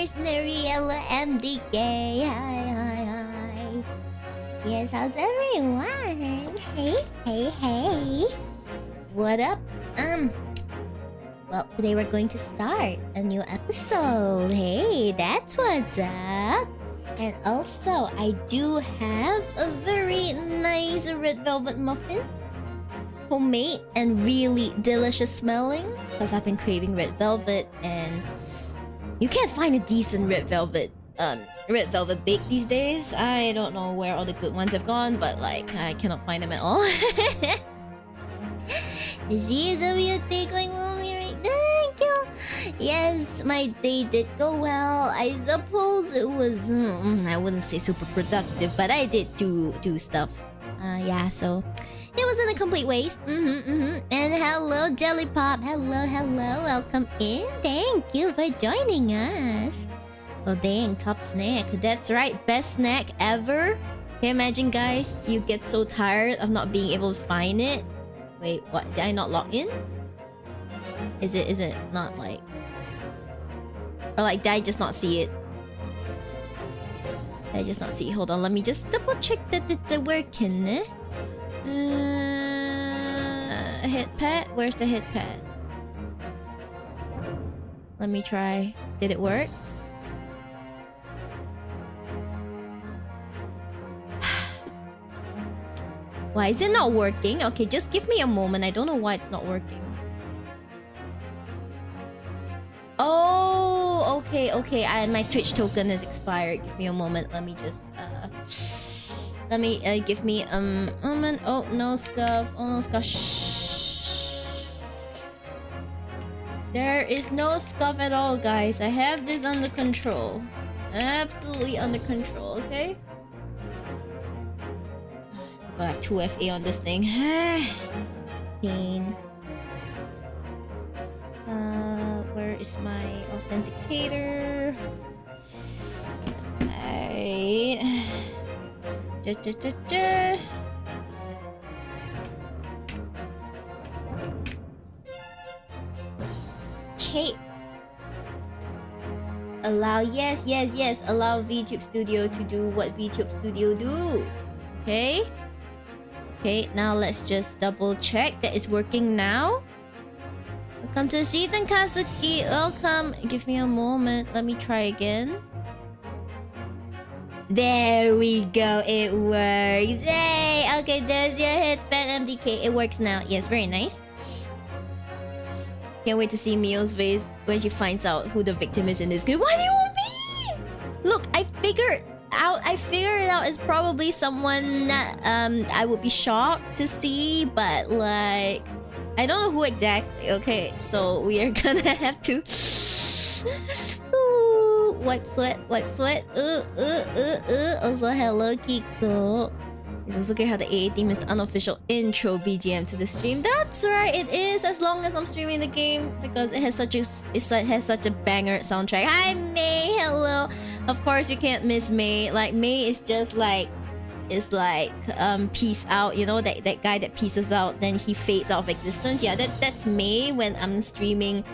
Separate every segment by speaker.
Speaker 1: mercenary MDK. Hi. Yes, how's everyone? Hey. What up? Well, today we're going to start a new episode. Hey, that's what's up. And also, I do have a very nice red velvet muffin. Homemade and really delicious smelling. Because I've been craving red velvet and you can't find a decent red velvet bake these days. I don't know where all the good ones have gone, but like, I cannot find them at all. See some of you take like mommy right. Thank you. Yes, my day did go well. I suppose it was I wouldn't say super productive, but I did do stuff. Yeah, so it wasn't a complete waste. And hello, Jelly Pop. Hello. Welcome in. Thank you for joining us. Oh dang, top snack. That's right, best snack ever. Can you imagine, guys? You get so tired of not being able to find it. Wait, what? Did I not log in? Is it not like... Or like, did I just not see it? Did I just not see it? Hold on, let me just double check that it's working. Hit pad? Where's the hit pad? Let me try. Did it work? Why is it not working? Okay, just give me a moment. I don't know why it's not working. Oh, okay. My Twitch token is expired. Give me a moment. Let me just give me a moment. Oh, no scuff. Oh, no scuff. Shh. There is no scuff at all, guys. I have this under control. Absolutely under control, okay? I have 2 FA on this thing. Pain. Where is my authenticator? Right. Okay. Allow, yes. Allow VTube Studio to do what VTube Studio do. Okay. Okay, now let's just double check that it's working now. Welcome to Shibdom Kazuki. Welcome. Give me a moment. Let me try again. There we go. It works. Yay! Okay, there's your hit fan MDK. It works now. Yes, very nice. Can't wait to see Mio's face when she finds out who the victim is in this game. Why do you want me? Look, I figured it out as probably someone that I would be shocked to see, but like I don't know who exactly. Okay, so we are gonna have to ooh, wipe sweat. Also, hello Kiko. It's also great how the AA theme is the unofficial intro BGM to the stream. That's right, it is, as long as I'm streaming the game, because it has such a banger soundtrack. Hi May, hello. Of course you can't miss May. Like May is just like, it's like peace out, you know, that guy that pieces out, then he fades out of existence. Yeah, that's May when I'm streaming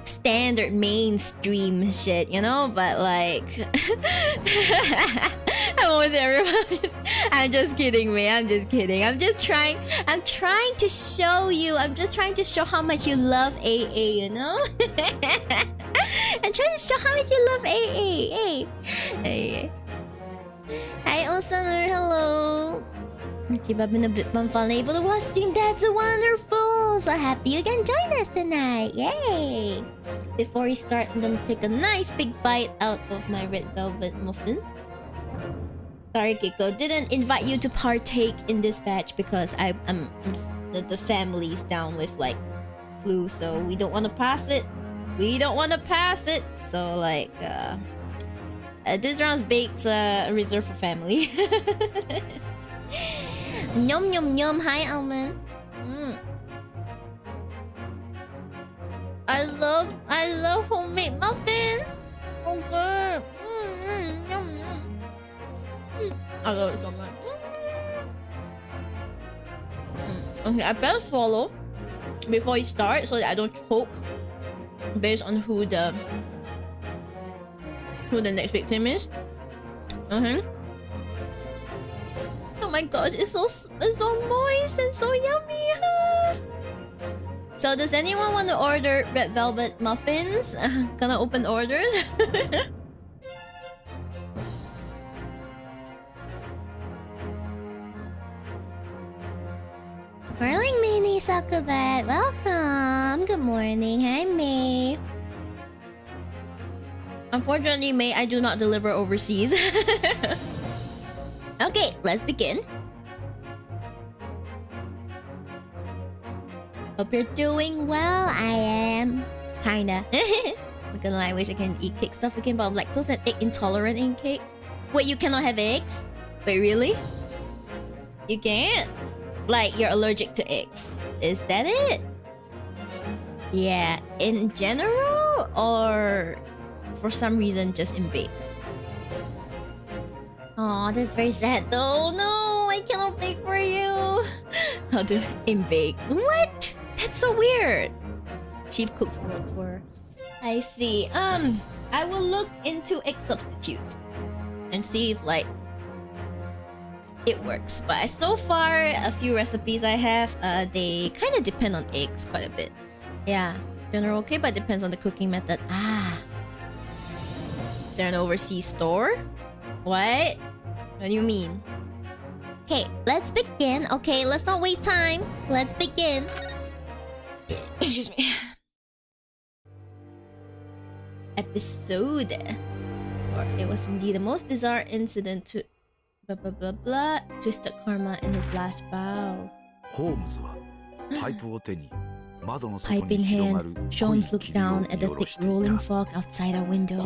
Speaker 1: standard mainstream shit, you know, but like I'm with everyone. I'm just kidding, May. I'm just kidding. I'm trying to show you. I'm just trying to show how much you love AA, you know? I'm trying to show how much you love AA. Hey. Hi, Osaner. Hello. I've been a bit unable to watch stream. That's wonderful. So happy you can join us tonight. Yay. Before we start, I'm gonna take a nice big bite out of my red velvet muffin. Sorry, Kiko. Didn't invite you to partake in this batch because the family's down with like flu, so we don't want to pass it. So like this round's bakes reserved for family. Yum. Hi, Almond. I love homemade muffin. Oh good. Yum. I love it so much. Okay, I better swallow before you start so that I don't choke based on who the who the next victim is. Oh my gosh, it's so moist and so yummy. So does anyone want to order red velvet muffins? Gonna open orders. Whirling Mini Sakubat, welcome. Good morning. Hi, May. Unfortunately, May, I do not deliver overseas. Okay, let's begin. Hope you're doing well. I am. Kinda. I'm gonna lie, I wish I can eat cake stuff again, but I'm lactose and egg intolerant in cakes. Wait, you cannot have eggs? Wait, really? You can't? Like, you're allergic to eggs. Is that it? Yeah, in general? Or for some reason just in bakes? Aw, that's very sad though. No, I cannot bake for you. How do in bakes? What? That's so weird. Cheap Cooks World Tour. I see. I will look into egg substitutes and see if like it works. But so far, a few recipes I have, they kind of depend on eggs quite a bit. Yeah, general okay, but depends on the cooking method. Ah, is there an overseas store? What? What do you mean? Okay, let's begin. Okay, let's not waste time. Let's begin. Excuse me. Episode. Or it was indeed the most bizarre incident to blah blah blah blah. Twisted karma in his last bow. Pipe in hand, Sholmes looked down at the thick rolling fog outside our window.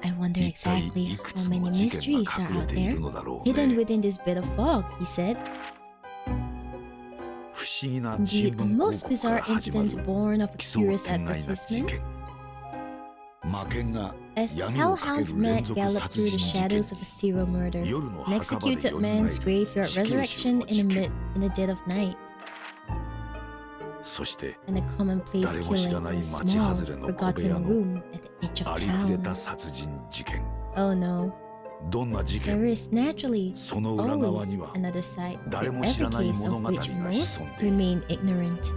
Speaker 1: I wonder exactly how many mysteries are out there, hidden within this bit of fog, he said. Indeed, a most bizarre incident born of a curious advertisement. As hellhounds Matt galloped through the shadows of a serial murder, an executed man's graveyard resurrection in the dead of night, and a commonplace killing in a small, forgotten room at the edge of town. Oh no. There is naturally always another side to every case of which most remain ignorant.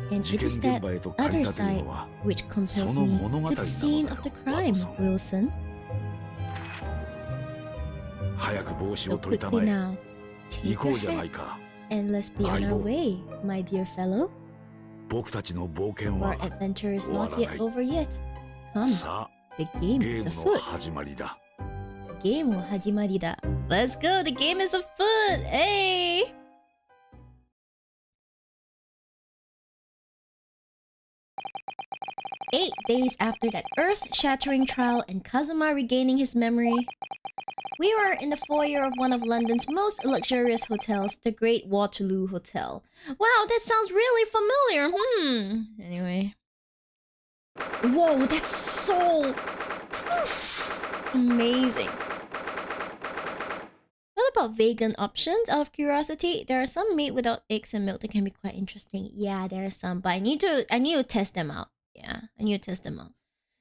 Speaker 1: And it is that other side which compels me to the scene of the crime, Wilson. So quickly now, take your hat, and let's be on our way, my dear fellow. Our adventure is not yet over yet. Come, the game is afoot. The game wo hajimari da. Let's go, the game is afoot! Hey! Eight days after that earth-shattering trial and Kazuma regaining his memory, we were in the foyer of one of London's most luxurious hotels, the Great Waterloo Hotel. Wow, that sounds really familiar. Anyway. Whoa, that's so amazing. What about vegan options? Out of curiosity, there are some made without eggs and milk that can be quite interesting. Yeah, there are some, but I need to test them out. Yeah, I need to test them out.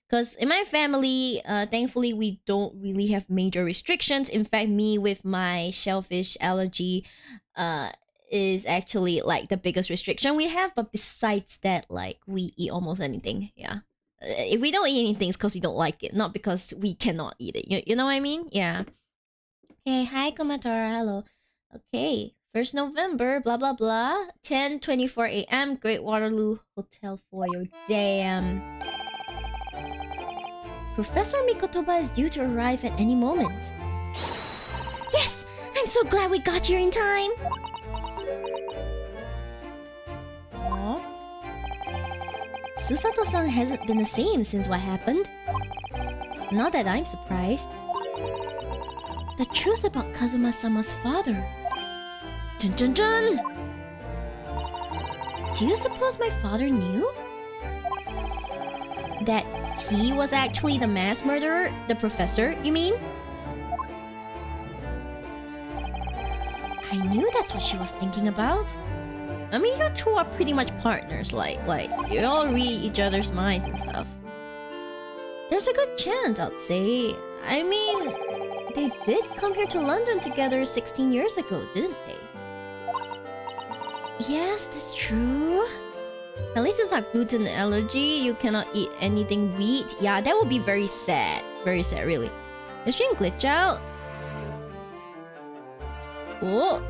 Speaker 1: Because in my family, thankfully, we don't really have major restrictions. In fact, me with my shellfish allergy is actually like the biggest restriction we have. But besides that, like, we eat almost anything. Yeah. If we don't eat anything, it's because we don't like it. Not because we cannot eat it. You know what I mean? Yeah. Okay, hi, Komatora. Hello. Okay. 1st November, blah, blah, blah. 10:24 a.m. Great Waterloo Hotel foyer. Damn. Professor Mikotoba is due to arrive at any moment. Yes! I'm so glad we got here in time! Aww. Susato-san hasn't been the same since what happened. Not that I'm surprised. The truth about Kazuma-sama's father. Dun dun dun! Do you suppose my father knew? That he was actually the mass murderer? The professor, you mean? I knew that's what she was thinking about. I mean, you two are pretty much partners. Like you all read each other's minds and stuff. There's a good chance, I'd say. I mean, they did come here to London together 16 years ago, didn't they? Yes, that's true. At least it's not gluten allergy. You cannot eat anything wheat. Yeah, that would be very sad. Very sad, really. Is stream glitch out? Oh.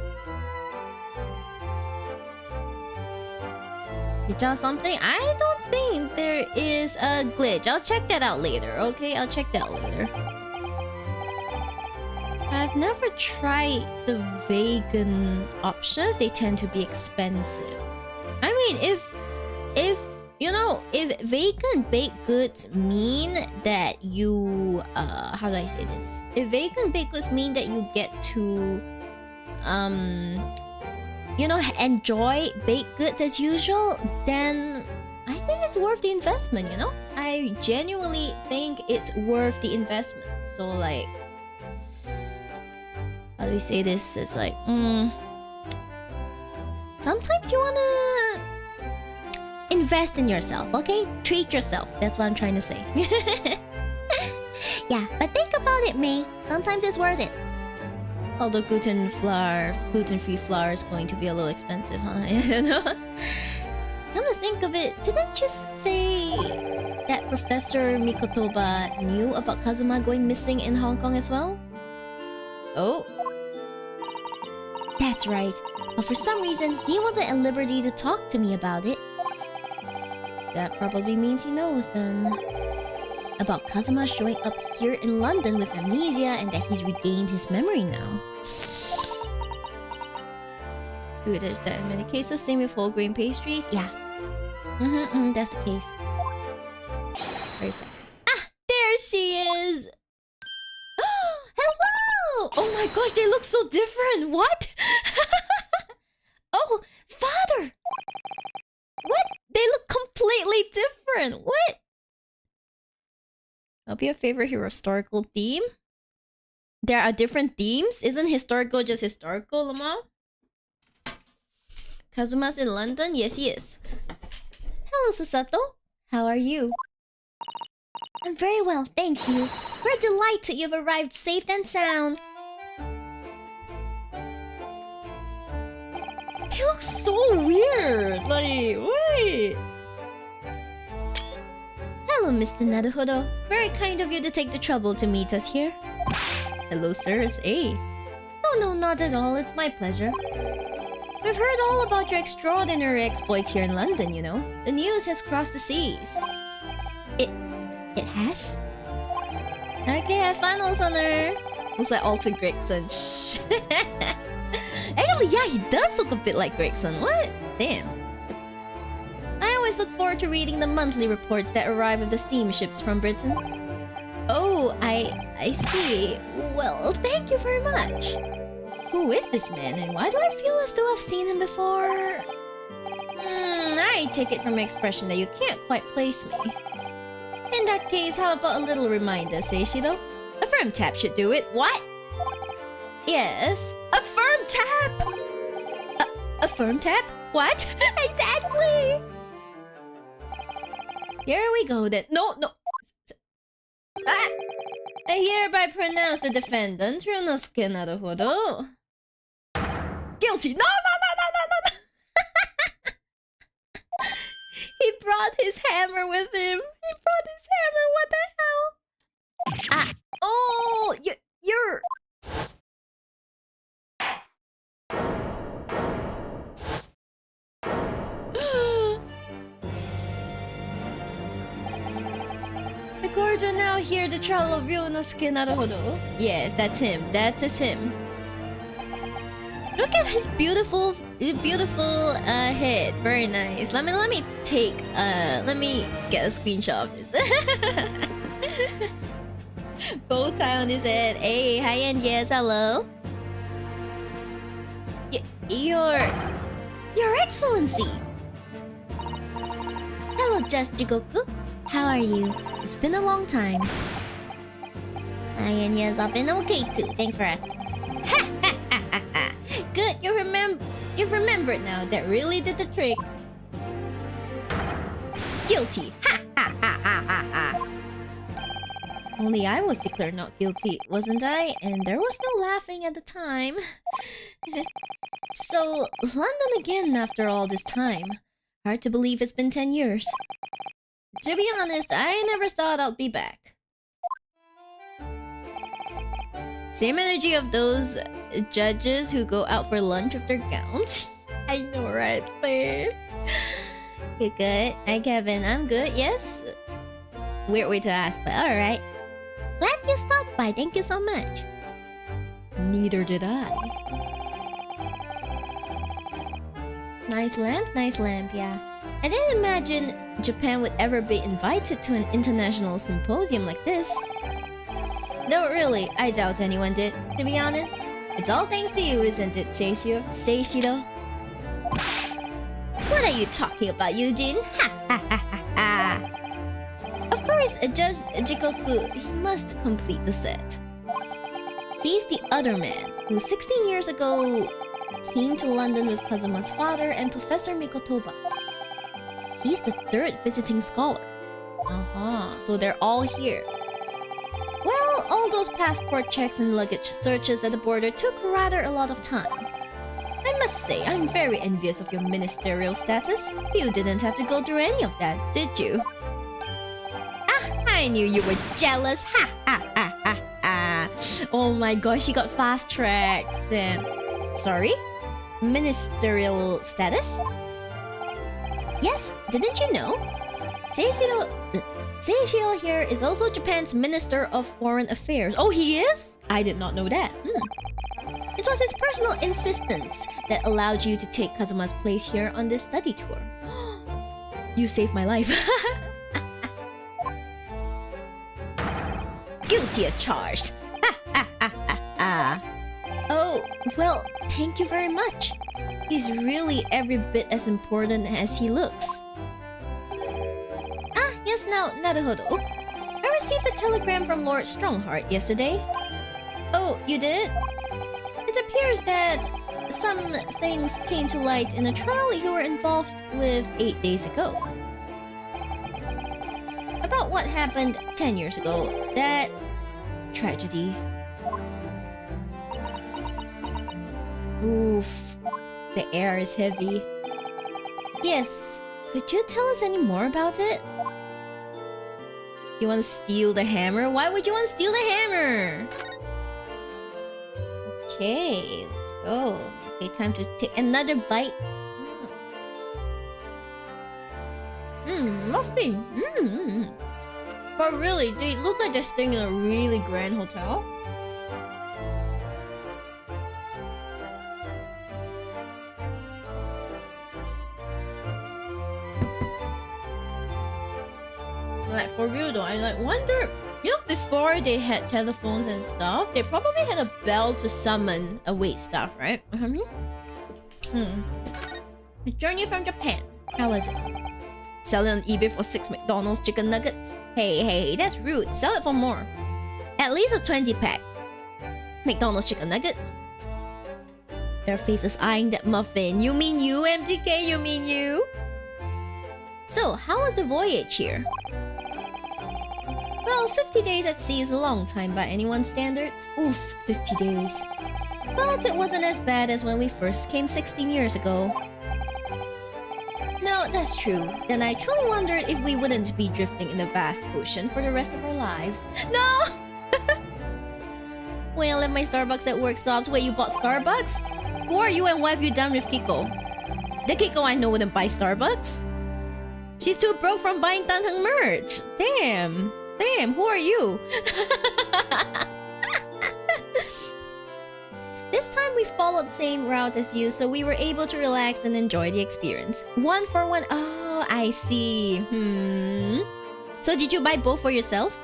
Speaker 1: Glitch out something? I don't think there is a glitch. I'll check that out later, okay? I'll check that out later. I've never tried the vegan options. They tend to be expensive. I mean, if you know, if vegan baked goods mean that you how do I say this? If vegan baked goods mean that you get to you know, enjoy baked goods as usual, then I think it's worth the investment, you know? I genuinely think it's worth the investment. So like, how do we say this? It's like, sometimes you wanna invest in yourself, okay? Treat yourself. That's what I'm trying to say. Yeah, but think about it, May. Sometimes it's worth it. Although gluten-free flour is going to be a little expensive, huh? I don't know. Come to think of it, didn't you say that Professor Mikotoba knew about Kazuma going missing in Hong Kong as well? Oh. That's right. But for some reason, he wasn't at liberty to talk to me about it. That probably means he knows, then. About Kazuma showing up here in London with amnesia and that he's regained his memory now. Ooh, there's that in many cases. Same with whole grain pastries. Yeah. That's the case. Very sad. Ah! There she is! Hello! Oh my gosh, they look so different! What? Oh, father! What? They look completely different! What? I'll be a favorite historical theme. There are different themes. Isn't historical just historical, Lama? Kazuma's in London? Yes, he is. Hello, Sasato. How are you? I'm very well, thank you. We're delighted you've arrived safe and sound. They look so weird. Like, wait. Hello, Mr. Naruhodo. Very kind of you to take the trouble to meet us here. Hello, sirs. Hey. Oh, no, not at all. It's my pleasure. We've heard all about your extraordinary exploits here in London, you know. The news has crossed the seas. It has? Okay, have fun, Osaner. Looks like Alter Gregson. Shh. Actually, yeah, he does look a bit like Gregson. What? Damn. I always look forward to reading the monthly reports that arrive with the steamships from Britain. Oh, I see. Well, thank you very much. Who is this man, and why do I feel as though I've seen him before? I take it from my expression that you can't quite place me. In that case, how about a little reminder, Seishido? A firm tap should do it. What? Yes. A firm tap! A firm tap? What? Exactly! Here we go then. No. Ah! I hereby pronounce the defendant, Ryunosuke Naruhodo. Guilty! No! He brought his hammer with him. What the hell? Ah! Oh! You're... The court will now hear the trial of Ryunosuke Naruhodo. Yes, that's him. That is him. Look at his beautiful head. Very nice. Let me get a screenshot of this. Bow tie on his head. Hey, hi and yes, hello. Your Excellency. Hello, Just Jigoku. How are you? It's been a long time. Hi and yes, I've been okay too. Thanks for asking. Ha ha ha! Good, you've remembered now. That really did the trick. Guilty. Ha ha ha ha ha ha. Only I was declared not guilty, wasn't I? And there was no laughing at the time. So, London again after all this time. Hard to believe it's been 10 years. To be honest, I never thought I'd be back. Same energy of those judges who go out for lunch with their gowns. I know, right? You good? Hi, Kevin. I'm good, yes? Weird way to ask, but alright. Glad you stopped by. Thank you so much. Neither did I. Nice lamp, yeah. I didn't imagine Japan would ever be invited to an international symposium like this. No, really, I doubt anyone did, to be honest. It's all thanks to you, isn't it, Seishiro? What are you talking about, Eugene? Ha ha ha ha ha! Of course, Judge Jikoku, he must complete the set. He's the other man who 16 years ago came to London with Kazuma's father and Professor Mikotoba. He's the third visiting scholar. So they're all here. Well, all those passport checks and luggage searches at the border took rather a lot of time. I must say, I'm very envious of your ministerial status. You didn't have to go through any of that, did you? Ah, I knew you were jealous. Ha ha ha ha ha. Oh my gosh, she got fast-tracked. Sorry? Ministerial status? Yes, didn't you know? Seishiro here is also Japan's Minister of Foreign Affairs. Oh, he is? I did not know that. It was his personal insistence that allowed you to take Kazuma's place here on this study tour. You saved my life. Guilty as charged. Oh, well, thank you very much. He's really every bit as important as he looks. Ah, yes, now, naruhodo. I received a telegram from Lord Strongheart yesterday. Oh, you did? It appears that some things came to light in a trial you were involved with 8 days ago. About what happened 10 years ago. That tragedy. Oof. The air is heavy. Yes. Could you tell us any more about it? You want to steal the hammer? Why would you want to steal the hammer? Okay, let's go. Okay, time to take another bite. Nothing. But really, they look like they're staying in a really grand hotel. Like, for real though, I wonder, you know, before they had telephones and stuff, they probably had a bell to summon a wait staff, right? A journey from Japan. How was it? Sell it on eBay for 6 McDonald's chicken nuggets? Hey, that's rude. Sell it for more. At least a 20-pack. McDonald's chicken nuggets. Their faces eyeing that muffin. You mean you, MTK? You mean you? So, how was the voyage here? Well, 50 days at sea is a long time by anyone's standards. Oof, 50 days. But it wasn't as bad as when we first came 16 years ago. No, that's true. Then I truly wondered if we wouldn't be drifting in the vast ocean for the rest of our lives. No! Well, if my Starbucks at work sobs, wait, you bought Starbucks? Who are you and why have you done with Kiko? The Kiko I know wouldn't buy Starbucks. She's too broke from buying Tanheng merch. Damn, who are you? This time we followed the same route as you, so we were able to relax and enjoy the experience. 1 for 1. Oh, I see. So did you buy both for yourself?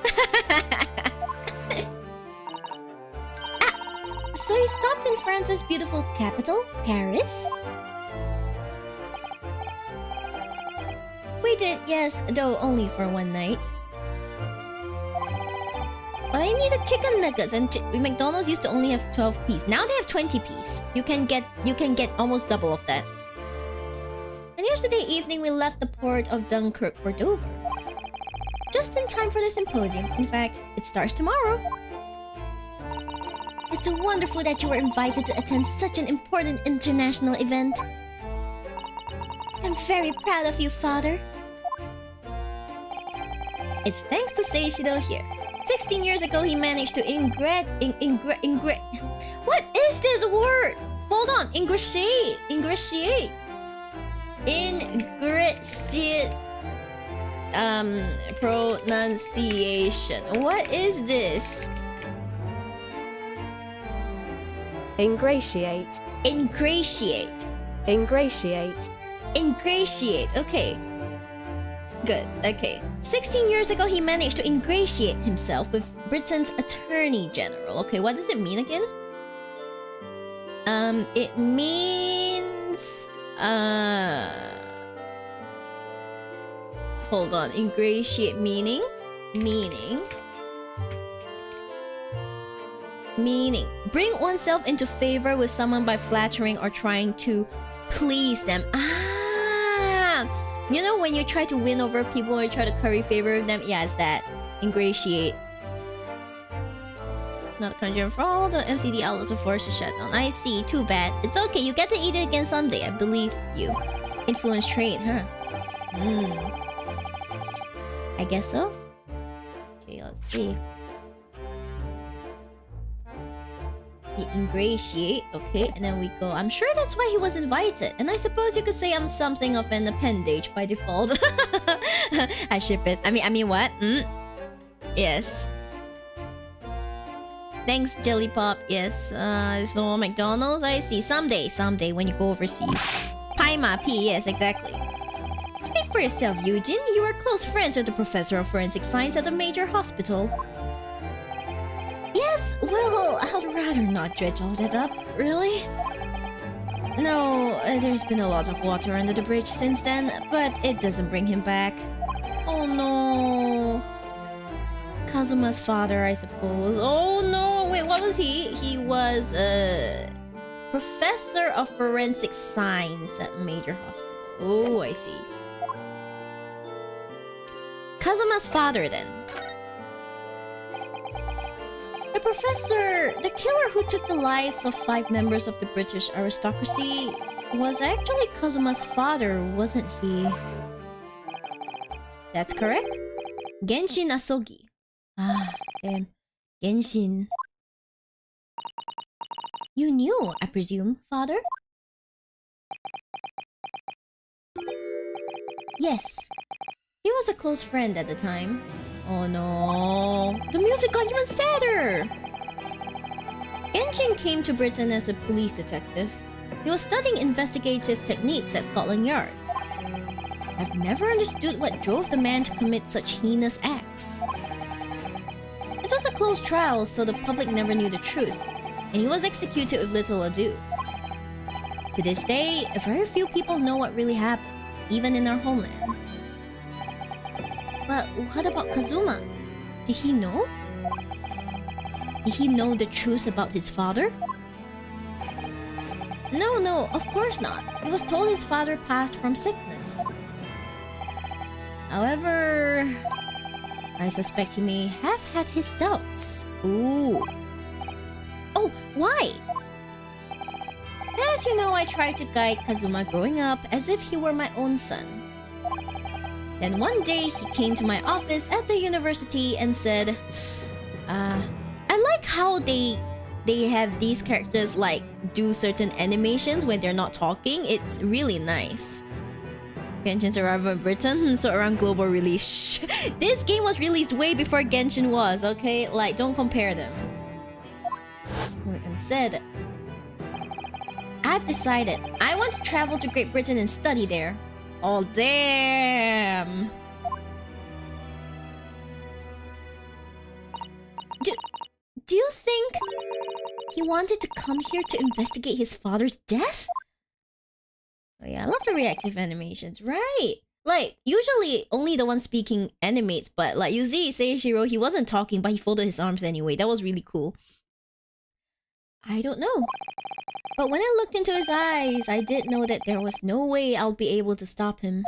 Speaker 1: So you stopped in France's beautiful capital, Paris? We did, yes, though only for one night. But I needed chicken nuggets, and McDonald's used to only have 12 piece. Now they have 20 piece. You can get almost double of that. And yesterday evening we left the port of Dunkirk for Dover. Just in time for the symposium. In fact, it starts tomorrow. It's so wonderful that you were invited to attend such an important international event. I'm very proud of you, Father. It's thanks to Seishiro here. 16 years ago, he managed to What is this word? Hold on. Ingratiate. Pronunciation. What is this?
Speaker 2: Ingratiate.
Speaker 1: Okay. Good. Okay. 16 years ago, he managed to ingratiate himself with Britain's Attorney General. Okay, what does it mean again? It means... Hold on. Ingratiate meaning? Bring oneself into favor with someone by flattering or trying to please them. You know when you try to win over people or you try to curry favor with them? Yeah, it's that. Ingratiate. Not conjuring for all the MCD outlets are forced to shut down. I see. Too bad. It's okay. You get to eat it again someday. I believe you. Influence trade, huh? I guess so. Okay, let's see. The ingratiate, okay, and then we go. I'm sure that's why he was invited. And I suppose you could say I'm something of an appendage by default. I ship it. I mean what? Yes. Thanks, Jelly Pop. Yes. There's no McDonald's. I see. Someday when you go overseas. Paima P. Yes, exactly. Speak for yourself, Eugene. You are close friends with the professor of forensic science at a major hospital. Yes, well, I'd rather not dredge all that up. Really? No, there's been a lot of water under the bridge since then, but it doesn't bring him back. Oh no. Kazuma's father, I suppose. Oh no, wait, what was he? He was a professor of forensic science at a major hospital. Oh, I see. Kazuma's father, then. The professor, the killer who took the lives of 5 members of the British aristocracy, was actually Kazuma's father, wasn't he? That's correct. Genshin Asogi. Genshin. You knew, I presume, father? Yes. He was a close friend at the time. Oh no. The music got even sadder! Genshin came to Britain as a police detective. He was studying investigative techniques at Scotland Yard. I've never understood what drove the man to commit such heinous acts. It was a closed trial, so the public never knew the truth, and he was executed with little ado. To this day, very few people know what really happened, even in our homeland. But what about Kazuma? Did he know? Did he know the truth about his father? No, of course not. He was told his father passed from sickness. However, I suspect he may have had his doubts. Ooh. Oh, why? As you know, I tried to guide Kazuma growing up as if he were my own son. Then one day, he came to my office at the university and said, I like how they have these characters like do certain animations when they're not talking. It's really nice. Genshin's arrival in Britain, so around global release. Shh. This game was released way before Genshin was, okay? Like, don't compare them. And said, I've decided I want to travel to Great Britain and study there. Oh, damn. Do you think he wanted to come here to investigate his father's death? Oh yeah, I love the reactive animations. Right. Like, usually only the one speaking animates, but like you see Seishiro, he wasn't talking, but he folded his arms anyway. That was really cool. I don't know. But when I looked into his eyes, I did know that there was no way I'll be able to stop him.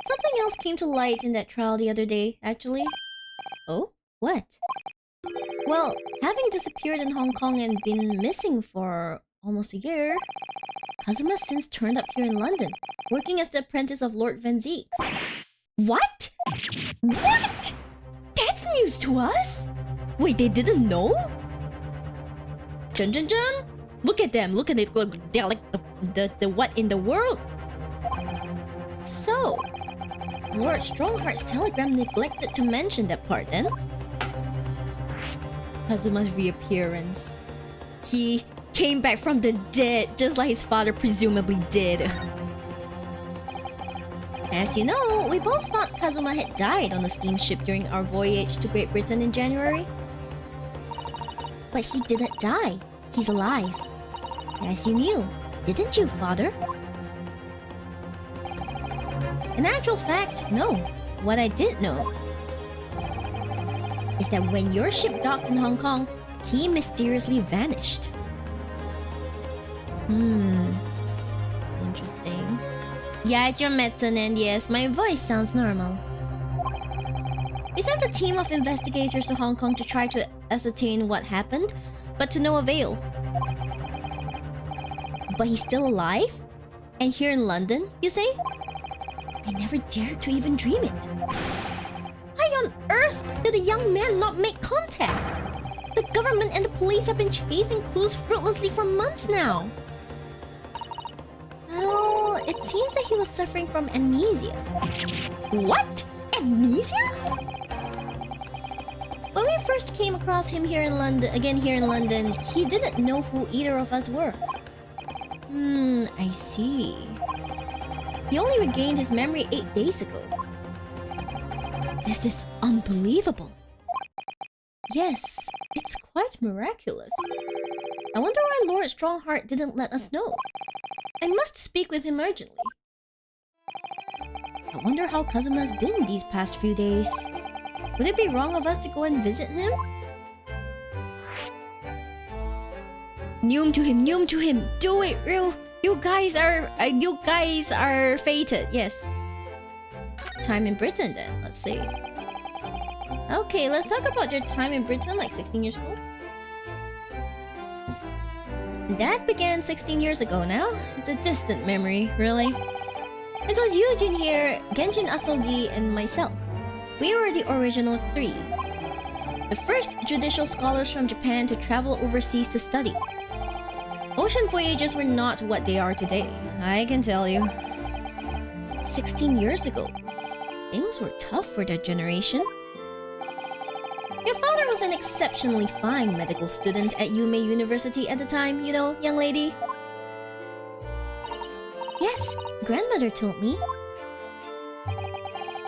Speaker 1: Something else came to light in that trial the other day, actually. Oh? What? Well, having disappeared in Hong Kong and been missing for almost a year, Kazuma's since turned up here in London, working as the apprentice of Lord Van Zeeks. What? What? That's news to us? Wait, they didn't know? Jun Jun Jun? Look at them, look at it, look, they're like the what in the world? So, Lord Strongheart's telegram neglected to mention that part then? Kazuma's reappearance. He came back from the dead, just like his father presumably did. As you know, we both thought Kazuma had died on the steamship during our voyage to Great Britain in January. But he didn't die. He's alive. As you knew, didn't you, father? In actual fact, no. What I did know is that when your ship docked in Hong Kong, he mysteriously vanished. Interesting. Yeah, it's your medicine, and yes, my voice sounds normal. We sent a team of investigators to Hong Kong to try to ascertain what happened, but to no avail. But he's still alive? And here in London, you say? I never dared to even dream it. Why on earth did the young man not make contact? The government and the police have been chasing clues fruitlessly for months now. Well, it seems that he was suffering from amnesia. What? Amnesia? When we first came across him here in London, he didn't know who either of us were. I see. He only regained his memory 8 days ago. This is unbelievable. Yes, it's quite miraculous. I wonder why Lord Strongheart didn't let us know. I must speak with him urgently. I wonder how Kazuma's been these past few days. Would it be wrong of us to go and visit him? Noom to him, noom to him. Do it, real. You guys are fated. Yes. Time in Britain then. Let's see. Okay, let's talk about your time in Britain, like 16 years ago. That began 16 years ago now. It's a distant memory, really. It was Eugene here, Genjin Asogi, and myself. We were the original 3. The first judicial scholars from Japan to travel overseas to study. Ocean voyages were not what they are today, I can tell you. 16 years ago, things were tough for that generation. Your father was an exceptionally fine medical student at Yume University at the time, you know, young lady. Yes, grandmother told me.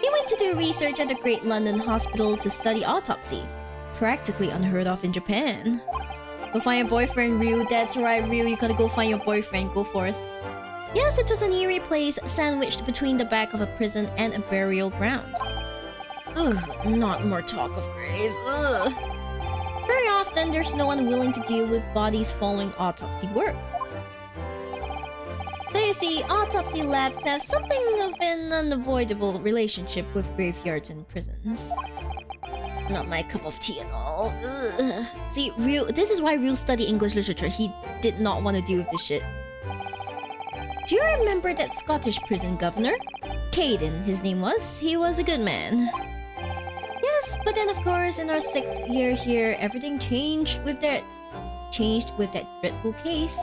Speaker 1: He went to do research at a great London hospital to study autopsy. Practically unheard of in Japan. Go find your boyfriend, Ryu. That's right, Ryu. You gotta go find your boyfriend. Go forth. Yes, it was an eerie place sandwiched between the back of a prison and a burial ground. Ugh, not more talk of graves. Ugh. Very often, there's no one willing to deal with bodies following autopsy work. So you see, autopsy labs have something of an unavoidable relationship with graveyards and prisons. Not my cup of tea at all. Ugh. See, this is why Ryu studied English literature. He did not want to deal with this shit. Do you remember that Scottish prison governor? Caden, his name was. He was a good man. Yes, but then of course, in our 6th year here, everything changed with that dreadful case.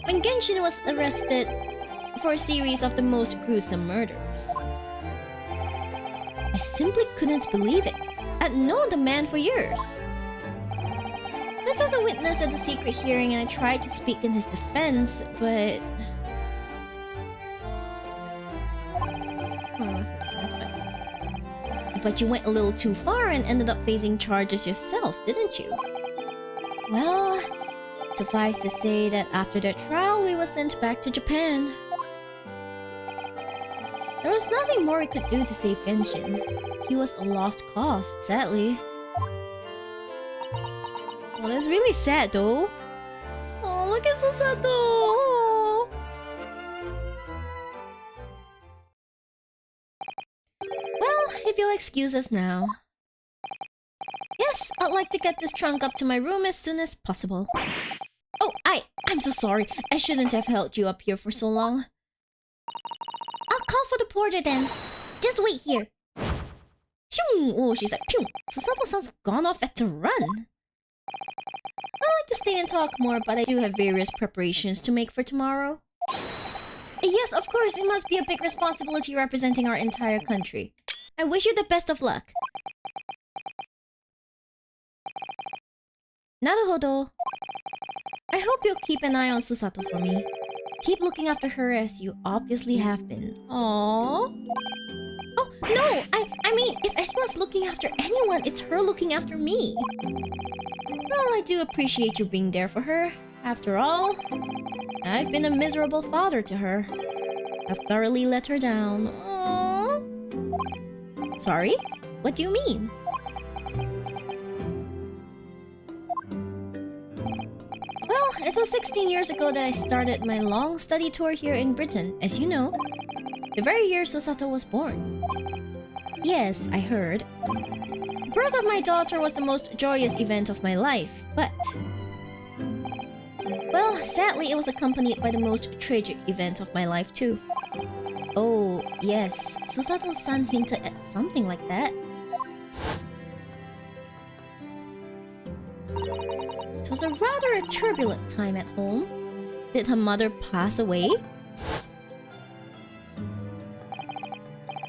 Speaker 1: When Genshin was arrested for a series of the most gruesome murders. I simply couldn't believe it. I'd known the man for years. I was a witness at the secret hearing and I tried to speak in his defense, but... But you went a little too far and ended up facing charges yourself, didn't you? Well, Suffice to say that after that trial, we were sent back to Japan. There was nothing more we could do to save Genshin. He was a lost cause, sadly. Well, that's really sad though. Oh, look at Susato! Oh. Well, if you'll excuse us now. Yes, I'd like to get this trunk up to my room as soon as possible. Oh, I'm so sorry. I shouldn't have held you up here for so long. I'll call for the porter then. Just wait here. Phew! Oh, she's like, phew! Susato-san's gone off at a run. I'd like to stay and talk more, but I do have various preparations to make for tomorrow. Yes, of course, it must be a big responsibility representing our entire country. I wish you the best of luck. Naruhodo. I hope you'll keep an eye on Susato for me. Keep looking after her as you obviously have been. Aww. Oh, no! I mean, if anyone's looking after anyone, it's her looking after me. Well, I do appreciate you being there for her. After all, I've been a miserable father to her. I've thoroughly let her down. Aww. Sorry? What do you mean? Well, it was 16 years ago that I started my long study tour here in Britain, as you know. The very year Susato was born. Yes, I heard. The birth of my daughter was the most joyous event of my life, but... well, sadly it was accompanied by the most tragic event of my life too. Oh, yes, Susato-san hinted at something like that. It was a rather turbulent time at home. Did her mother pass away?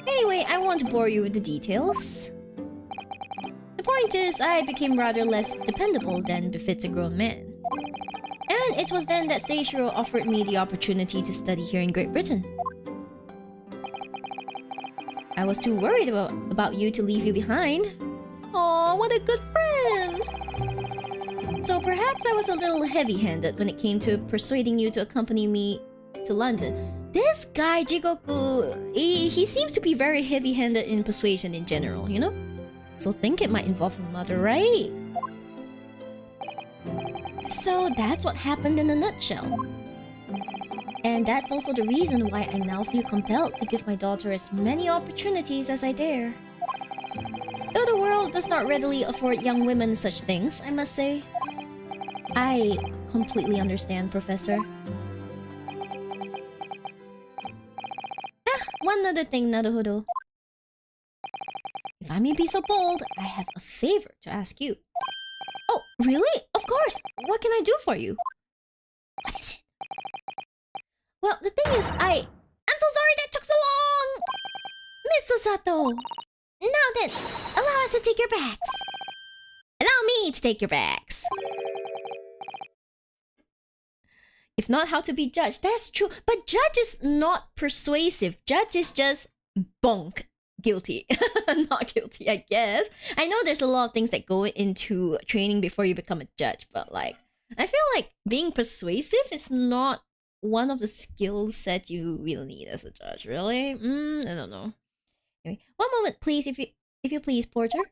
Speaker 1: Anyway, I won't bore you with the details. The point is, I became rather less dependable than befits a grown man. And it was then that Seishiro offered me the opportunity to study here in Great Britain. I was too worried about you to leave you behind. Aw, what a good friend! So perhaps I was a little heavy-handed when it came to persuading you to accompany me to London. This guy, Jigoku, he seems to be very heavy-handed in persuasion in general, you know? So think it might involve her mother, right? So that's what happened in a nutshell. And that's also the reason why I now feel compelled to give my daughter as many opportunities as I dare. Though the world does not readily afford young women such things, I must say. I completely understand, Professor. One other thing, Naruhodo. If I may be so bold, I have a favor to ask you. Oh, really? Of course! What can I do for you? What is it? Well, the thing is, I'm so sorry that took so long! Miss Susato! Now then, allow us to take your bags. Allow me to take your bags. If not, how to be judged? That's true. But judge is not persuasive. Judge is just bonk. Guilty. Not guilty, I guess. I know there's a lot of things that go into training before you become a judge, but like, I feel like being persuasive is not one of the skills that you really need as a judge, really? I don't know. Anyway, one moment, please, if you please, Porter.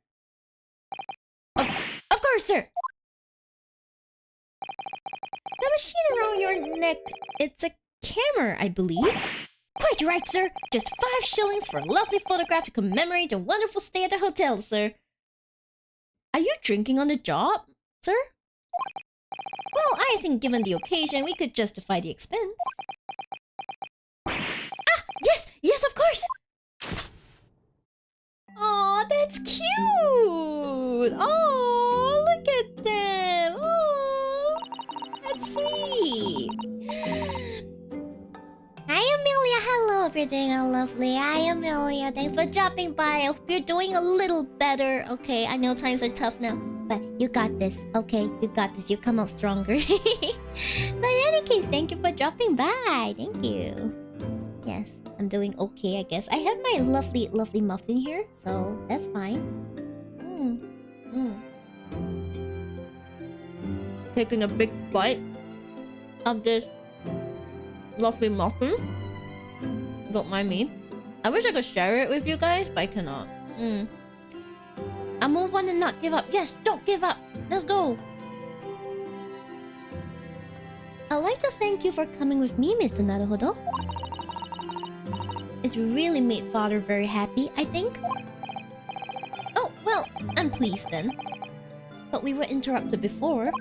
Speaker 1: Of course, sir! The machine around your neck, it's a camera, I believe. Quite right, sir. Just 5 shillings for a lovely photograph to commemorate a wonderful stay at the hotel, sir. Are you drinking on the job, sir? Well, I think given the occasion, we could justify the expense. Ah, yes, of course! Aw, that's cute! Oh, look at them! Oh, that's sweet! Hi, Amelia! Hello, hope you're doing all lovely. Hi, Amelia. Thanks for dropping by. I hope you're doing a little better. Okay, I know times are tough now, but you got this. Okay, you got this. You come out stronger. But in any case, thank you for dropping by. Thank you. Yes, I'm doing okay, I guess. I have my lovely, lovely muffin here, so that's fine. taking a big bite of this fluffy muffin. Don't mind me. I wish I could share it with you guys, but I cannot. I move on and not give up. Yes, don't give up. Let's go. I'd like to thank you for coming with me, Mr. Naruhodo. It's really made Father very happy, I think. Oh, well, I'm pleased then. But we were interrupted before.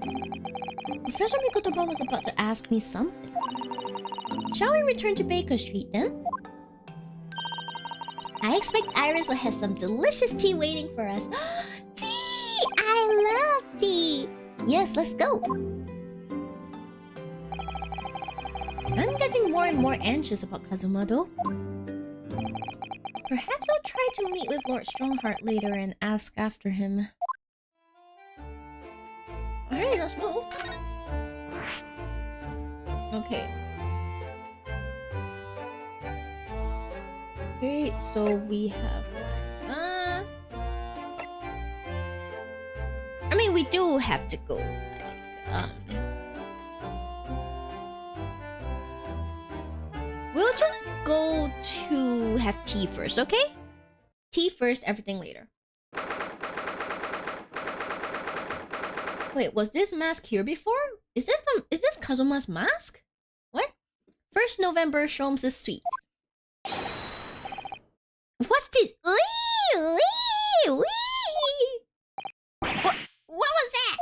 Speaker 1: Professor Mikotoba was about to ask me something. Shall we return to Baker Street then? I expect Iris will have some delicious tea waiting for us. Tea! I love tea! Yes, let's go! I'm getting more and more anxious about Kazuma though. Perhaps I'll try to meet with Lord Strongheart later and ask after him. Alright, let's go. Okay. Okay, so we have I mean, we do have to go. We'll just go to have tea first, okay? Tea first, everything later. Wait, was this mask here before? Is this Kazuma's mask? What? 1st November Shroms is sweet. What's this? What was that?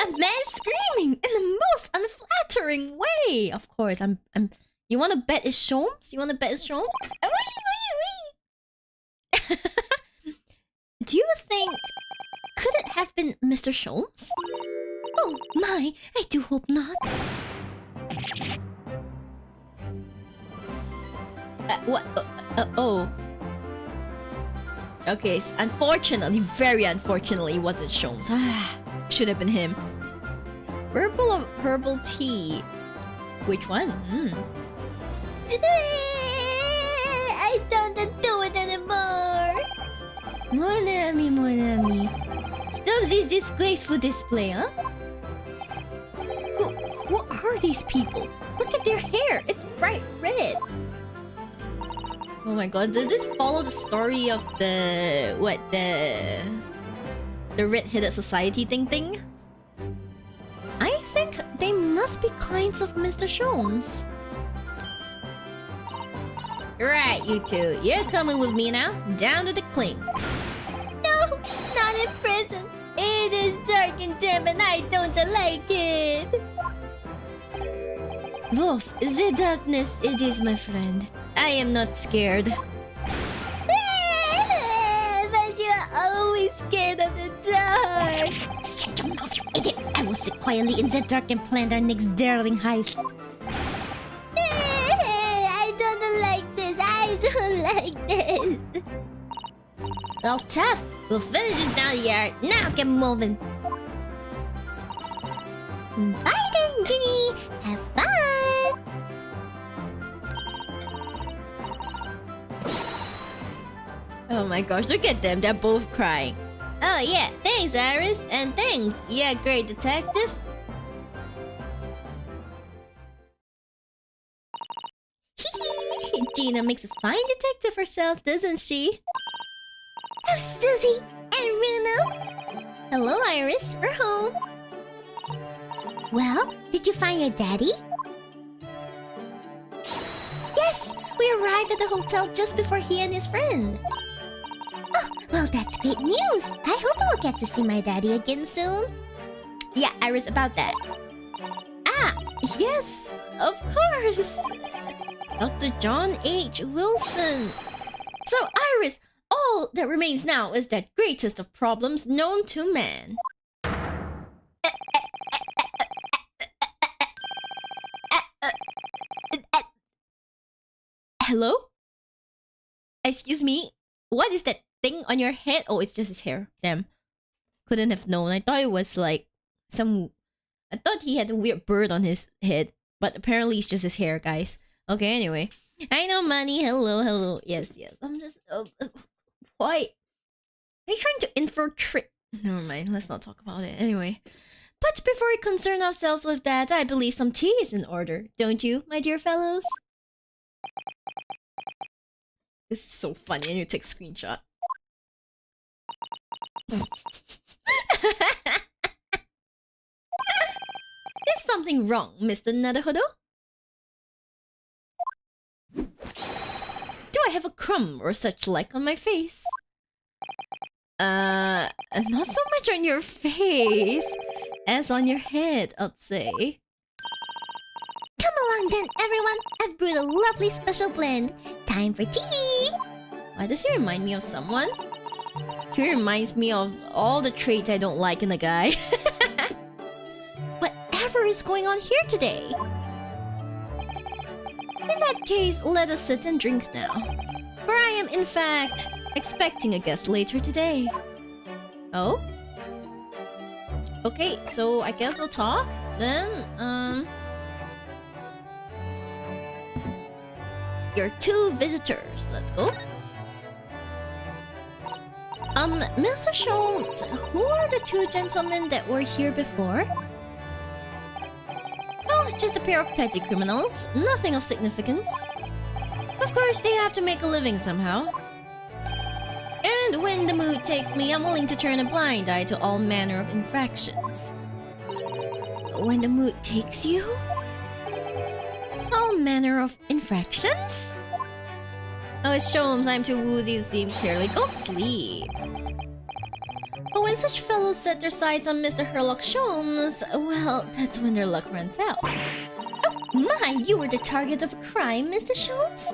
Speaker 1: A man screaming in the most unflattering way. Of course, I'm. You want to bet it's Shroms? You want to bet it's Shroms? Do you think? Could it have been Mr. Shroms? Oh my! I do hope not. What? Oh. Okay, unfortunately, very unfortunately, it wasn't Shroms. Should have been him. Herbal tea. Which one? I don't do it anymore. Monami. Stop this disgraceful display, huh? Who are these people? Look at their hair. It's bright red. Oh my god, does this follow the story of the red-headed society thing? I think they must be clients of Mr. Shroms. Right, you two. You're coming with me now. Down to the clink. No, not in prison. It is dark and damp and I don't like it. Wolf, the darkness, it is my friend. I am not scared. But you're always scared of the dark. Shut your mouth, you idiot. I will sit quietly in the dark and plan our next daring heist. I don't like this. I don't like this. Well, tough. We'll finish it down here. Now get moving. Bye then, Ginny. Have fun. Oh my gosh, look at them. They're both crying. Oh yeah, thanks Iris. And thanks. Yeah, great detective. Gina makes a fine detective herself, doesn't she? Susie and Bruno. Hello Iris, we're home. Well, did you find your daddy? Yes, we arrived at the hotel just before he and his friend. Oh, well, that's great news. I hope I'll get to see my daddy again soon. Yeah, Iris, about that. Ah, yes, of course. Dr. John H. Wilson. So, Iris, all that remains now is that greatest of problems known to man. Hello? Excuse me? What is that thing on your head? Oh, it's just his hair. Damn. Couldn't have known. I thought it was like some... I thought he had a weird bird on his head. But apparently it's just his hair, guys. Okay, anyway. I know money. Hello. Yes. I'm just... Why? Are you trying to infiltrate Never mind, let's not talk about it anyway. But before we concern ourselves with that, I believe some tea is in order, don't you, my dear fellows? This is so funny, I need to take a screenshot. Is something wrong, Mr. Naruhodo? Do I have a crumb or such like on my face? Not so much on your face as on your head, I'd say. Come along then, everyone. I've brewed a lovely special blend. Time for tea! Why does he remind me of someone? He reminds me of all the traits I don't like in a guy. Whatever is going on here today? In that case, let us sit and drink now. For I am, in fact, expecting a guest later today. Oh? Okay, so I guess we'll talk then. Your two visitors. Let's go. Mr. Sholmes, who are the two gentlemen that were here before? Oh, just a pair of petty criminals. Nothing of significance. Of course, they have to make a living somehow. And when the mood takes me, I'm willing to turn a blind eye to all manner of infractions. When the mood takes you? All manner of infractions? Oh, it's Sholmes, I'm too woozy to see clearly. Go sleep. But when such fellows set their sights on Mr. Herlock Sholmes, well, that's when their luck runs out. Oh my, you were the target of a crime, Mr. Sholmes?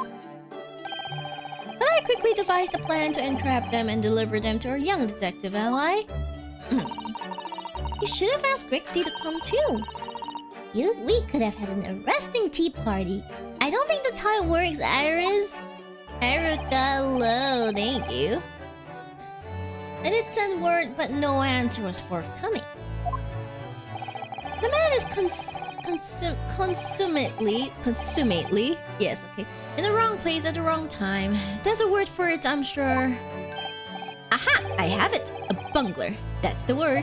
Speaker 1: But I quickly devised a plan to entrap them and deliver them to our young detective ally. You should have asked Grixie to come too. We could have had an arresting tea party. I don't think that's how it works, Iris. Haruka, hello, thank you. I did send word, but no answer was forthcoming. The man is consummately, yes, okay, in the wrong place at the wrong time. There's a word for it, I'm sure. Aha! I have it! A bungler. That's the word.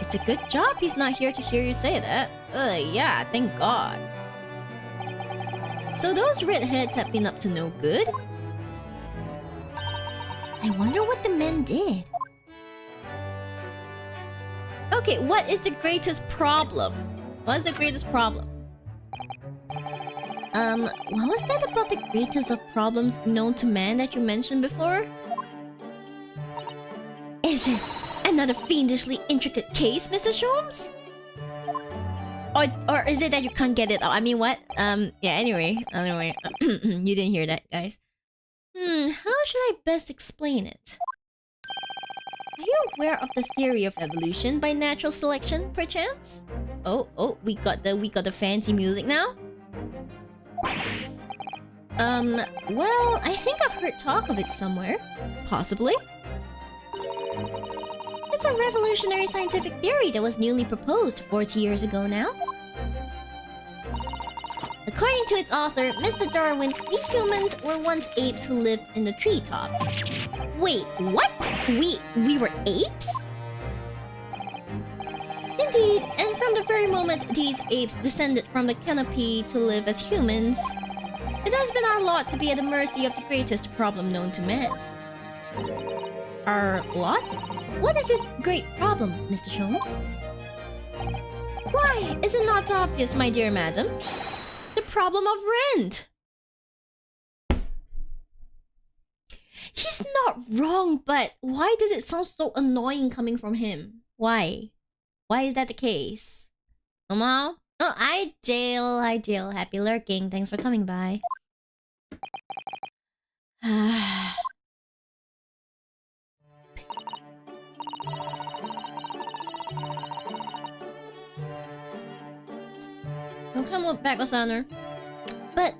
Speaker 1: It's a good job he's not here to hear you say that. Yeah, thank God. So those redheads have been up to no good? I wonder what the men did. Okay, what is the greatest problem? What is the greatest problem? What was that about the greatest of problems known to man that you mentioned before? Is it another fiendishly intricate case, Mr. Sholmes? Or is it that you can't get it out? I mean, what? Yeah, anyway. You didn't hear that, guys. How should I best explain it? Are you aware of the theory of evolution by natural selection, perchance? Oh, we got the fancy music now. Well, I think I've heard talk of it somewhere. Possibly. It's a revolutionary scientific theory that was newly proposed 40 years ago now. According to its author, Mr. Darwin, we humans were once apes who lived in the treetops. Wait, what? We were apes? Indeed, and from the very moment these apes descended from the canopy to live as humans, it has been our lot to be at the mercy of the greatest problem known to man. Our lot? What is this great problem, Mr. Sholmes? Why, is it not obvious, my dear madam? The problem of rent! He's not wrong, but why does it sound so annoying coming from him? Why? Why is that the case? Hello? Oh, hi, Jail. Hi, Jail. Happy lurking. Thanks for coming by. Welcome back, Osaner. But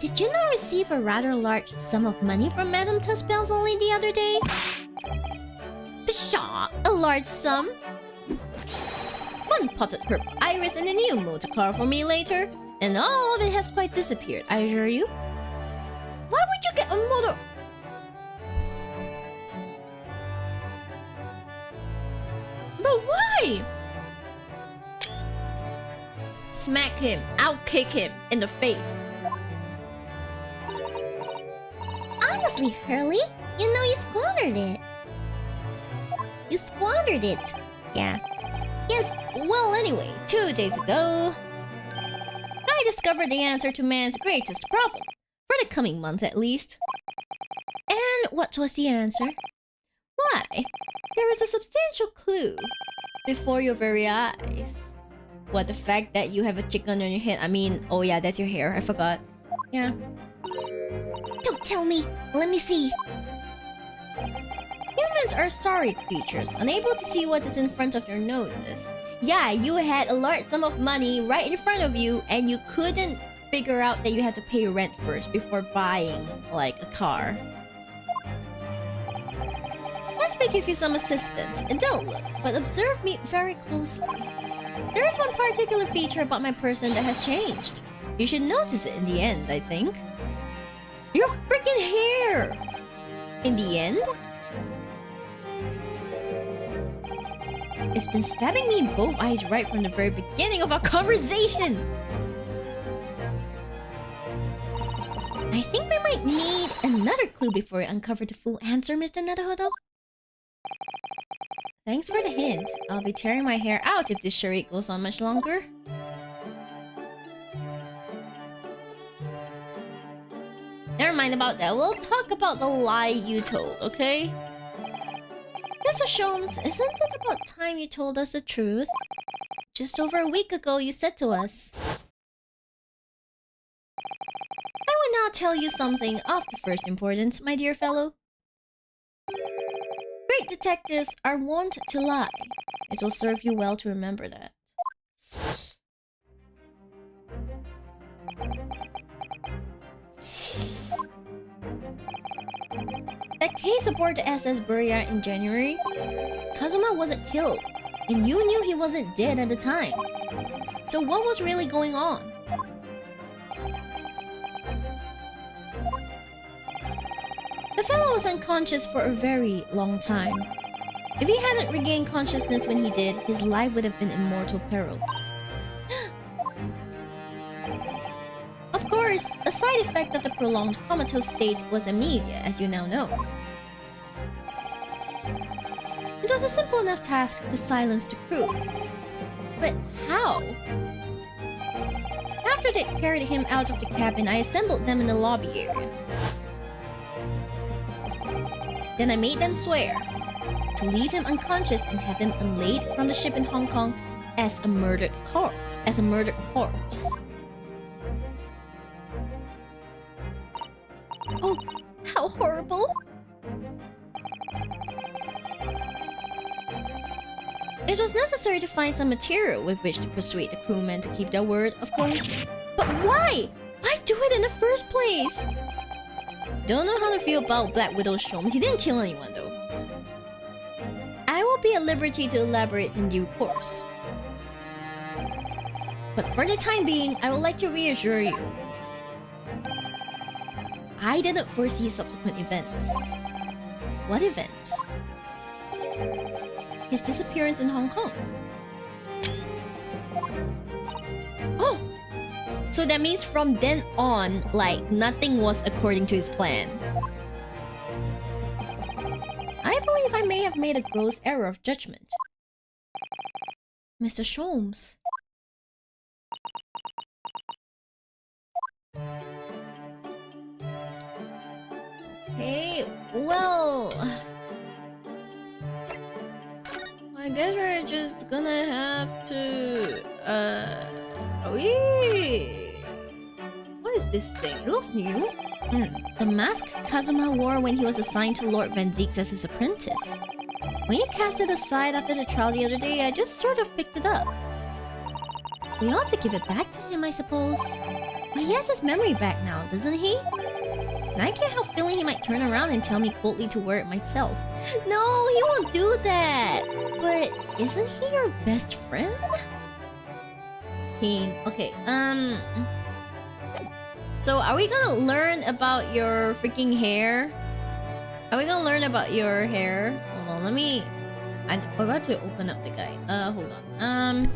Speaker 1: did you not receive a rather large sum of money from Madame Tuspells only the other day? Pshaw! A large sum? One potted purple iris and a new motor car for me later, and all of it has quite disappeared, I assure you. Why would you get a motor... Why? Smack him. I'll kick him in the face.
Speaker 2: Honestly, Hurley, you know you squandered it. You squandered it.
Speaker 1: Yeah. Yes, well anyway, 2 days ago, I discovered the answer to man's greatest problem. For the coming month at least. And what was the answer? Why, there is a substantial clue before your very eyes. What, the fact that you have a chick under your head? I mean, oh yeah, that's your hair, I forgot. Yeah.
Speaker 2: Don't tell me. Let me see.
Speaker 1: Humans are sorry creatures, unable to see what is in front of their noses. Yeah, you had a large sum of money right in front of you, and you couldn't figure out that you had to pay rent first before buying, like, a car. Let's me give you some assistance, and don't look, but observe me very closely. There is one particular feature about my person that has changed. You should notice it in the end, I think. Your freaking hair! In the end? It's been stabbing me in both eyes right from the very beginning of our conversation! I think we might need another clue before we uncover the full answer, Mr. Naruhodo. Thanks for the hint. I'll be tearing my hair out if this charade goes on much longer. Never mind about that. We'll talk about the lie you told, okay? Mr. Sholmes, isn't it about time you told us the truth? Just over a week ago, you said to us. I will now tell you something of the first importance, my dear fellow. Great detectives are wont to lie. It will serve you well to remember that. That case aboard the SS Burya in January, Kazuma wasn't killed, and you knew he wasn't dead at the time. So what was really going on? The fellow was unconscious for a very long time. If he hadn't regained consciousness when he did, his life would have been in mortal peril. Of course, a side effect of the prolonged comatose state was amnesia, as you now know. It was a simple enough task to silence the crew. But how? After they carried him out of the cabin, I assembled them in the lobby area. Then I made them swear to leave him unconscious and have him unlaid from the ship in Hong Kong as a murdered corpse. Oh, how horrible! It was necessary to find some material with which to persuade the crewmen to keep their word, of course. But why? Why do it in the first place? Don't know how to feel about Black Widow Sholmes. He didn't kill anyone, though. I will be at liberty to elaborate in due course. But for the time being, I would like to reassure you. I didn't foresee subsequent events. What events? His disappearance in Hong Kong. Oh! So that means from then on, like, nothing was according to his plan. I believe I may have made a gross error of judgment. Mr. Sholmes. Okay, well... I guess we're just gonna have to... What is this thing? It looks new. The mask Kazuma wore when he was assigned to Lord Van Zeeks as his apprentice. When you cast it aside after the trial the other day, I just sort of picked it up. We ought to give it back to him, I suppose. But he has his memory back now, doesn't he? And I can't help feeling he might turn around and tell me coldly to wear it myself. No, he won't do that! But isn't he your best friend? Okay, so are we gonna learn about your freaking hair? Are we gonna learn about your hair? Hold on, let me I forgot to open up the guide. Hold on.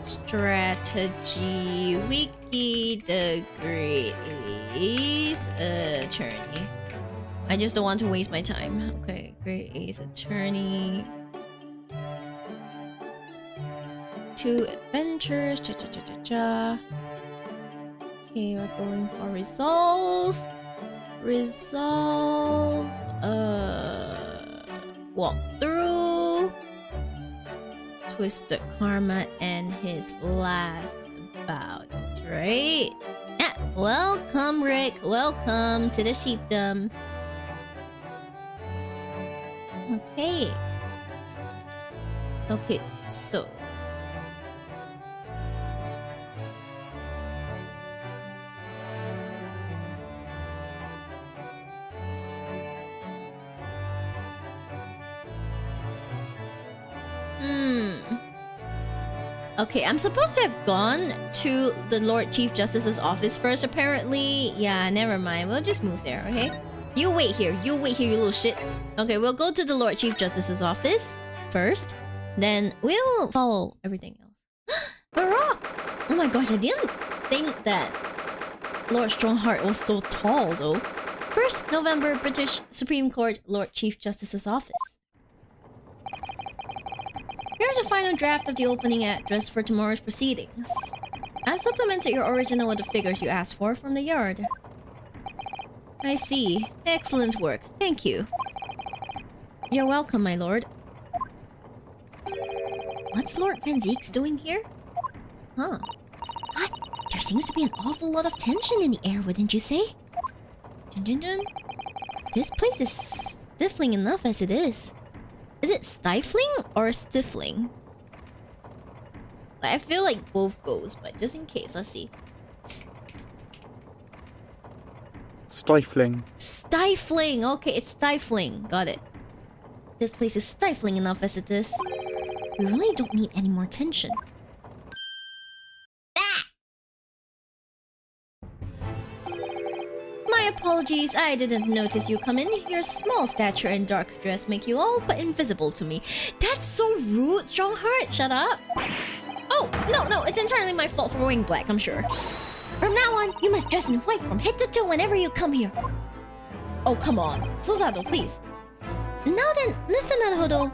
Speaker 1: Strategy Wiki, the Great Ace Attorney. I just don't want to waste my time. Okay, Great Ace Attorney. 2 adventures. Cha-cha-cha-cha-cha. Okay, we're going for resolve. Resolve. Walk through. Twisted Karma and his last bout. That's right. Ah, welcome, Rick. Welcome to the Shibdom. Okay. Okay, so. Okay, I'm supposed to have gone to the Lord Chief Justice's office first, apparently. Yeah, never mind. We'll just move there, okay? You wait here. You wait here, you little shit. Okay, we'll go to the Lord Chief Justice's office first. Then we will follow everything else. Barack! Oh my gosh, I didn't think that Lord Strongheart was so tall, though. 1st November, British Supreme Court, Lord Chief Justice's office. Here's a final draft of the opening address for tomorrow's proceedings. I've supplemented your original with the figures you asked for from the yard. I see. Excellent work. Thank you. You're welcome, my lord. What's Lord Van Zeek's doing here? Huh. What? There seems to be an awful lot of tension in the air, wouldn't you say? Dun dun dun. This place is stifling enough as it is. Is it stifling or stifling? I feel like both goes, but just in case, let's see.
Speaker 3: Stifling.
Speaker 1: Stifling! Okay, it's stifling. Got it. This place is stifling enough as it is. We really don't need any more tension. My apologies, I didn't notice you come in. Your small stature and dark dress make you all but invisible to me. That's so rude, Strongheart. Shut up. Oh, no, it's entirely my fault for wearing black, I'm sure. From now on, you must dress in white from head to toe whenever you come here. Oh, come on. Susato, please. Now then, Mr. Naruhodo.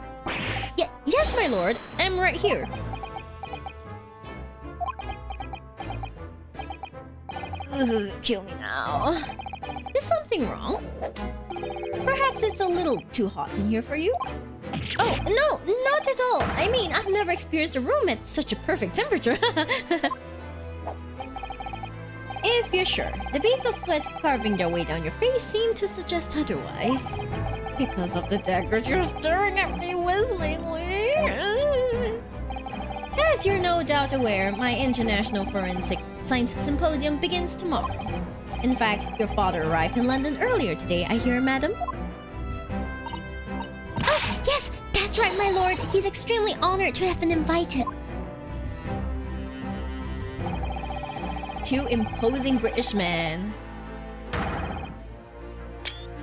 Speaker 1: Yes, my lord. I'm right here. Kill me now. Is something wrong? Perhaps it's a little too hot in here for you? Oh, no, not at all. I mean, I've never experienced a room at such a perfect temperature. If you're sure, the beads of sweat carving their way down your face seem to suggest otherwise. Because of the daggers you're staring at me with, mainly. As you're no doubt aware, my International Forensic Science Symposium begins tomorrow. In fact, your father arrived in London earlier today, I hear, madam. Oh, yes, that's right, my lord. He's extremely honored to have been invited. 2 imposing British men.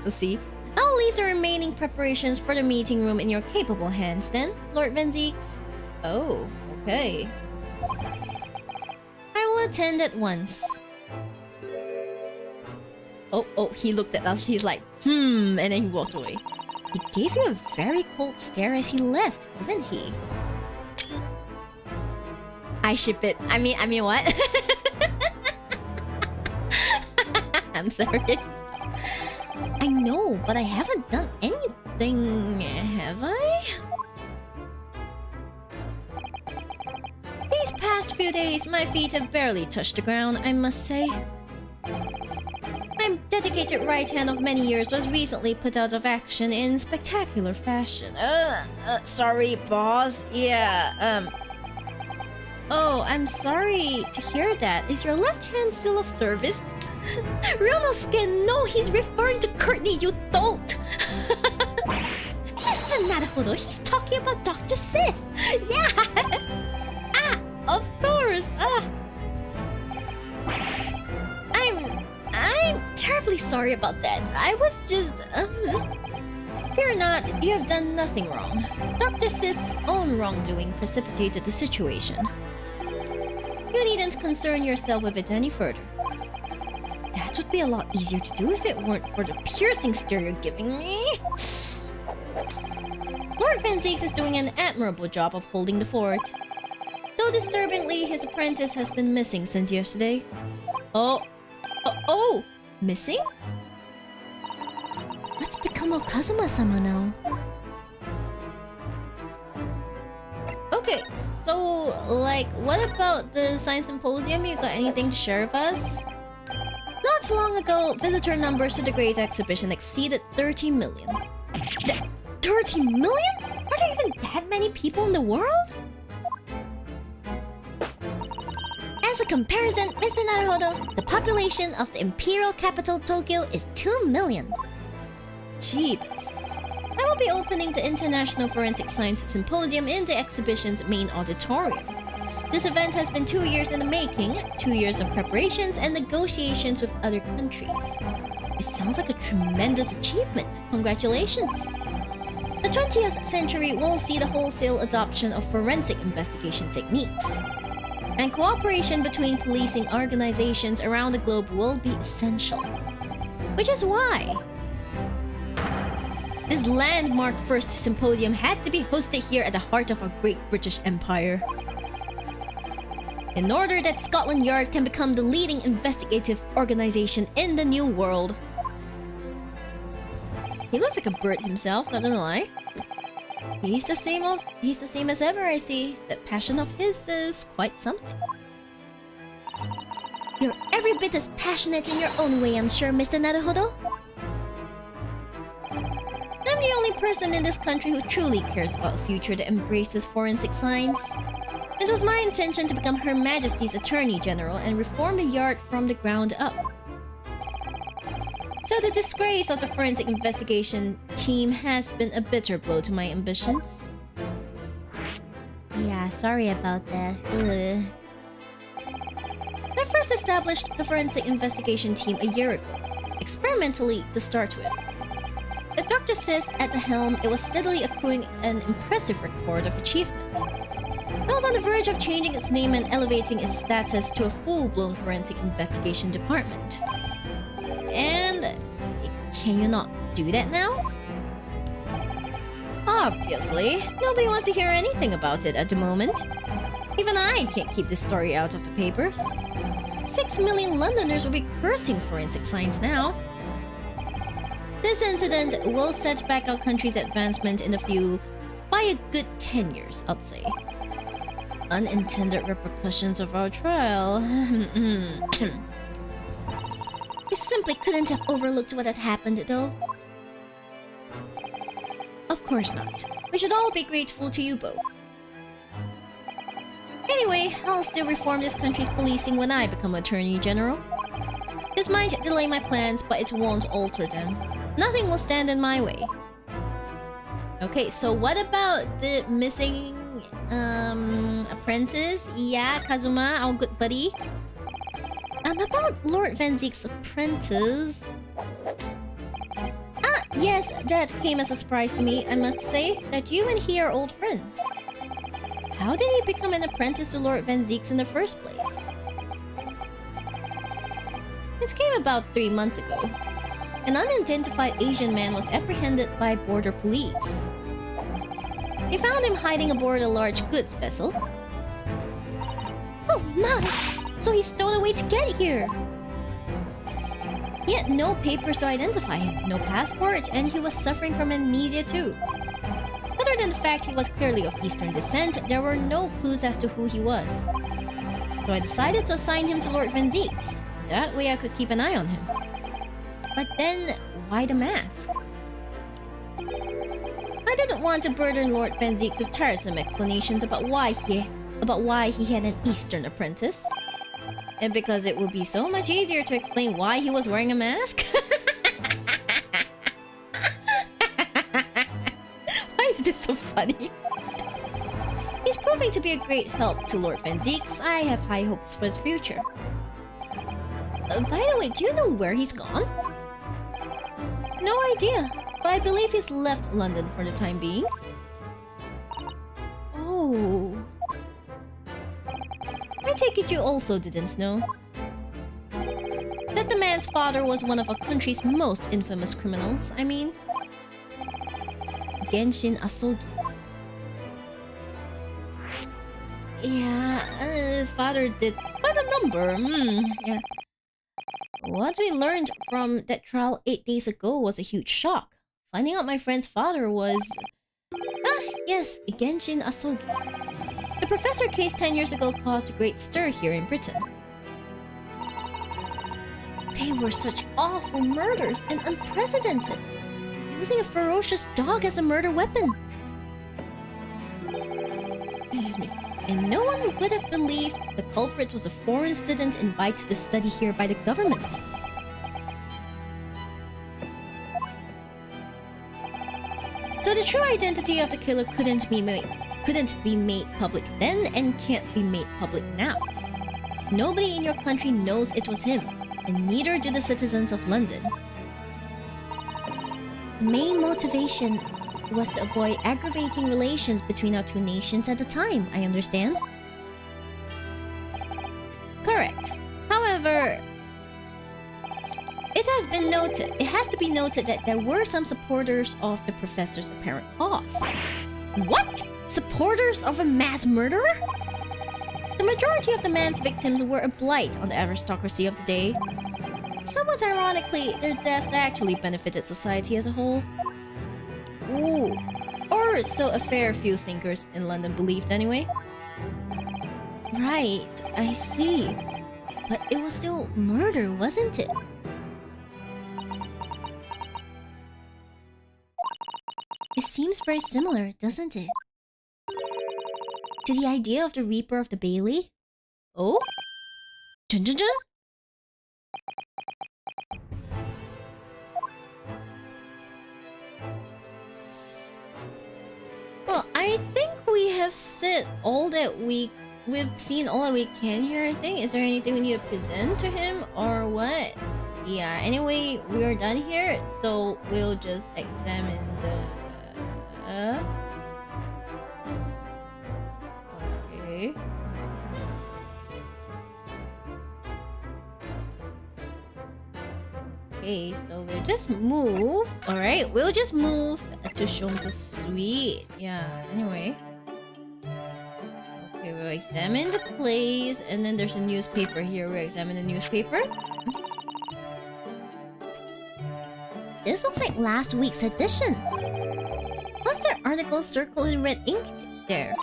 Speaker 1: Let's see. I'll leave the remaining preparations for the meeting room in your capable hands then, Lord Van Zeeks. Oh, okay. I will attend at once. Oh, he looked at us, he's like, and then he walked away. He gave you a very cold stare as he left, didn't he? I ship it. I mean what? I'm serious. I know, but I haven't done anything, have I? These past few days, my feet have barely touched the ground, I must say. My dedicated right hand of many years was recently put out of action in spectacular fashion. Sorry, boss. Yeah, Oh, I'm sorry to hear that. Is your left hand still of service? Ryunosuke, no, he's referring to Courtney, you don't! Mr. Naruhodo, he's talking about Dr. Sith! Yeah! Of course! I'm terribly sorry about that. I was just, Fear not, you have done nothing wrong. Dr. Sith's own wrongdoing precipitated the situation. You needn't concern yourself with it any further. That would be a lot easier to do if it weren't for the piercing stare you're giving me. Lord Van Zieks is doing an admirable job of holding the fort. Though disturbingly, his apprentice has been missing since yesterday. Oh, missing?
Speaker 2: What's become of Kazuma-sama now?
Speaker 1: Okay, so, like, what about the Science Symposium? You got anything to share with us? Not too long ago, visitor numbers to the Great Exhibition exceeded 30 million. 30 million? Are there even that many people in the world?
Speaker 2: As a comparison, Mr. Naruhodo, the population of the imperial capital Tokyo is 2 million.
Speaker 1: Jeebus. I will be opening the International Forensic Science Symposium in the exhibition's main auditorium. This event has been 2 years in the making, 2 years of preparations and negotiations with other countries. It sounds like a tremendous achievement. Congratulations! The 20th century will see the wholesale adoption of forensic investigation techniques. And cooperation between policing organizations around the globe will be essential. Which is why this landmark first symposium had to be hosted here at the heart of our great British Empire. In order that Scotland Yard can become the leading investigative organization in the New World. He looks like a bird himself, not gonna lie. He's the same as ever, I see. That passion of his is quite something.
Speaker 2: You're every bit as passionate in your own way, I'm sure, Mr. Naruhodo.
Speaker 1: I'm the only person in this country who truly cares about a future that embraces forensic science. It was my intention to become Her Majesty's Attorney General and reform the yard from the ground up. So the disgrace of the forensic investigation team has been a bitter blow to my ambitions.
Speaker 2: Yeah, sorry about that. Ugh.
Speaker 1: I first established the forensic investigation team a year ago, experimentally to start with. With Dr. Sith at the helm, it was steadily accruing an impressive record of achievement. It was on the verge of changing its name and elevating its status to a full-blown forensic investigation department. And can you not do that now? Obviously, nobody wants to hear anything about it at the moment. Even I can't keep this story out of the papers. 6 million Londoners will be cursing forensic science now. This incident will set back our country's advancement in the field by a good 10 years, I'd say. Unintended repercussions of our trial.
Speaker 2: You simply couldn't have overlooked what had happened, though.
Speaker 1: Of course not. We should all be grateful to you both. Anyway, I'll still reform this country's policing when I become Attorney General. This might delay my plans, but it won't alter them. Nothing will stand in my way. Okay, so what about the missing apprentice? Yeah, Kazuma, our good buddy. About Lord Van Zieks' apprentice. Yes, that came as a surprise to me, I must say, that you and he are old friends. How did he become an apprentice to Lord Van Zieks in the first place? It came about 3 months ago. An unidentified Asian man was apprehended by border police. They found him hiding aboard a large goods vessel.
Speaker 2: Oh my!
Speaker 1: So he stole away to get here! He had no papers to identify him, no passport, and he was suffering from amnesia too. Other than the fact he was clearly of Eastern descent, there were no clues as to who he was. So I decided to assign him to Lord Van Zieks. That way I could keep an eye on him. But then, why the mask? I didn't want to burden Lord Van Zieks with tiresome explanations about why he had an Eastern apprentice. And because it would be so much easier to explain why he was wearing a mask. Why is this so funny? He's proving to be a great help to Lord Van Zieks. I have high hopes for his future. By the way, do you know where he's gone? No idea. but I believe he's left London for the time being. Oh. I take it you also didn't know that the man's father was one of our country's most infamous criminals. I mean, Genshin Asogi. Yeah, his father did quite a number. Yeah. What we learned from that trial 8 days ago was a huge shock. Finding out my friend's father was... yes, Genshin Asogi. The professor case 10 years ago caused a great stir here in Britain. They were such awful murders and unprecedented. Using a ferocious dog as a murder weapon. Excuse me. And no one would have believed the culprit was a foreign student invited to study here by the government. So the true identity of the killer couldn't be made public then and can't be made public now. Nobody in your country knows it was him, and neither do the citizens of London. The main motivation was to avoid aggravating relations between our two nations at the time, I understand. Correct. However, it has to be noted that there were some supporters of the professor's apparent cause. What? Supporters of a mass murderer? The majority of the man's victims were a blight on the aristocracy of the day. Somewhat ironically, their deaths actually benefited society as a whole. Ooh. Or so a fair few thinkers in London believed anyway. Right, I see. But it was still murder, wasn't it? It seems very similar, doesn't it? To the idea of the Reaper of the Bailey? Oh? Jun jun jun? Well, I think we have said all that we've seen all that we can here, I think. Is there anything we need to present to him or what? Yeah, anyway, we are done here, so we'll just examine the... Okay. Okay, so we'll just move. Alright, we'll just move to Shom's suite. Yeah, anyway. Okay, we'll examine the place, and then there's a newspaper here. We'll examine the newspaper.
Speaker 2: This looks like last week's edition.
Speaker 1: What's the article circled in red ink there?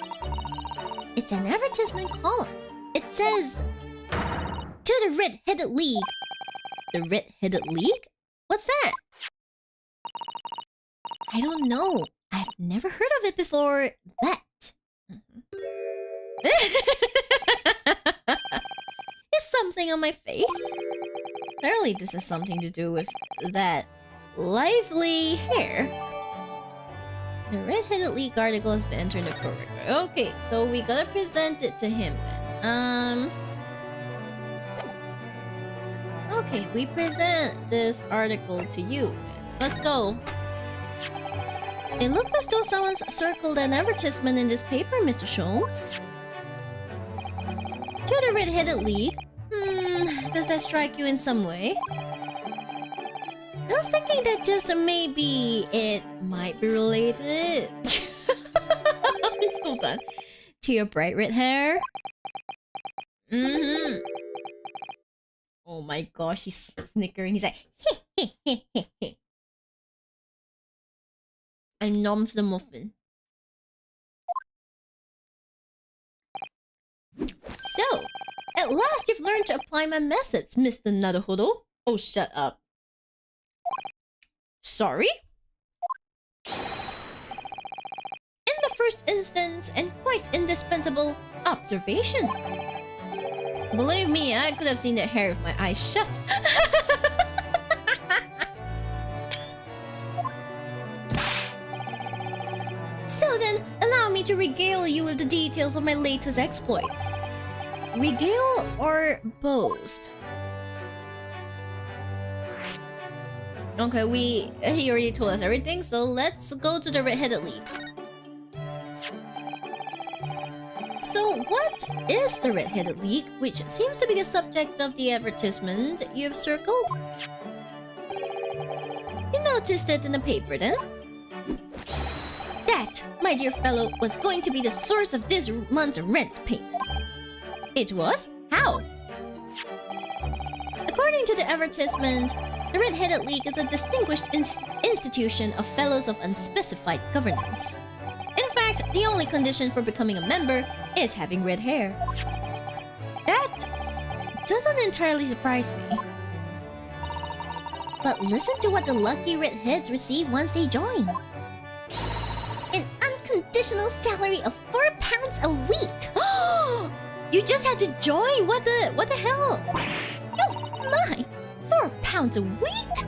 Speaker 2: It's an advertisement column. It says, "To the Red-Headed League."
Speaker 1: The Red-Headed League? What's that?
Speaker 2: I don't know. I've never heard of it before. That.
Speaker 1: Is something on my face? Clearly this has something to do with that lively hair. The Red-Headed League article has been entered in the court record. Okay, so we gotta present it to him then. Okay, we present this article to you. Let's go. It looks as though someone's circled an advertisement in this paper, Mr. Sholmes. To the Red-Headed League? Does that strike you in some way? I was thinking that just maybe it might be related. So done. To your bright red hair? Oh my gosh, he's snickering. He's like, I noms the muffin. So, at last you've learned to apply my methods, Mr. Naruhodo. Oh, shut up. Sorry? In the first instance, and quite indispensable, observation. Believe me, I could have seen that hair with my eyes shut. So then, allow me to regale you with the details of my latest exploits. Regale or boast? Okay, he already told us everything, so let's go to the Red-Headed League. So what is the Red-Headed League, which seems to be the subject of the advertisement you have circled? You noticed it in the paper then? That, my dear fellow, was going to be the source of this month's rent payment. It was? How? According to the advertisement, the Red-Headed League is a distinguished institution of fellows of unspecified governance. In fact, the only condition for becoming a member is having red hair. That doesn't entirely surprise me.
Speaker 2: But listen to what the lucky redheads receive once they join. An unconditional salary of £4 a week.
Speaker 1: You just have to join. What the hell?
Speaker 2: Oh my! £4 a week?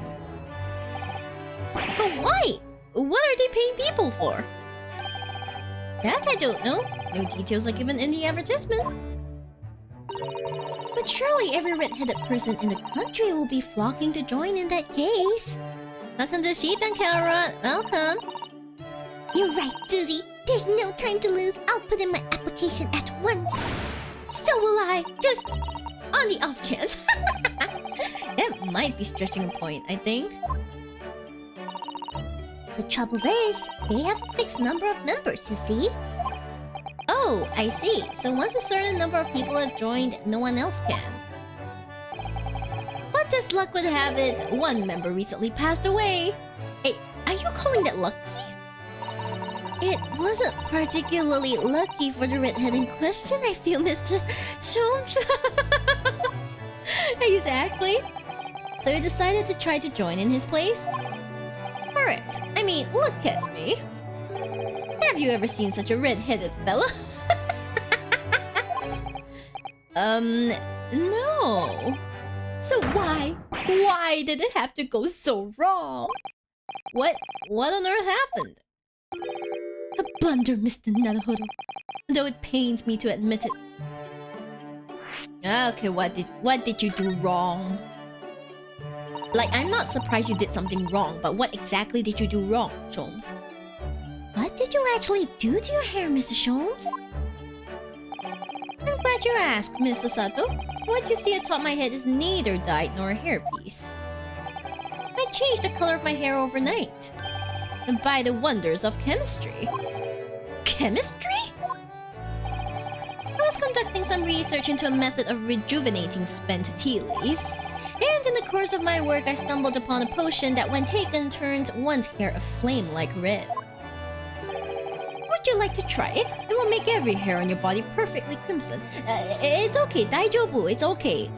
Speaker 1: But why? What are they paying people for? That I don't know. No details are given in the advertisement.
Speaker 2: But surely every red-headed person in the country will be flocking to join in that case.
Speaker 1: Welcome to Shibdom Rules. Welcome.
Speaker 2: You're right, Susie. There's no time to lose. I'll put in my application at once.
Speaker 1: So will I. Just on the off chance. That might be stretching a point, I think.
Speaker 2: The trouble is, they have a fixed number of members, you see.
Speaker 1: Oh, I see. So once a certain number of people have joined, no one else can. But as luck would have it, one member recently passed away. Hey, are you calling that lucky?
Speaker 2: It wasn't particularly lucky for the redhead in question, I feel, Mr. Sholmes.
Speaker 1: Exactly. So you decided to try to join in his place? Correct. I mean, look at me. Have you ever seen such a red-headed fella? No. So why did it have to go so wrong? What on earth happened? A blunder, Mr. Naruhodo. Though it pains me to admit it. Okay, what did you do wrong? Like, I'm not surprised you did something wrong, but what exactly did you do wrong, Sholmes?
Speaker 2: What did you actually do to your hair, Mr. Sholmes?
Speaker 1: I'm glad you asked, Mr. Sato. What you see atop my head is neither dyed nor a hairpiece. I changed the color of my hair overnight. And by the wonders of chemistry.
Speaker 2: Chemistry?
Speaker 1: I was conducting some research into a method of rejuvenating spent tea leaves. And in the course of my work, I stumbled upon a potion that, when taken, turns one's hair aflame like red. Would you like to try it? It will make every hair on your body perfectly crimson. It's okay, daijobu, it's okay.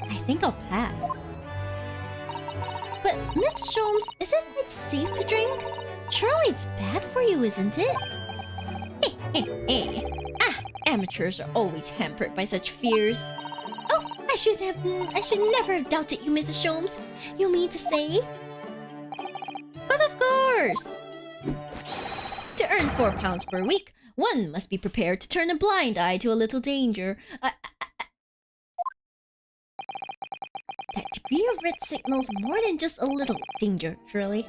Speaker 1: I think I'll pass.
Speaker 2: But, Mr. Sholmes, is it quite safe to drink? Surely it's bad for you, isn't it?
Speaker 1: Amateurs are always hampered by such fears.
Speaker 2: Oh, I should never have doubted you, Mr. Sholmes. You mean to say?
Speaker 1: But of course! To earn £4 per week, one must be prepared to turn a blind eye to a little danger.
Speaker 2: That degree of red signals more than just a little danger, surely.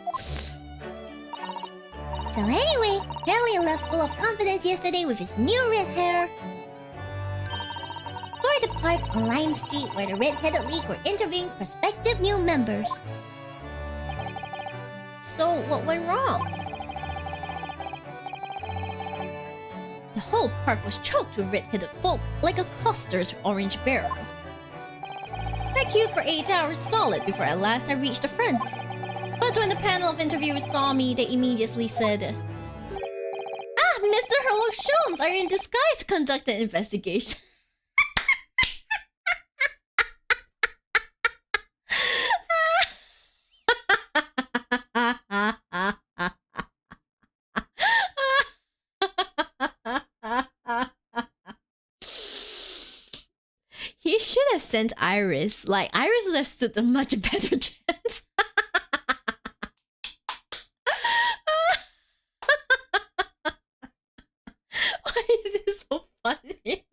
Speaker 2: So anyway, Harley left full of confidence yesterday with his new red hair. For the park on Lime Street, where the Red-Headed League were interviewing prospective new members.
Speaker 1: So what went wrong? The whole park was choked with red-headed folk, like a coster's orange barrel. I queued for 8 hours solid before at last I reached the front. But when the panel of interviewers saw me, they immediately said, "Ah, Mr. Sherlock Sholmes, are you in disguise to conduct an investigation?" He should have sent Iris. Like, Iris would have stood a much better chance. Why is this so funny?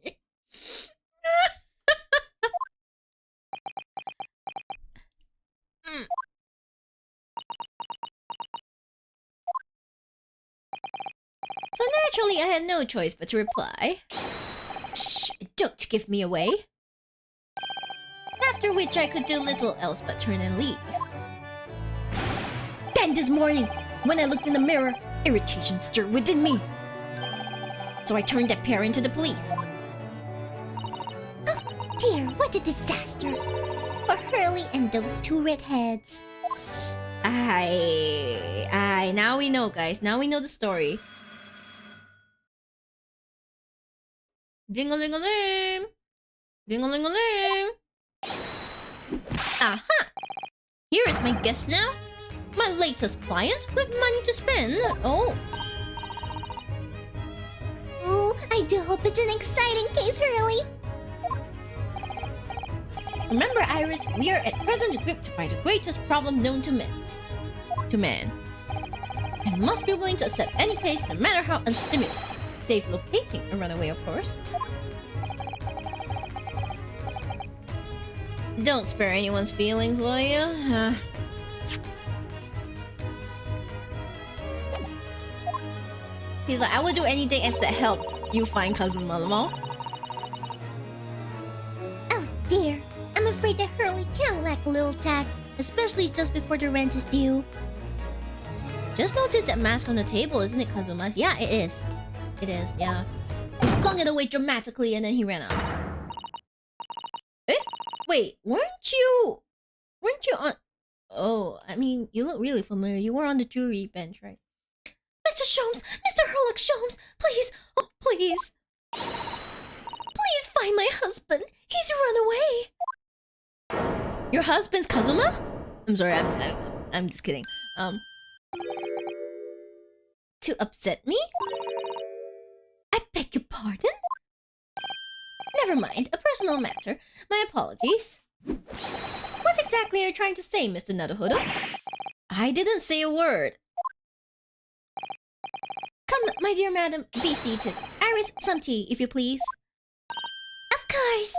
Speaker 1: So naturally, I had no choice but to reply. Shh, don't give me away. After which I could do little else but turn and leave. Then this morning, when I looked in the mirror, irritation stirred within me. So I turned that pair into the police.
Speaker 2: Oh dear, what a disaster. For Hurley and those two redheads.
Speaker 1: Now we know, guys. Now we know the story. Ding-a-ling-a-ling! Ding-a-ling-a-ling! Aha! Here is my guest now. My latest client with money to spend. Oh.
Speaker 2: Oh, I do hope it's an exciting case, Hurley.
Speaker 1: Remember, Iris, we are at present gripped by the greatest problem known to man. And must be willing to accept any case, no matter how unstimulating. Save locating a runaway, of course. Don't spare anyone's feelings, will you? He's like, I will do anything except help you find Kazuma, lol.
Speaker 2: Oh dear, I'm afraid that Hurley can lack a little tact, especially just before the rent is due.
Speaker 1: Just noticed that mask on the table, isn't it, Kazuma's? Yeah, it is. It is, yeah. He flung it away dramatically and then he ran out. Eh? Wait, weren't you on... Oh, I mean, you look really familiar. You were on the jury bench, right? Mr. Sholmes! Mr. Herlock Sholmes! Please! Oh, please! Please find my husband! He's run away! Your husband's Kazuma? I'm sorry, I'm just kidding. To upset me? I beg your pardon? Never mind, a personal matter. My apologies. What exactly are you trying to say, Mr. Naruhodo? I didn't say a word. Come, my dear madam, be seated. Iris, some tea, if you please.
Speaker 2: Of course.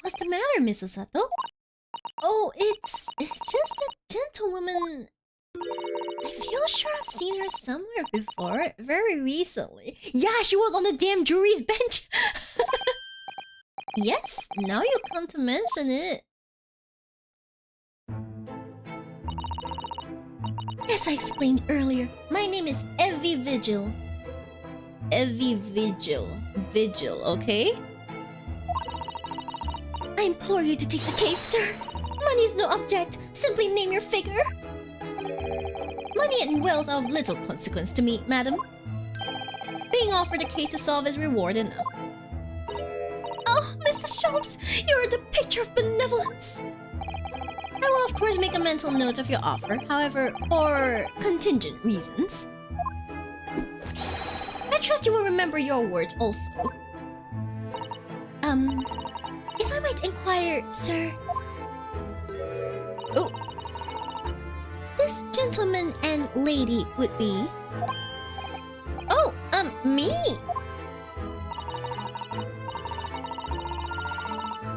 Speaker 1: What's the matter, Miss Osato? Oh, it's just a gentlewoman. I feel sure I've seen her somewhere before, very recently. Yeah, she was on the damn jury's bench. Yes, now you come to mention it. As I explained earlier, my name is Evie Vigil. Evie Vigil. Vigil, okay? I implore you to take the case, sir. Money's no object. Simply name your figure. Money and wealth are of little consequence to me, madam. Being offered a case to solve is reward enough. Oh, Mr. Sholmes, you're the picture of benevolence. I will of course make a mental note of your offer, however, for contingent reasons. I trust you will remember your words also. If I might inquire, sir... Oh. This gentleman and lady would be... Oh, me!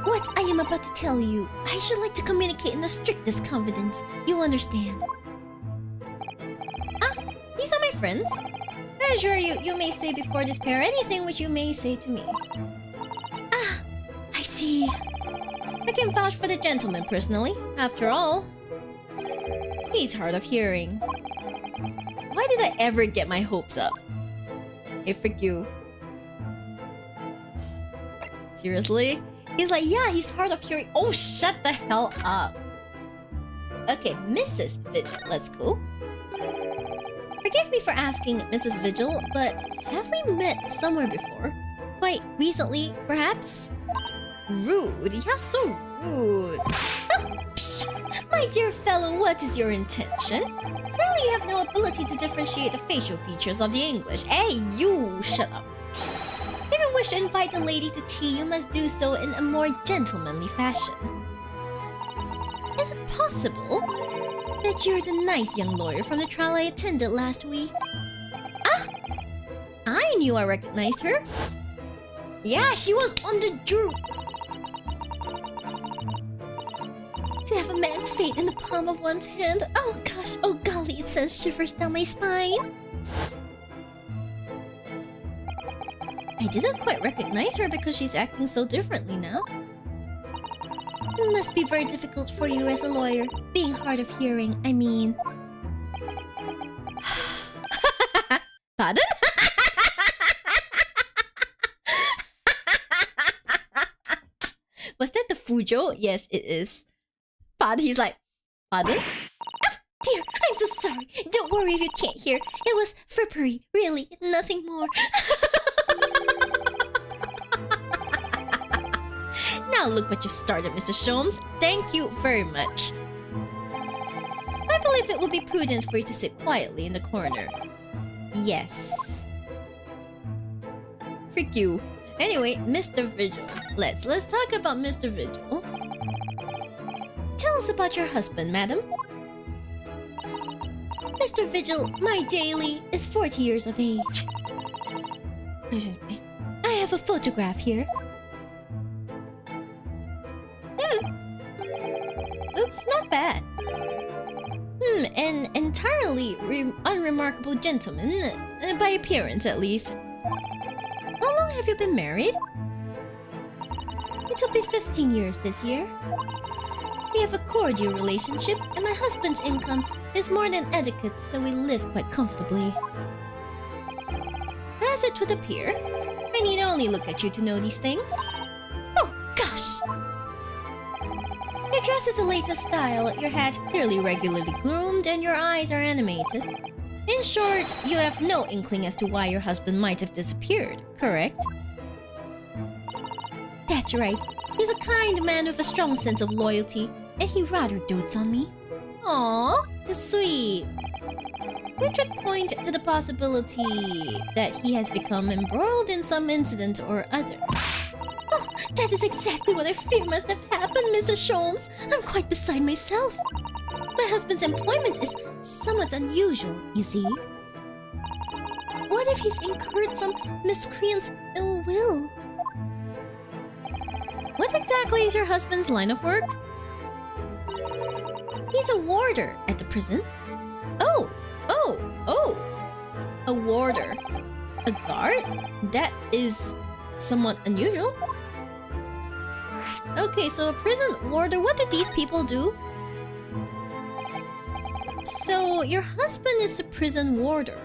Speaker 1: What I am about to tell you, I should like to communicate in the strictest confidence. You understand? Ah, these are my friends. I assure you, you may say before this pair anything which you may say to me. Ah, I see. I can vouch for the gentleman personally, after all. He's hard of hearing. Why did I ever get my hopes up? Hey, frick you. Seriously? He's like, yeah, he's hard of hearing. Oh, shut the hell up. Okay, Mrs. Vigil, that's cool. Forgive me for asking, Mrs. Vigil, but have we met somewhere before? Quite recently, perhaps? Rude, yeah, so rude. Oh, psh, my dear fellow, what is your intention? Clearly you have no ability to differentiate the facial features of the English. Hey, you, shut up. If you wish to invite a lady to tea, you must do so in a more gentlemanly fashion. Is it possible that you're the nice young lawyer from the trial I attended last week? Ah! I knew I recognized her. Yeah, she was on the jury. To
Speaker 2: To have a man's fate in the palm of one's hand. Oh gosh, oh golly, it sends shivers down my spine. I didn't quite recognize her because she's acting so differently now. It must be very difficult for you as a lawyer, being hard of hearing, I mean.
Speaker 1: Pardon? Was that the Fujo? Yes, it is. But he's like, pardon?
Speaker 2: Dear, I'm so sorry. Don't worry if you can't hear. It was frippery, really, nothing more.
Speaker 1: Now look what you started, Mr. Sholmes. Thank you very much.
Speaker 2: I believe it would be prudent for you to sit quietly in the corner.
Speaker 1: Yes. Freak you. Anyway, Mr. Vigil. Let's talk about Mr. Vigil.
Speaker 2: Tell us about your husband, madam. Mr. Vigil, my daily, is 40 years of age.
Speaker 1: Excuse me.
Speaker 2: I have a photograph here.
Speaker 1: Looks not bad.
Speaker 2: An entirely unremarkable gentleman, by appearance at least.
Speaker 1: How long have you been married?
Speaker 2: It will be 15 years this year. We have a cordial relationship, and my husband's income is more than adequate, so we live quite comfortably.
Speaker 1: As it would appear, I need only look at you to know these things.
Speaker 2: Oh, gosh! Your dress is the latest style, your hat clearly regularly groomed, and your eyes are animated.
Speaker 1: In short, you have no inkling as to why your husband might have disappeared, correct?
Speaker 2: That's right. He's a kind man with a strong sense of loyalty, and he rather dotes on me.
Speaker 1: Aww.
Speaker 2: Sweet. Which would point to the possibility that he has become embroiled in some incident or other. Oh, that is exactly what I fear must have happened, Mr. Sholmes. I'm quite beside myself. My husband's employment is somewhat unusual, you see. What if he's incurred some miscreant's ill will?
Speaker 1: What exactly is your husband's line of work?
Speaker 2: He's a warder at the prison.
Speaker 1: Oh! A warder. A guard? That is somewhat unusual. Okay, so a prison warder, what do these people do?
Speaker 2: So, your husband is a prison warder?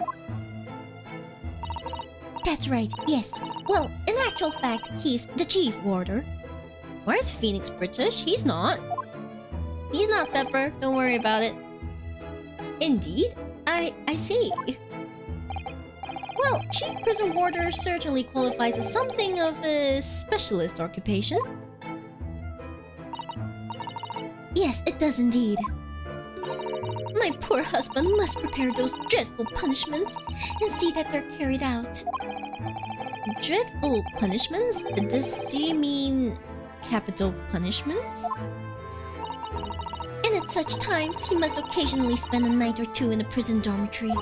Speaker 2: That's right, yes. Well, in actual fact, he's the chief warder.
Speaker 1: Why is Phoenix British? He's not. He's not, Pepper. Don't worry about it.
Speaker 2: Indeed? I see. Well, chief prison warder certainly qualifies as something of a specialist occupation. Yes, it does indeed. My poor husband must prepare those dreadful punishments and see that they're carried out.
Speaker 1: Dreadful punishments? Does she mean capital punishments?
Speaker 2: And at such times, he must occasionally spend a night or two in the prison dormitory.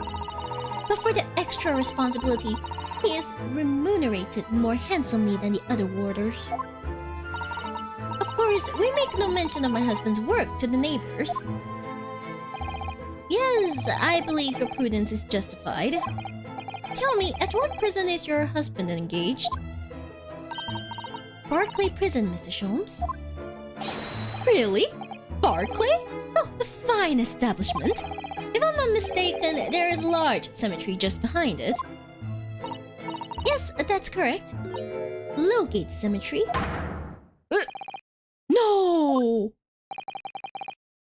Speaker 2: But for the extra responsibility, he is remunerated more handsomely than the other warders. Of course, we make no mention of my husband's work to the neighbors. Yes, I believe your prudence is justified. Tell me, at what prison is your husband engaged? Barclay Prison, Mr. Sholmes.
Speaker 1: Really? Barclay?
Speaker 2: Oh, a fine establishment. If I'm not mistaken, there is a large cemetery just behind it. Yes, that's correct. Lowgate Cemetery.
Speaker 1: No!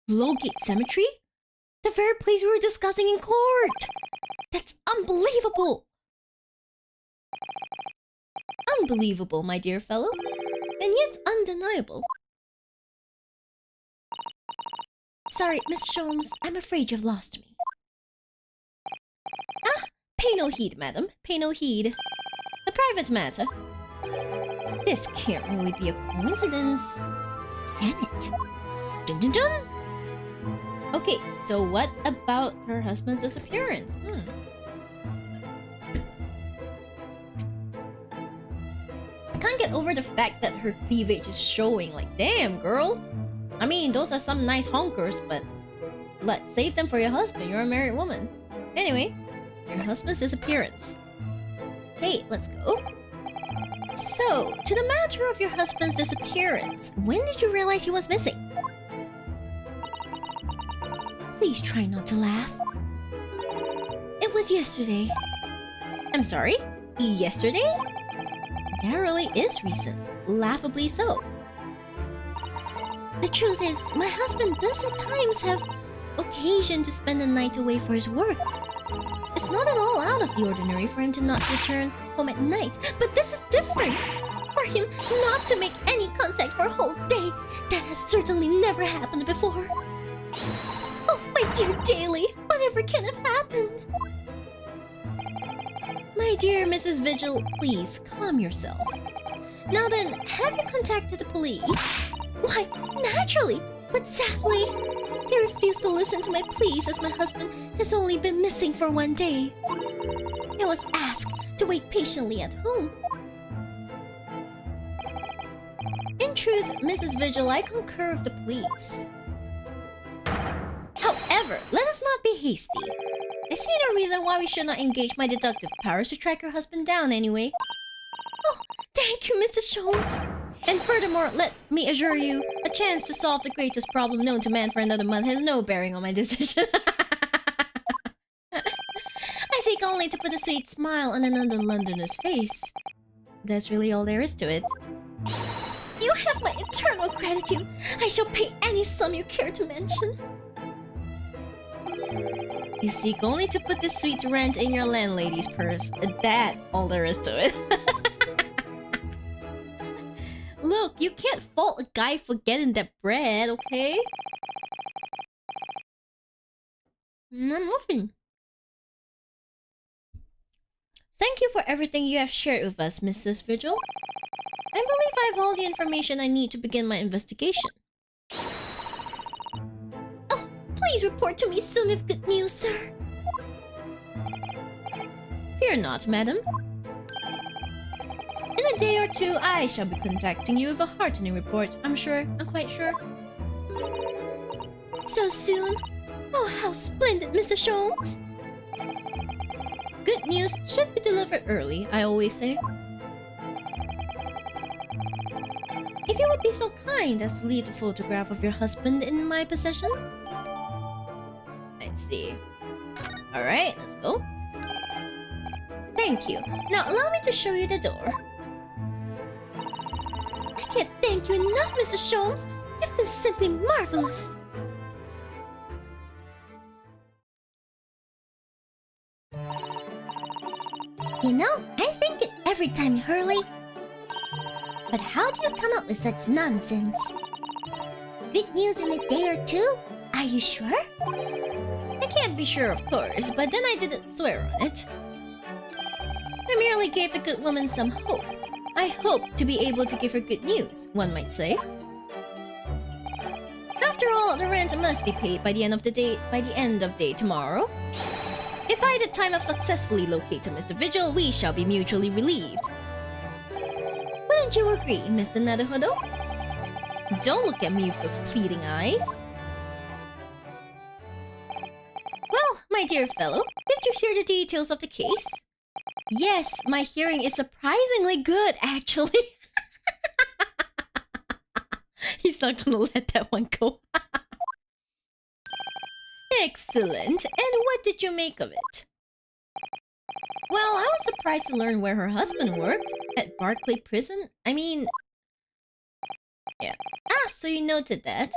Speaker 2: Lowgate Cemetery? The very place we were discussing in court! That's unbelievable!
Speaker 1: Unbelievable, my dear fellow.
Speaker 2: And yet undeniable. Sorry, Miss Sholmes, I'm afraid you've lost me.
Speaker 1: Ah, pay no heed, madam. Pay no heed. A private matter.
Speaker 2: This can't really be a coincidence, can it?
Speaker 1: Dun dun dun! Okay, so what about her husband's disappearance? I can't get over the fact that her cleavage is showing. Like, damn, girl.
Speaker 2: I mean, those are some nice honkers, but let's save them for your husband. You're a married woman. Anyway, your husband's disappearance. Hey, let's go. So, to the matter of your husband's disappearance, when did you realize he was missing? Please try not to laugh. It was yesterday. I'm sorry? Yesterday? That really is recent. Laughably so. The truth is, my husband does at times have occasion to spend the night away for his work. It's not at all out of the ordinary for him to not return home at night, but this is different. For him not to make any contact for a whole day, that has certainly never happened before. Oh, my dear Daily, whatever can have happened? My dear Mrs. Vigil, please calm yourself. Now then, have you contacted the police? Why, naturally, but sadly, they refuse to listen to my pleas as my husband has only been missing for 1 day. I was asked to wait patiently at home. In truth, Mrs. Vigil, I concur with the police. However, let us not be hasty. I see no reason why we should not engage my deductive powers to track your husband down anyway. Oh, thank you, Mr. Sholmes. And furthermore, let me assure you, a chance to solve the greatest problem known to man for another month has no bearing on my decision. I seek only to put a sweet smile on another Londoner's face. That's really all there is to it. You have my eternal gratitude. I shall pay any sum you care to mention. You seek only to put this sweet rent in your landlady's purse. That's all there is to it. Look, you can't fault a guy for getting that bread, okay? I'm moving. Thank you for everything you have shared with us, Mrs. Vigil. I believe I have all the information I need to begin my investigation. Oh, please report to me soon with good news, sir. Fear not, madam. In a day or two, I shall be contacting you with a heartening report, I'm quite sure. So soon? Oh, how splendid, Mr. Sholmes! Good news should be delivered early, I always say. If you would be so kind as to leave the photograph of your husband in my possession. I see. Alright, let's go. Thank you. Now allow me to show you the door. I can't thank you enough, Mr. Sholmes. You've been simply marvelous. You know, I think it every time, Hurley. But how do you come up with such nonsense? Good news in a day or two? Are you sure? I can't be sure, of course, but then I didn't swear on it. I merely gave the good woman some hope. I hope to be able to give her good news, one might say. After all, the rent must be paid by the end of day tomorrow. If by the time I've successfully located Mr. Vigil, we shall be mutually relieved. Wouldn't you agree, Mr. Naruhodo? Don't look at me with those pleading eyes. Well, my dear fellow, did you hear the details of the case? Yes, my hearing is surprisingly good, actually. He's not gonna let that one go. Excellent. And what did you make of it? Well, I was surprised to learn where her husband worked. At Barclay Prison? I mean... Yeah. Ah, so you noted that.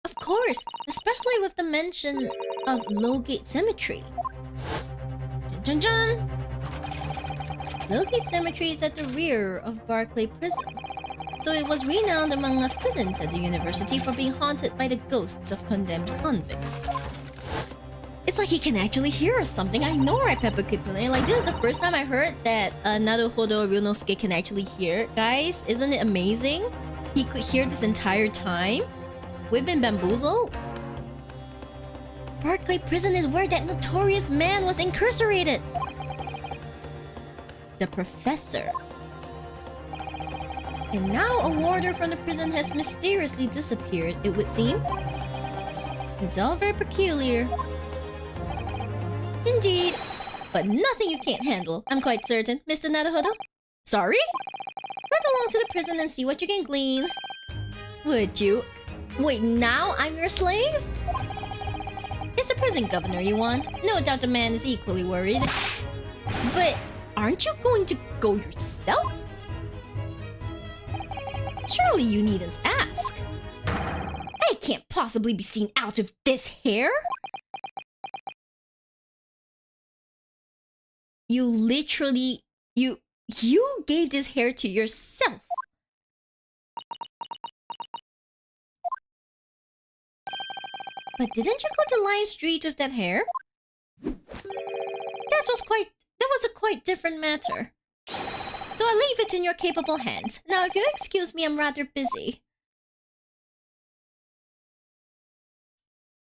Speaker 2: Of course, especially with the mention of Lowgate Cemetery. Dun dun dun! Lowgate Cemetery is at the rear of Barclay Prison. So it was renowned among us students at the university for being haunted by the ghosts of condemned convicts. It's like he can actually hear us something. I know, right, Peppa Kitsune? Like, this is the first time I heard that Naruhodo Ryunosuke can actually hear. Guys, isn't it amazing? He could hear this entire time? We've been bamboozled? Barclay Prison is where that notorious man was incarcerated. The professor. And now a warder from the prison has mysteriously disappeared, it would seem. It's all very peculiar. Indeed. But nothing you can't handle, I'm quite certain, Mr. Naruhodo. Sorry? Run along to the prison and see what you can glean. Would you? Wait, now I'm your slave? It's the prison governor you want. No doubt the man is equally worried. But aren't you going to go yourself? Surely you needn't ask. I can't possibly be seen out of this hair. You literally... You gave this hair to yourself. But didn't you go to Lime Street with that hair? That was a quite different matter. So I leave it in your capable hands. Now if you'll excuse me, I'm rather busy.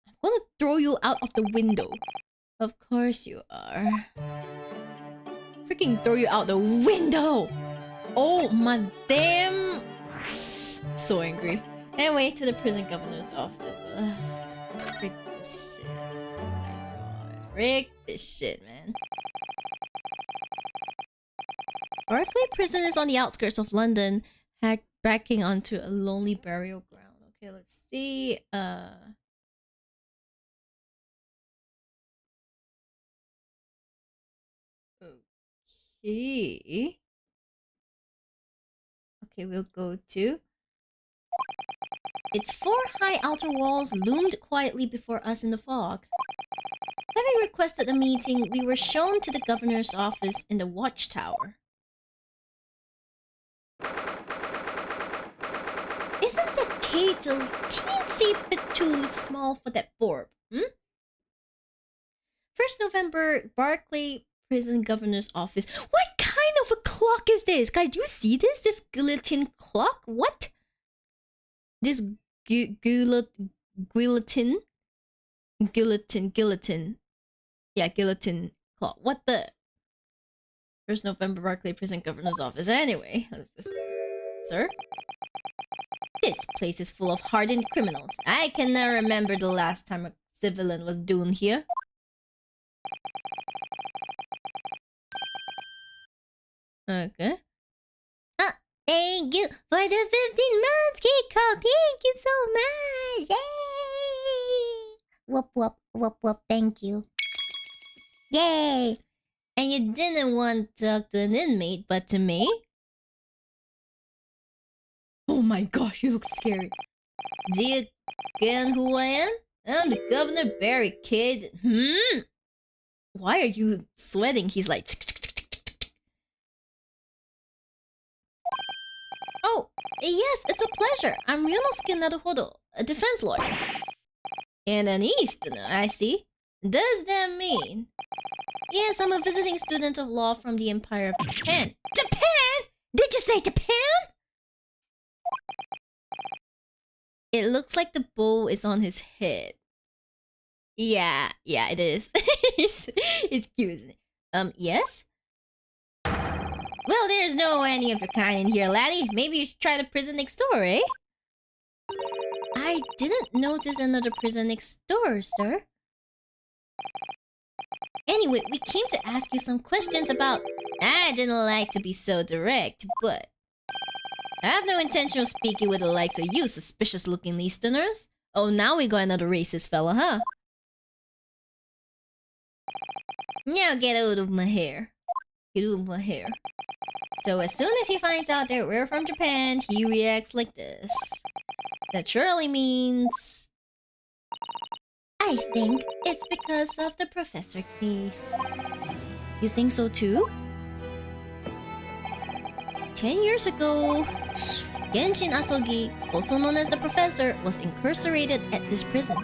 Speaker 2: I'm gonna throw you out of the window. Of course you are. Freaking throw you out the window! Oh my damn... So angry. Anyway, to the prison governor's office. Frick this shit. Oh my god. Frick this shit, man. Barclay Prison is on the outskirts of London, backing onto a lonely burial ground. Okay, let's see. Okay. Okay, we'll go to... Its four high outer walls loomed quietly before us in the fog. Having requested a meeting, we were shown to the governor's office in the watchtower. Isn't the cage a teensy bit too small for that borb? 1st November, Barclay Prison Governor's Office. What kind of a clock is this? Guys, do you see this? This guillotine clock? What? This guillotine? Guillotine. Yeah, guillotine clock. What the? 1st November, Barclay Prison Governor's Office. Anyway, let's just... Sir? This place is full of hardened criminals. I cannot remember the last time a civilian was doomed here. Okay. Oh, thank you for the 15 months, Kiko. Thank you so much. Yay!
Speaker 1: Whoop, whoop, whoop, whoop. Thank you.
Speaker 2: Yay! And you didn't want to talk to an inmate, but to me? Oh my gosh, you look scary. Do you get who I am? I'm the Governor Barry, kid. Why are you sweating? He's like... Oh, yes, it's a pleasure. I'm Ryonosuke Naruhodo, a defense lawyer. And an Easterner, I see. Does that mean... Yes, I'm a visiting student of law from the Empire of Japan. Japan? Did you say Japan? It looks like the bow is on his head. Yeah, it is. It's cute, isn't it? Yes? Well, there's no any of your kind in here, laddie. Maybe you should try the prison next door, eh? I didn't notice another prison next door, sir. Anyway, we came to ask you some questions about... I didn't like to be so direct, but... I have no intention of speaking with the likes of you, suspicious-looking Easterners. Oh, now we got another racist fella, huh? Now get out of my hair. Get out of my hair. So as soon as he finds out that we're from Japan, he reacts like this. That surely means... I think it's because of the professor case. You think so too? 10 years ago, Genshin Asogi, also known as the Professor, was incarcerated at this prison.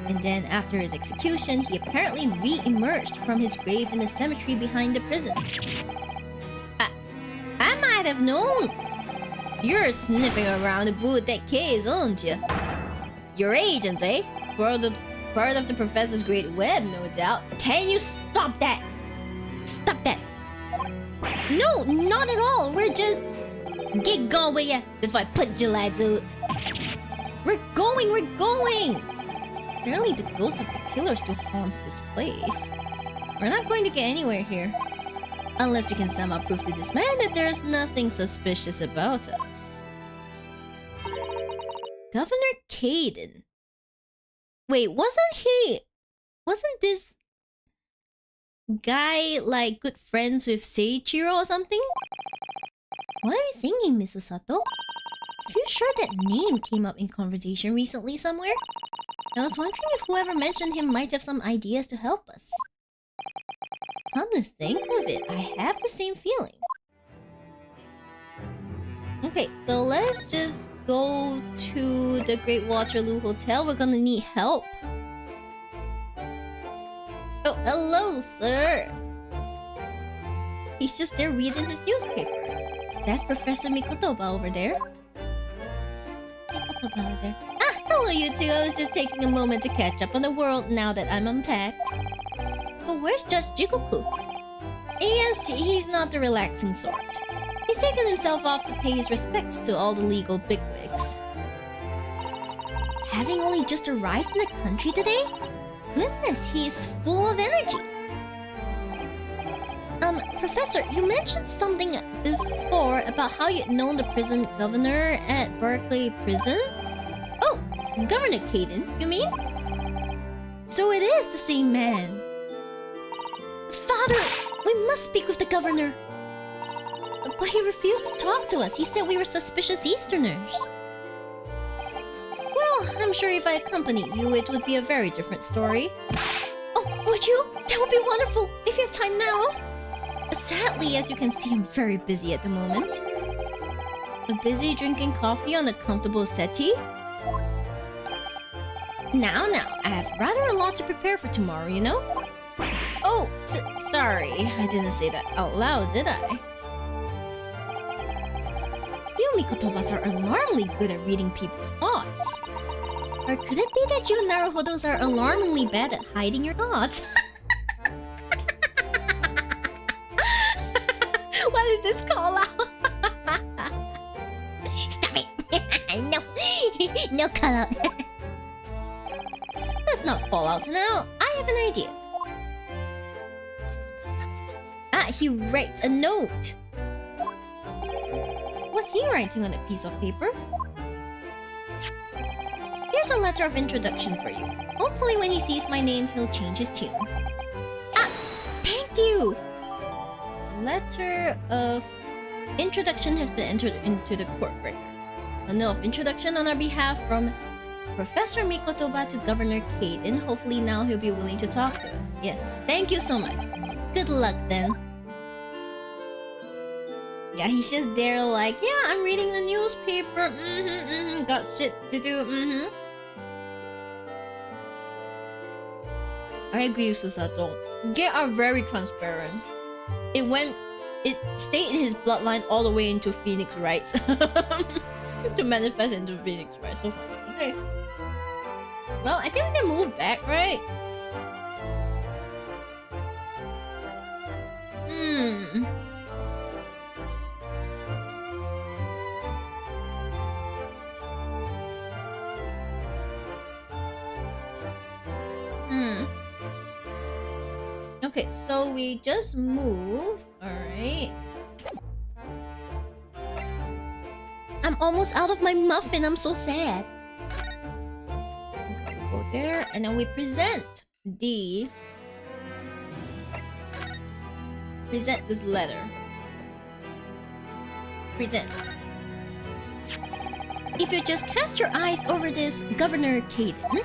Speaker 2: And then after his execution, he apparently re-emerged from his grave in the cemetery behind the prison. I might have known! You're sniffing around the booth that case, aren't you? You're agents, eh? Part of the Professor's great web, no doubt. Can you stop that? Stop that! No, not at all. We're just... Get going with ya before I punch your lads out. We're going! Apparently the ghost of the killer still haunts this place. We're not going to get anywhere here. Unless you can somehow prove to this man that there's nothing suspicious about us. Governor Caden. Wait, wasn't this guy like good friends with Seiichiro or something? What are you thinking, Miss Usato? I feel sure that name came up in conversation recently somewhere. I was wondering if whoever mentioned him might have some ideas to help us. Come to think of it, I have the same feeling. Okay, so let's just go to the Great Waterloo Hotel. We're gonna need help. Oh, hello, sir. He's just there reading his newspaper. That's Professor Mikotoba over there. Ah, hello you two. I was just taking a moment to catch up on the world now that I'm unpacked. But where's Judge Jikoku? Yes, he's not the relaxing sort. He's taken himself off to pay his respects to all the legal bigwigs. Having only just arrived in the country today? Goodness, he is full of energy. Professor, you mentioned something before about how you'd known the prison governor at Berkeley Prison? Oh, Governor Caden, you mean? So it is the same man. Father, we must speak with the governor. But he refused to talk to us. He said we were suspicious Easterners. Well, I'm sure if I accompanied you, it would be a very different story. Oh, would you? That would be wonderful, if you have time now. Sadly, as you can see, I'm very busy at the moment. Busy drinking coffee on a comfortable settee? Now, I have rather a lot to prepare for tomorrow, you know? Oh, sorry, I didn't say that out loud, did I? You Mikotobas are alarmingly good at reading people's thoughts. Or could it be that you Naruhodos are alarmingly bad at hiding your thoughts? What is this call out? Stop it! No call out. Let's not fall out now. I have an idea. Ah, he writes a note. What's he writing on a piece of paper? Here's a letter of introduction for you. Hopefully when he sees my name, he'll change his tune. Ah! Thank you! Letter of introduction has been entered into the court record. A note of introduction on our behalf from Professor Mikotoba to Governor Caden. Hopefully now he'll be willing to talk to us. Yes, thank you so much. Good luck then. Yeah, he's just there like, yeah, I'm reading the newspaper. Got shit to do. I agree with Susato. They are very transparent. It stayed in his bloodline all the way into Phoenix Wrights. To manifest into Phoenix Wright. So funny. Okay. Well, I think we can move back, right? Okay, so we just move. Alright. I'm almost out of my muffin. I'm so sad. Okay, go there. And then we present this letter. Present. If you just cast your eyes over this, Governor Caden.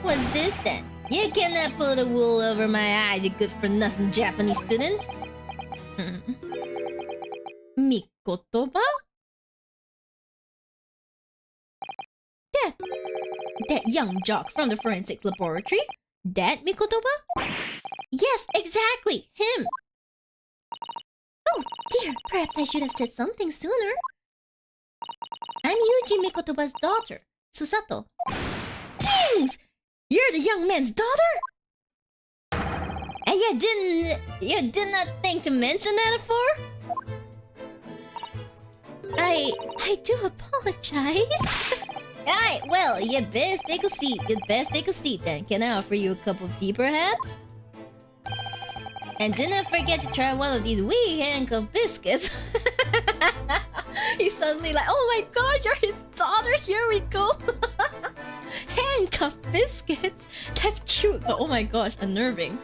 Speaker 2: What's this then? You cannot pull the wool over my eyes, you good-for-nothing Japanese student. Mikotoba? That young jock from the forensic laboratory? That Mikotoba? Yes, exactly! Him! Oh dear, perhaps I should have said something sooner. I'm Yuji Mikotoba's daughter, Susato. Tings! You're the young man's daughter? And you did not think to mention that before? I do apologize. Alright, well, you best take a seat. You best take a seat then. Can I offer you a cup of tea perhaps? And do not forget to try one of these wee handcuff biscuits. He's suddenly like, oh my god, you're his daughter, here we go. Handcuff biscuits? That's cute, but oh my gosh, unnerving.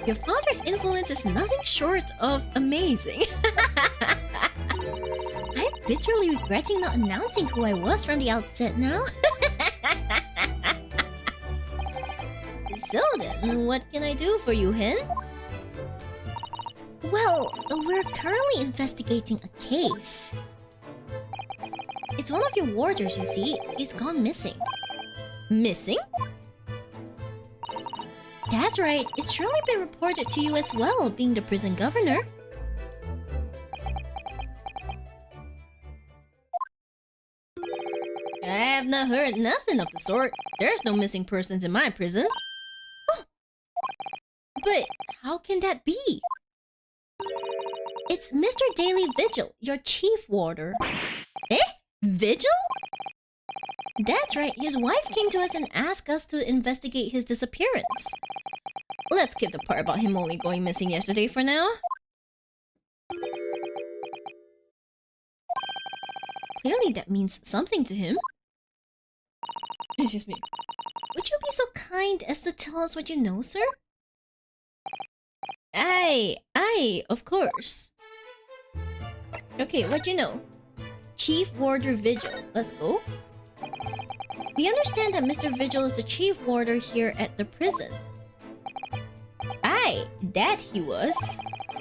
Speaker 2: Your father's influence is nothing short of amazing. I'm literally regretting not announcing who I was from the outset now. So then, what can I do for you, Hen? Well, we're currently investigating a case. It's one of your warders, you see. He's gone missing. Missing? That's right. It's surely been reported to you as well, being the prison governor. I have not heard nothing of the sort. There's no missing persons in my prison. Oh. But how can that be? It's Mr. Daily Vigil, your chief warder. Eh? Vigil? That's right, his wife came to us and asked us to investigate his disappearance. Let's skip the part about him only going missing yesterday for now. Clearly that means something to him. Excuse me. Would you be so kind as to tell us what you know, sir? Aye, of course. Okay, what you know? Chief Warder Vigil. Let's go. We understand that Mr. Vigil is the chief warder here at the prison. Aye, that he was.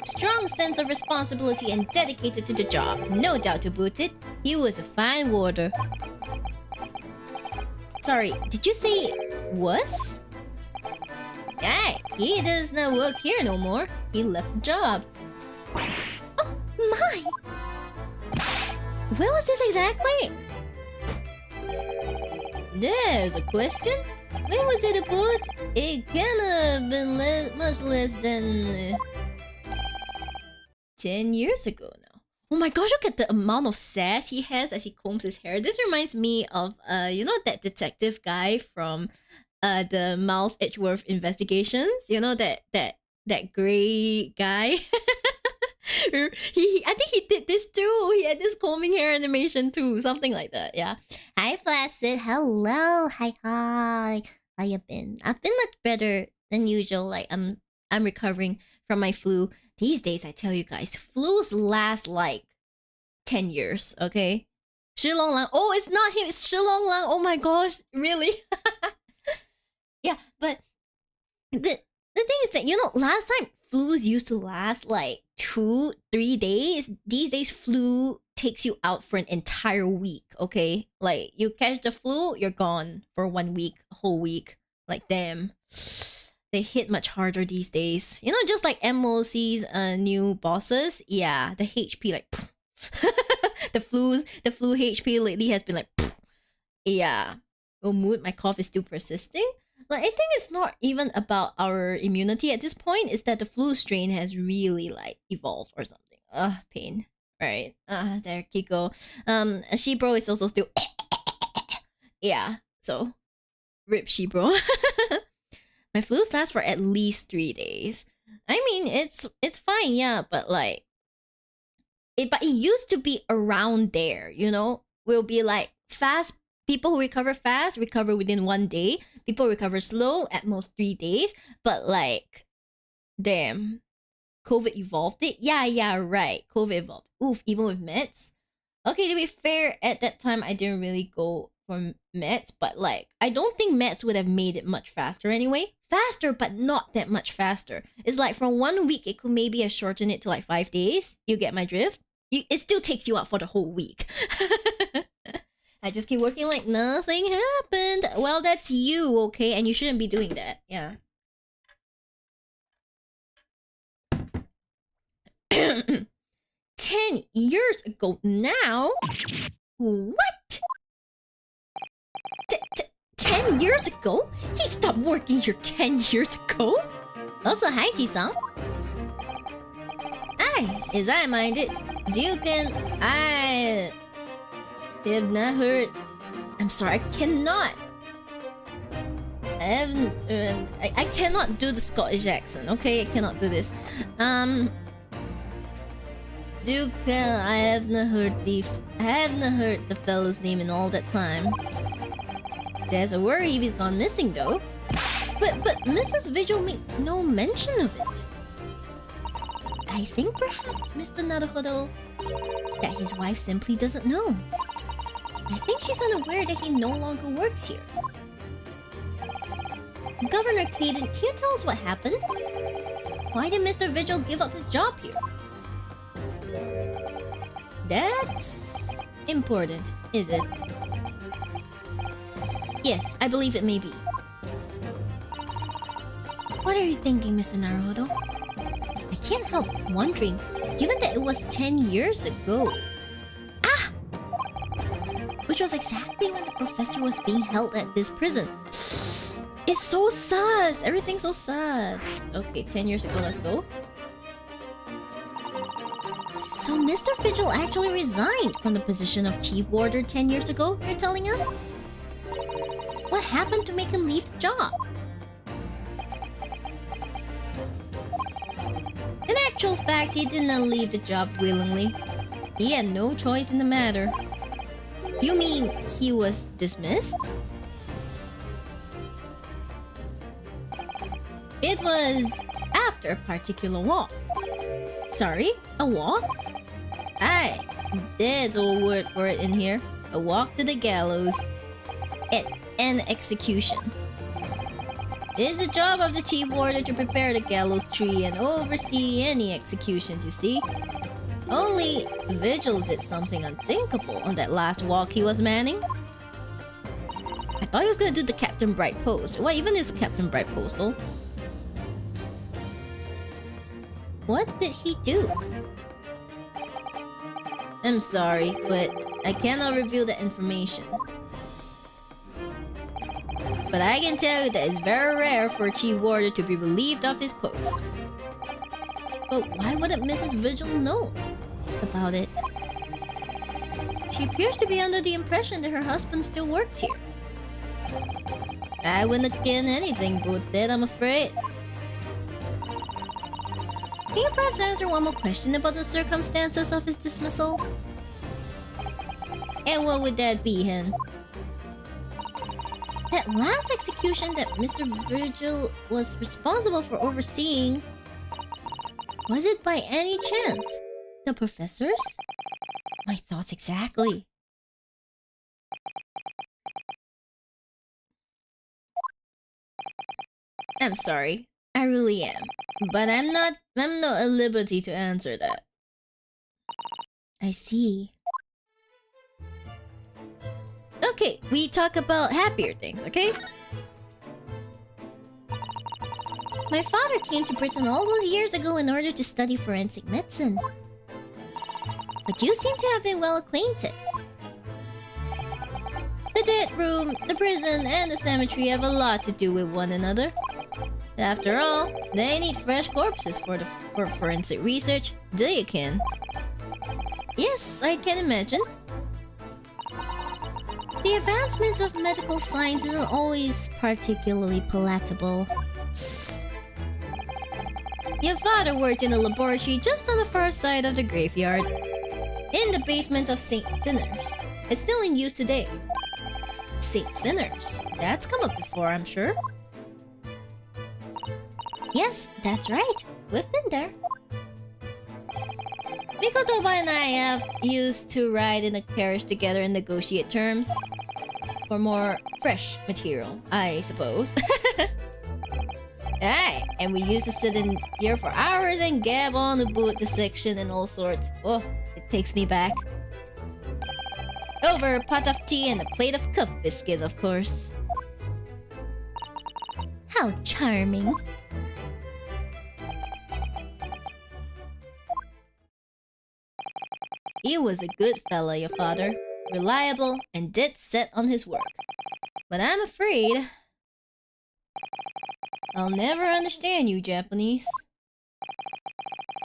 Speaker 2: Strong sense of responsibility and dedicated to the job. No doubt to boot it. He was a fine warder. Sorry, did you say was? Aye, he does not work here no more. He left the job. Oh my! Where was this exactly? There's a question. When was it about? It can't have been much less than 10 years ago now. Oh my gosh, look at the amount of sass he has as he combs his hair. This reminds me of you know that detective guy from the Miles Edgeworth investigations? You know that gray guy? I think he did this too. He had this combing hair animation too, something like that. Yeah. Hi, Flaccid. Hello. Hi. How you been? I've been much better than usual. Like I'm recovering from my flu. These days, I tell you guys, flus last like 10 years. Okay. Shilong Lang. Oh, it's not him. It's Shilong Lang. Oh my gosh, really? Yeah, but the thing is that, you know, last time flus used to last like 2-3 days. These days, flu takes you out for an entire week, okay? Like, you catch the flu, you're gone for 1 week, a whole week. Like, damn. They hit much harder these days. You know, just like MOC's new bosses. Yeah, the HP, like... the flu HP lately has been like... Yeah. Oh, mood, my cough is still persisting. Like, I think it's not even about our immunity at this point. It's that the flu strain has really, like, evolved or something. Pain. Right. There, Kiko. Shibro is also still... Yeah, so... Rip Shibro. My flus lasts for at least 3 days. I mean, it's fine, yeah, but like... But it used to be around there, you know? We'll be like, fast... People who recover fast recover within 1 day. People recover slow, at most 3 days. But like, damn, COVID evolved it. Yeah, right. COVID evolved. Oof, even with meds. Okay, to be fair, at that time I didn't really go for meds, but like, I don't think meds would have made it much faster anyway. Faster, but not that much faster. It's like from 1 week, it could maybe have shortened it to like 5 days. You get my drift? It still takes you out for the whole week. I just keep working like nothing happened. Well, that's you, okay? And you shouldn't be doing that. Yeah. 10 years ago now? What? 10 years ago? He stopped working here 10 years ago? Also, hi, Ji-san. Is I minded? Duken, I have not heard. I'm sorry, I cannot. I cannot do the Scottish accent. Okay, I cannot do this. Duke, I have not heard the fella's name in all that time. There's a worry if he's gone missing, though. But Mrs. Vigil made no mention of it. I think perhaps, Mr. Naruhodo, that his wife simply doesn't know. I think she's unaware that he no longer works here. Governor Caden, can you tell us what happened? Why did Mr. Vigil give up his job here? That's important, is it? Yes, I believe it may be. What are you thinking, Mr. Naruhodo? I can't help wondering, given that it was 10 years ago. Ah! Which was exactly when the professor was being held at this prison. It's so sus! Everything's so sus. Okay, 10 years ago, let's go. So Mr. Vigil actually resigned from the position of chief warder 10 years ago, you're telling us? What happened to make him leave the job? In actual fact, he did not leave the job willingly. He had no choice in the matter. You mean he was dismissed? It was after a particular walk. Sorry, a walk? Aye, there's a word for it in here. A walk to the gallows. An execution. It is the job of the chief warder to prepare the gallows tree and oversee any execution, you see. Only Vigil did something unthinkable on that last walk he was manning. I thought he was gonna do the Captain Bright pose. What even is the Captain Bright pose though? What did he do? I'm sorry, but I cannot reveal that information. But I can tell you that it's very rare for a chief warder to be relieved of his post. But why wouldn't Mrs. Vigil know about it? She appears to be under the impression that her husband still works here. I wouldn't get anything but that, I'm afraid. Can you perhaps answer one more question about the circumstances of his dismissal? And what would that be, Hen? That last execution that Mr. Vigil was responsible for overseeing, was it by any chance the professor's? My thoughts exactly. I'm sorry. I really am. But I'm not at liberty to answer that. I see. Okay, we talk about happier things, okay? My father came to Britain all those years ago in order to study forensic medicine. But you seem to have been well acquainted. The dead room, the prison, and the cemetery have a lot to do with one another. After all, they need fresh corpses for forensic research. Do you can? Yes, I can imagine. The advancement of medical science isn't always particularly palatable. Your father worked in a laboratory just on the far side of the graveyard, in the basement of St. Sinners. It's still in use today. St. Sinners? That's come up before, I'm sure. Yes, that's right. We've been there. Mikotoba and I have used to ride in a carriage together and negotiate terms. For more fresh material, I suppose. Aye, and we used to sit in here for hours and gab on about the section and all sorts. Oh, it takes me back. Over a pot of tea and a plate of cup biscuits, of course. How charming. He was a good fella, your father. Reliable and dead set on his work. But I'm afraid I'll never understand you Japanese.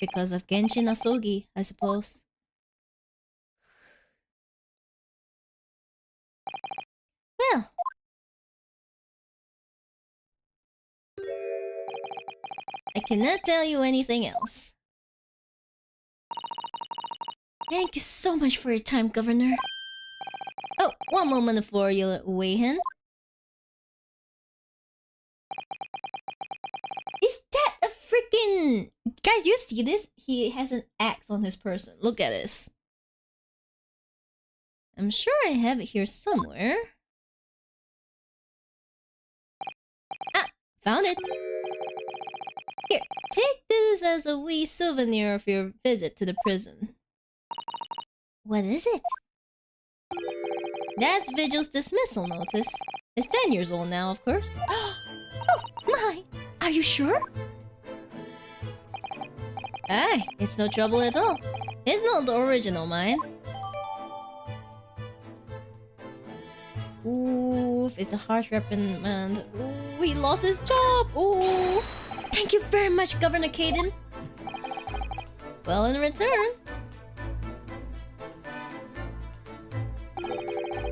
Speaker 2: Because of Genshin Asogi, I suppose. Well. I cannot tell you anything else. Thank you so much for your time, Governor. Oh, one moment before you weigh in. Is that a freaking... Guys, you see this? He has an axe on his person. Look at this. I'm sure I have it here somewhere. Ah, found it. Here, take this as a wee souvenir of your visit to the prison. What is it? That's Vigil's dismissal notice. It's 10 years old now, of course. Oh my! Are you sure? Aye, it's no trouble at all. It's not the original mine. Ooh, it's a harsh reprimand. Ooh, he lost his job. Ooh. Thank you very much, Governor Caden. Well, in return,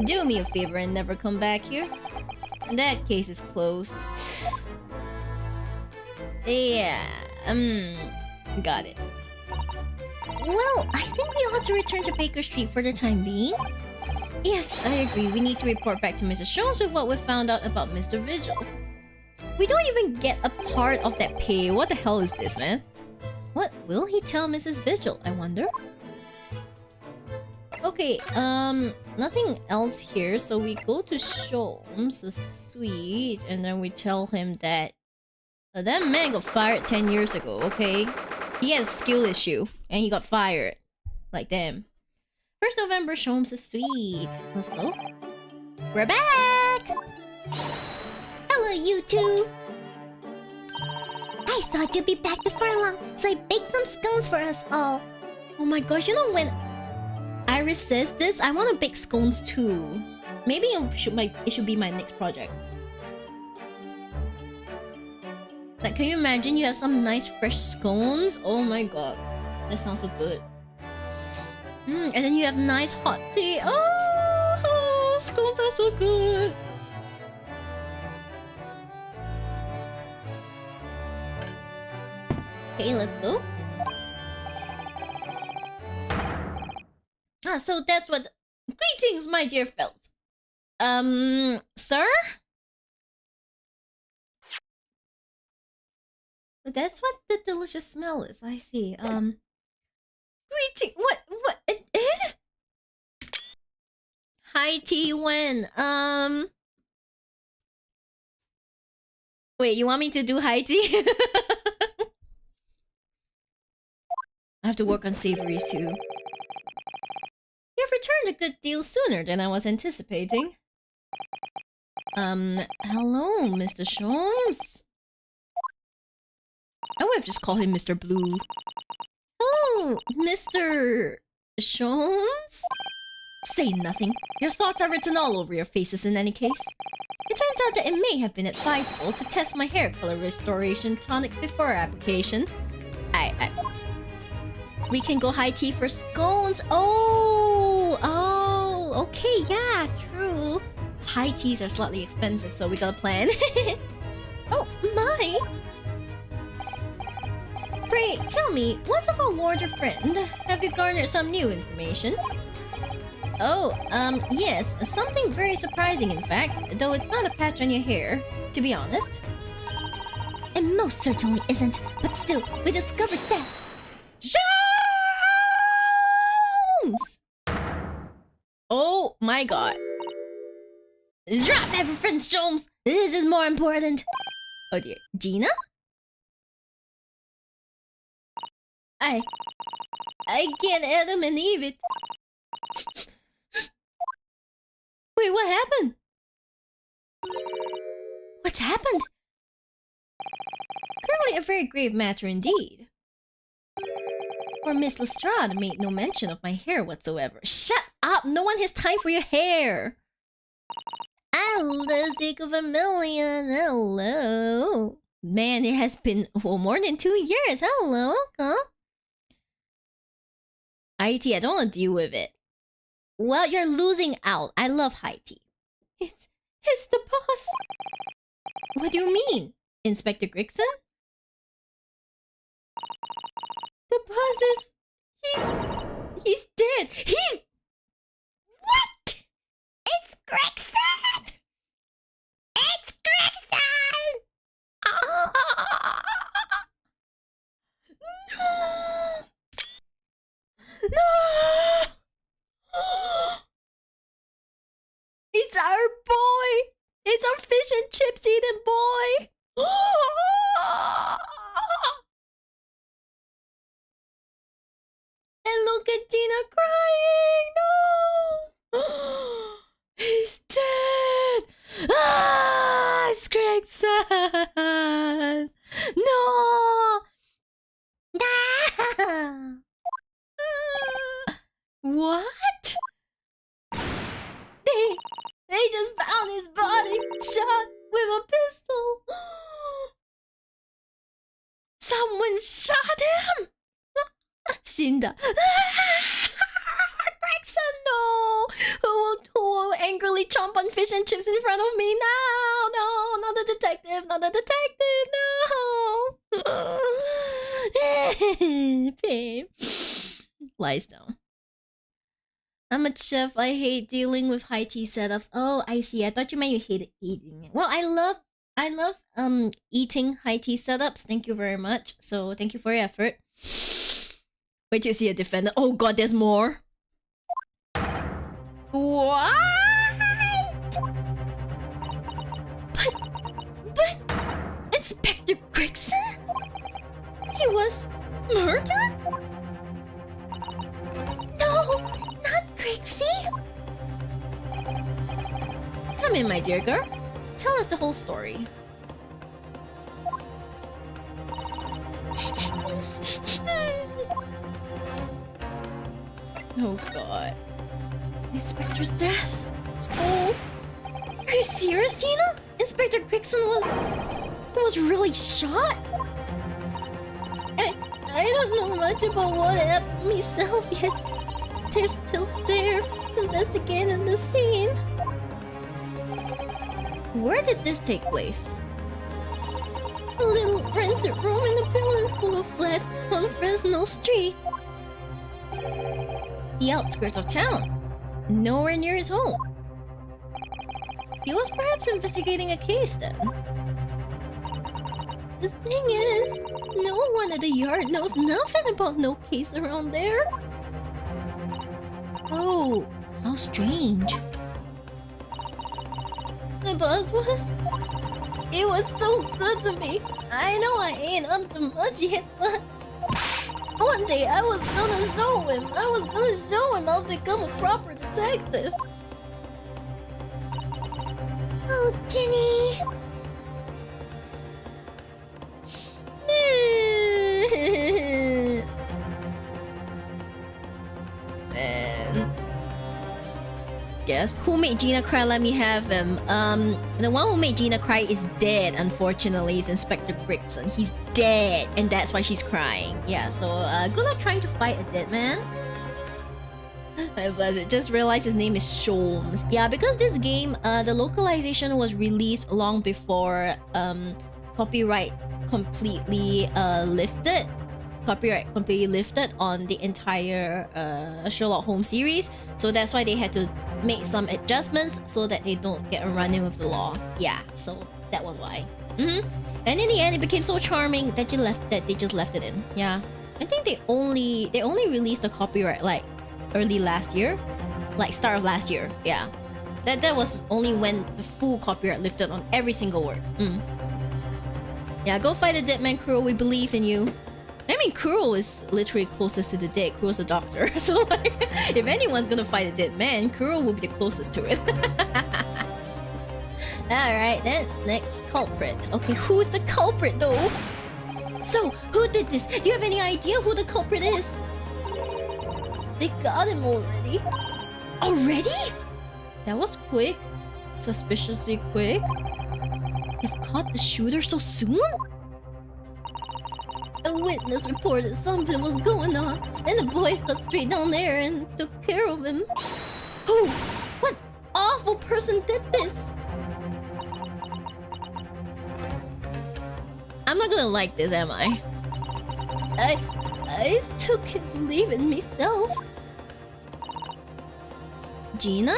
Speaker 2: do me a favor and never come back here. That case is closed. Yeah, got it. Well, I think we ought to return to Baker Street for the time being. Yes, I agree. We need to report back to Mrs. Jones with what we found out about Mr. Vigil. We don't even get a part of that pay. What the hell is this, man? What will he tell Mrs. Vigil, I wonder? Okay, nothing else here, so we go to Sholmes' suite, and then we tell him that that man got fired 10 years ago, okay? He had a skill issue, and he got fired. Like, damn. 1st November, Sholmes' suite. Let's go. We're back! Hello, you two! I thought you'd be back before long, so I baked some scones for us all. Oh my gosh, you know when Iris says this, I want to bake scones too. Maybe it should be my next project. Like, can you imagine you have some nice fresh scones? Oh my god, that sounds so good. And then you have nice hot tea. Oh, scones are so good. Okay, let's go. Ah, so that's what... Greetings, my dear fellows. Sir? That's what the delicious smell is, I see. Greeting... What? Hi, T-Wen. Wait, you want me to do high tea? I have to work on savories too. You have returned a good deal sooner than I was anticipating. Hello, Mr. Sholmes. I would have just called him Mr. Blue. Oh, Mr. Sholmes? Say nothing. Your thoughts are written all over your faces in any case. It turns out that it may have been advisable to test my hair color restoration tonic before application. We can go high tea for scones. Oh, okay, yeah, true. High teas are slightly expensive, so we got a plan. Oh, my. Pray, tell me, what of our warder friend? Have you garnered some new information? Oh, yes, something very surprising in fact, though it's not a patch on your hair, to be honest. It most certainly isn't, but still, we discovered that. Sholmes! Oh my god. Drop everything, Sholmes! This is more important. Oh dear, Gina? I can't Adam and Eve it. Wait, what happened? What's happened? Clearly a very grave matter indeed. For Miss Lestrade made no mention of my hair whatsoever. Shut up! No one has time for your hair! I'll the sake of a million, hello!
Speaker 1: Man, it has been more than 2 years. Hello, welcome. IT, I don't want to deal with it. Well, you're losing out. I love high tea. It's the boss. What do you mean? Inspector Grigson? The boss is... He's dead. He's... What? It's Grigson! It's Grigson! No! No! It's our boy! It's our fish and chips eating boy! And look at Gina crying! No! He's dead! Ah! It's Gregson! No! Ah! What? They just found his body shot with a pistol. Someone shot him. Shinda. Gregson, no! Who will angrily chomp on fish and chips in front of me now? No, not the detective, not the detective, no! Babe. Lies down. I'm a chef. I hate dealing with high tea setups. Oh, I see. I thought you meant you hated eating it. Well, I love eating high tea setups. Thank you very much. So thank you for your effort. Wait till you see a defender. Oh god, there's more. What? But Inspector Grigson? He was murdered? No, not Grixie. Come in, my dear girl. Tell us the whole story. Oh god. Inspector's death. It's cold. Are you serious, Gina? Inspector Grigson was really shot? I don't know much about what happened myself yet. They're still there, investigating the scene. Where did this take place? A little rented room in a building full of flats on Fresno Street. The outskirts of town. Nowhere near his home. He was perhaps investigating a case then. The thing is, no one at the yard knows nothing about no case around there. Oh, how strange. The boss it was so good to me. I know I ain't up to much yet, but one day I was gonna show him. I'll become a proper detective. Oh, Jenny. Man. Guess who made Gina cry? Let me have him. The one who made Gina cry is dead. Unfortunately, it's Inspector Grigson. He's dead, and that's why she's crying. Yeah. So, good luck trying to fight a dead man. I just realized his name is Sholmes. Yeah, because this game, the localization was released long before copyright completely lifted. Copyright completely lifted on the entire Sherlock Holmes series. So that's why they had to make some adjustments so that they don't get a run-in with the law. Yeah, so that was why. And in the end, it became so charming that they just left it in. Yeah, I think they only released the copyright like early last year, like start of last year. Yeah, that was only when the full copyright lifted on every single word. Yeah, go fight a dead man, Kuro. We believe in you. I mean, Kuro is literally closest to the dead. Kuro's a doctor, so like, if anyone's gonna fight a dead man, Kuro will be the closest to it. Alright, then next culprit. Okay, who's the culprit though? So, who did this? Do you have any idea who the culprit is? They got him already. Already? That was quick. Suspiciously quick.
Speaker 2: They've caught the shooter so soon? A witness reported something was going on, and the boys got straight down there and took care of him. Who? What awful person did this? I'm not gonna like this, am I? I still can't believe in myself. Gina?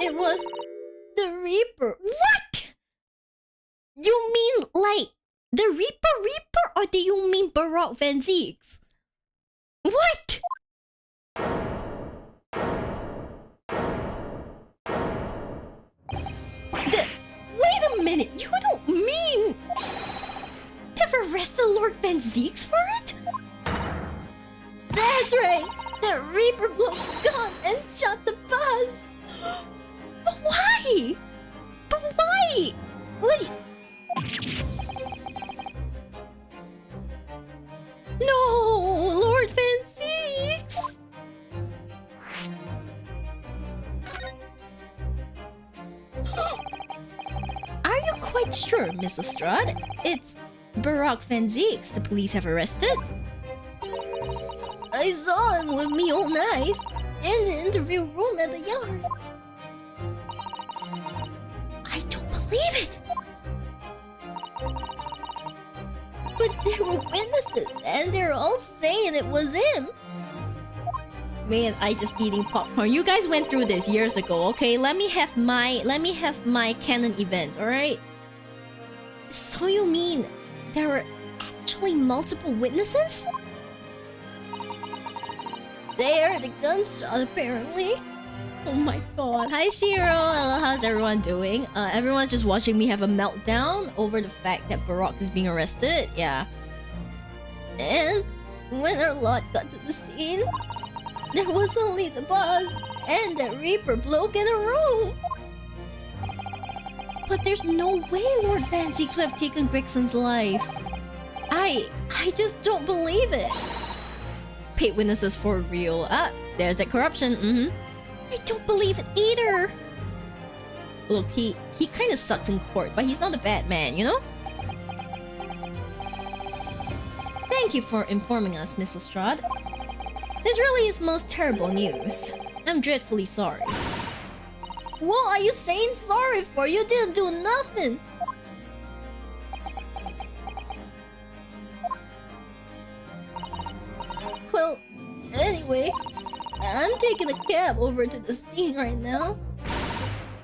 Speaker 2: It was the Reaper. What? You mean like the Reaper, or do you mean Baroque Van Zieks? What? Wait a minute, you don't mean they've arrested Lord Van Zieks for it? That's right, the Reaper blew a gun and shot the boss. But why? But why? What? No, Lord Van Zieks. Are you quite sure, Miss Lestrade? It's Baroque Van Zieks the police have arrested? I saw him with me all night in the interview room at the yard. I don't believe it! But there were witnesses, and they're all saying it was him. Man, I just eating popcorn. You guys went through this years ago, okay? Let me have my canon event, alright? So you mean there were actually multiple witnesses? They heard the gunshot, apparently. Oh my god. Hi, Shiro. Hello, how's everyone doing? Everyone's just watching me have a meltdown over the fact that Baroque is being arrested. Yeah. And when our lot got to the scene, there was only the boss and that Reaper bloke in a room. But there's no way Lord Van Zieks would have taken Grigson's life. I just don't believe it. Paid witnesses for real. Ah, there's that corruption. I don't believe it either. Look, he kind of sucks in court, but he's not a bad man, you know? Thank you for informing us, Miss Lestrade. This really is most terrible news. I'm dreadfully sorry. What are you saying sorry for? You didn't do nothing. Well, anyway, I'm taking a cab over to the scene right now.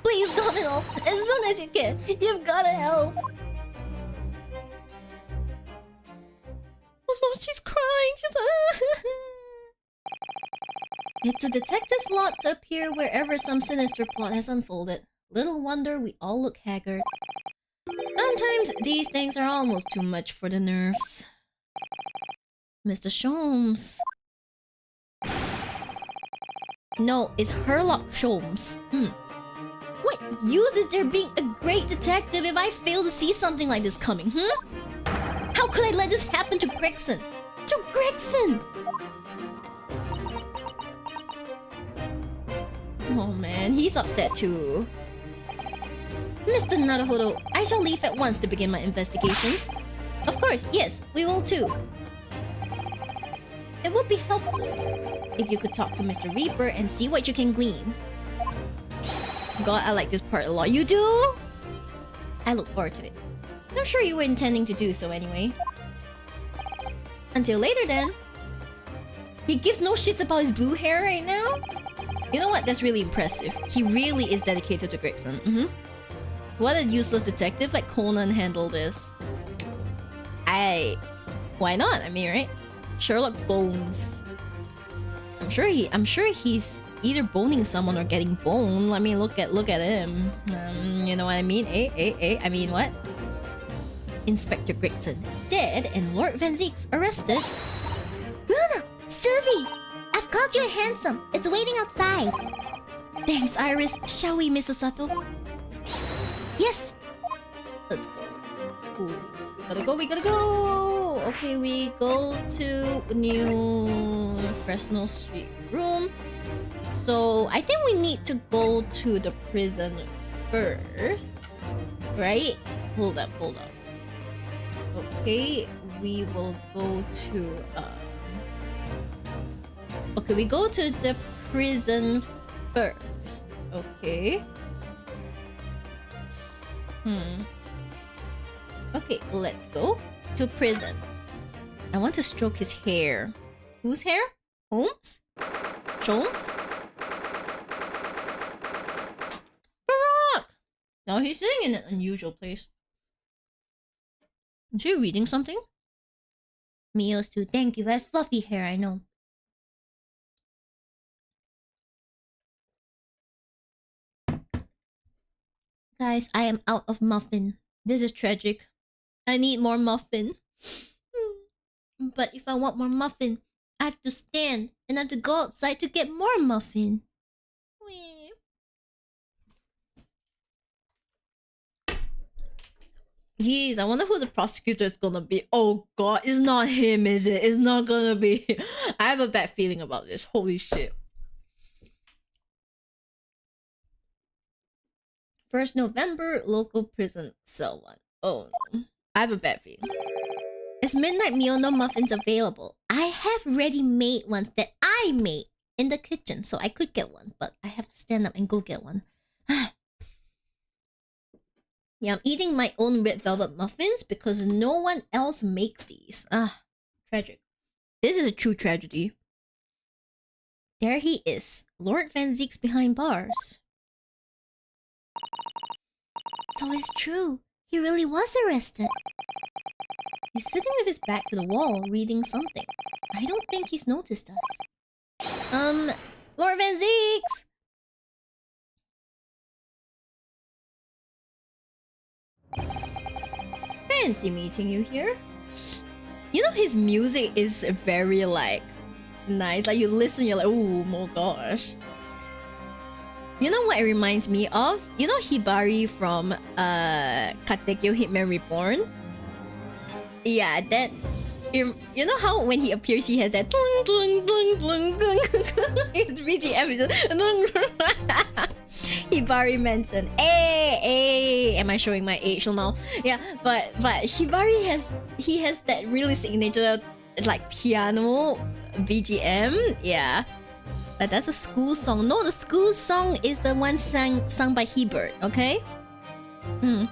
Speaker 2: Please come in off as soon as you can. You've gotta help. Oh, she's crying. It's a detective's lot to appear wherever some sinister plot has unfolded. Little wonder we all look haggard. Sometimes these things are almost too much for the nerves. Mr. Sholmes. No, it's Herlock Sholmes. What use is there being a great detective if I fail to see something like this coming, How could I let this happen to Grigson? To Grigson! Oh man, he's upset too. Mr. Naruhodo, I shall leave at once to begin my investigations. Of course, yes, we will too. It would be helpful if you could talk to Mr. Reaper and see what you can glean. God, I like this part a lot. You do? I look forward to it. I'm sure you were intending to do so anyway. Until later then. He gives no shits about his blue hair right now? You know what? That's really impressive. He really is dedicated to Grigson. What a useless detective like Conan handled this. Why not? I mean, right? Sherlock bones. I'm sure he's either boning someone or getting boned. Let me look at him. You know what I mean? I mean what? Inspector Grigson dead and Lord Van Zieks arrested.
Speaker 4: Runa! Susie! I've called you a handsome. It's waiting outside.
Speaker 2: Thanks, Iris. Shall we, Miss Osato?
Speaker 4: Yes.
Speaker 2: Let's go. Ooh, we gotta go. okay, we go to New Fresno Street room. So I think we need to go to the prison first, right? Hold up. Okay, we will go to okay, we go to the prison first. Okay. Okay, let's go to prison. I want to stroke his hair. Whose hair? Holmes? Sholmes? Barack! Now he's sitting in an unusual place. Is he reading something?
Speaker 4: Mio's too. Thank you. I have fluffy hair, I know. Guys, I am out of muffin.
Speaker 2: This is tragic. I need more muffin.
Speaker 4: But if I want more muffin, I have to stand and I have to go outside to get more muffin. Wee.
Speaker 2: Jeez, I wonder who the prosecutor is gonna be. Oh god, it's not him, is it? It's not gonna be. I have a bad feeling about this. Holy shit. 1st November, local prison cell 1. Oh no. I have a bad feeling.
Speaker 4: It's midnight meal, no muffins available. I have ready-made ones that I made in the kitchen, so I could get one, but I have to stand up and go get one.
Speaker 2: Yeah, I'm eating my own red velvet muffins because no one else makes these. Tragic. This is a true tragedy.
Speaker 4: There he is, Lord Van Zeek's behind bars. So it's true. He really was arrested.
Speaker 2: He's sitting with his back to the wall, reading something.
Speaker 4: I don't think he's noticed us.
Speaker 2: Lord Van Zeeks! Fancy meeting you here. You know, his music is very, like, nice. Like, you listen, you're like, oh my gosh. You know what it reminds me of? You know Hibari from Katekyo Hitman Reborn? Yeah, that... You know how when he appears he has that... It's BGM. Hibari mentioned... Hey! Am I showing my age now? Yeah, but Hibari has that really signature, like, piano BGM. Yeah. But that's a school song. No, the school song is the one sung by Hebert, okay? The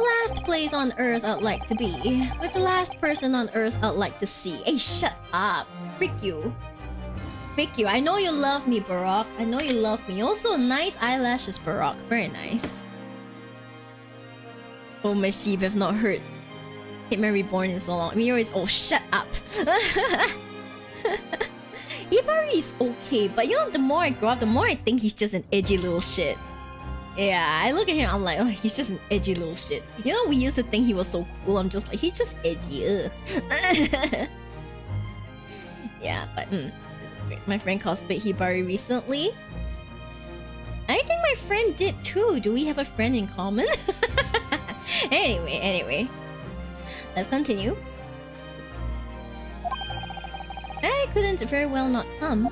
Speaker 2: last place on Earth I'd like to be. With the last person on Earth I'd like to see. Hey, shut up. Freak you. Freak you. I know you love me, Barack. I know you love me. Also, nice eyelashes, Barack. Very nice. Oh, my sheep have not heard Hitman Reborn in so long. Miyori's... Oh, shut up. Hibari is okay, but you know, the more I grow up, the more I think he's just an edgy little shit. Yeah, I look at him, I'm like, oh, he's just an edgy little shit. You know, we used to think he was so cool. I'm just like, he's just edgy. Yeah, but my friend cosplayed Hibari recently. I think my friend did too. Do we have a friend in common? Anyway. Let's continue. I couldn't very well not come.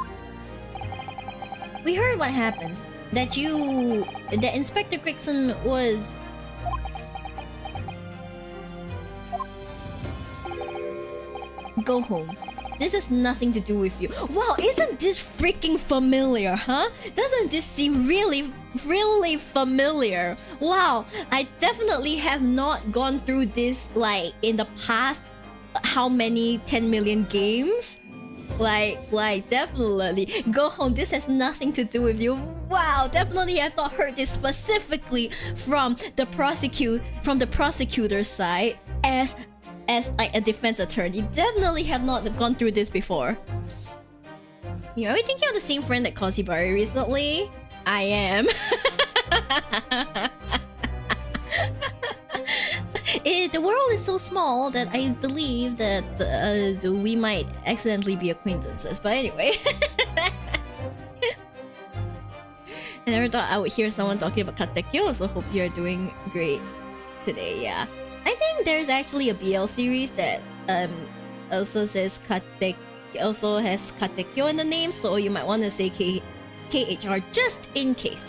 Speaker 2: We heard what happened. That Inspector Gregson was... Go home. This has nothing to do with you. Wow, isn't this freaking familiar, huh? Doesn't this seem really, really familiar? Wow, I definitely have not gone through this, like, in the past, how many 10 million games? Like, definitely. Go home, this has nothing to do with you. Wow, definitely I've not heard this specifically from the prosecutor's side as like a defense attorney. Definitely have not gone through this before. Are we thinking of the same friend that caused Hibari recently? I am. The world is so small that I believe that we might accidentally be acquaintances. But anyway. I never thought I would hear someone talking about Katekyo, so hope you're doing great.
Speaker 1: today, yeah. I think there's actually a BL series that also says Kate, also has Katekyo in the name, so you might want to say KHR just in case.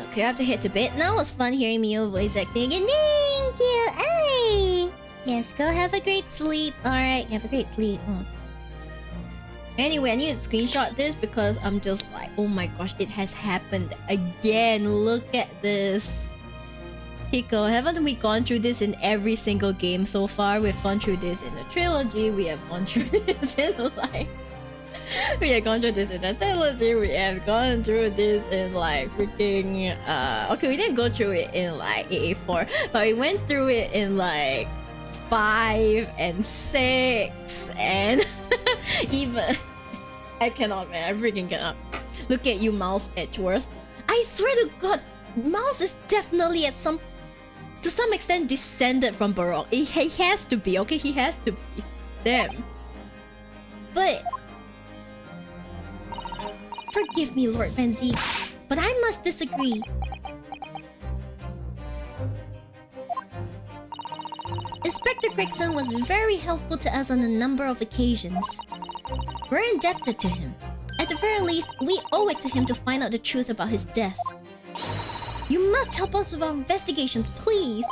Speaker 1: Okay, I have to head to bed now. It was fun hearing Mio voice acting again. Thank you! Ay! Yes, go have a great sleep. Alright, have a great sleep. Anyway, I need to screenshot this because I'm just like, oh my gosh, it has happened again. Look at this. Hiko, haven't we gone through this in every single game so far? We've gone through this in the trilogy. We have gone through this in like... We have gone through this in the trilogy. We have gone through this in like freaking... Okay, we didn't go through it in like AA4, but we went through it in like 5 and 6 and even... I cannot, man. I freaking cannot. Look at you, Mouse Edgeworth. I swear to God, Mouse is definitely to some extent descended from Baroque. He has to be, okay? He has to be. Damn. But... Forgive me, Lord Van Zieks, but I must disagree. Inspector Gregson was very helpful to us on a number of occasions. We're indebted to him. At the very least, we owe it to him to find out the truth about his death. You must help us with our investigations, please!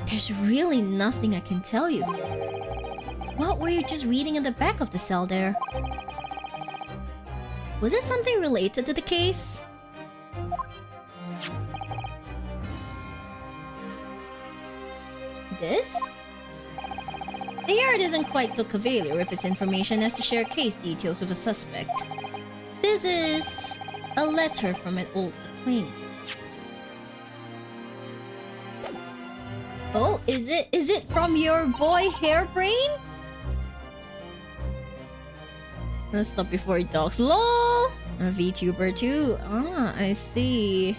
Speaker 1: There's really nothing I can tell you. What were you just reading in the back of the cell there? Was it something related to the case? This? The art isn't quite so cavalier with its information as to share case details with a suspect. This is a letter from an old acquaintance. Oh, is it from your boy Hairbrain? Let's stop before he talks. LOL! A VTuber too. Ah, I see.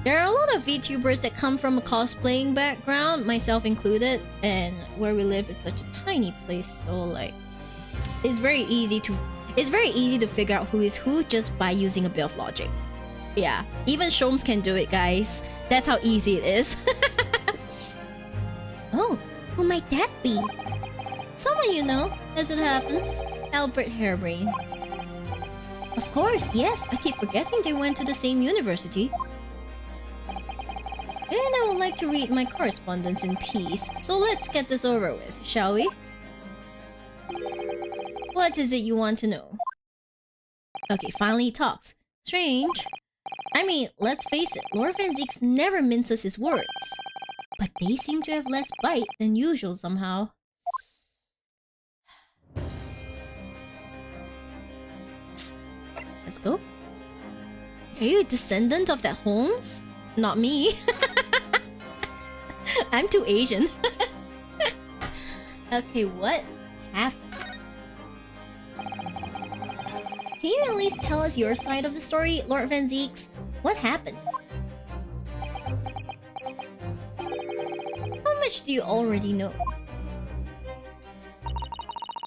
Speaker 1: There are a lot of VTubers that come from a cosplaying background, myself included, and where we live is such a tiny place, so like it's very easy to figure out who is who just by using a bit of logic. Yeah, even Shomes can do it, guys. That's how easy it is. Oh, who might that be? Someone you know, as it happens. Albert Hairbrain. Of course, yes. I keep forgetting they went to the same university. And I would like to read my correspondence in peace, so let's get this over with, shall we? What is it you want to know? Okay, finally he talks. Strange. I mean, let's face it, Lord Van Zieks never minces his words. But they seem to have less bite than usual somehow. Let's go. Are you a descendant of that Holmes? Not me. I'm too Asian. Okay, what happened? Can you at least tell us your side of the story, Lord Van Zieks? What happened? How much do you already know?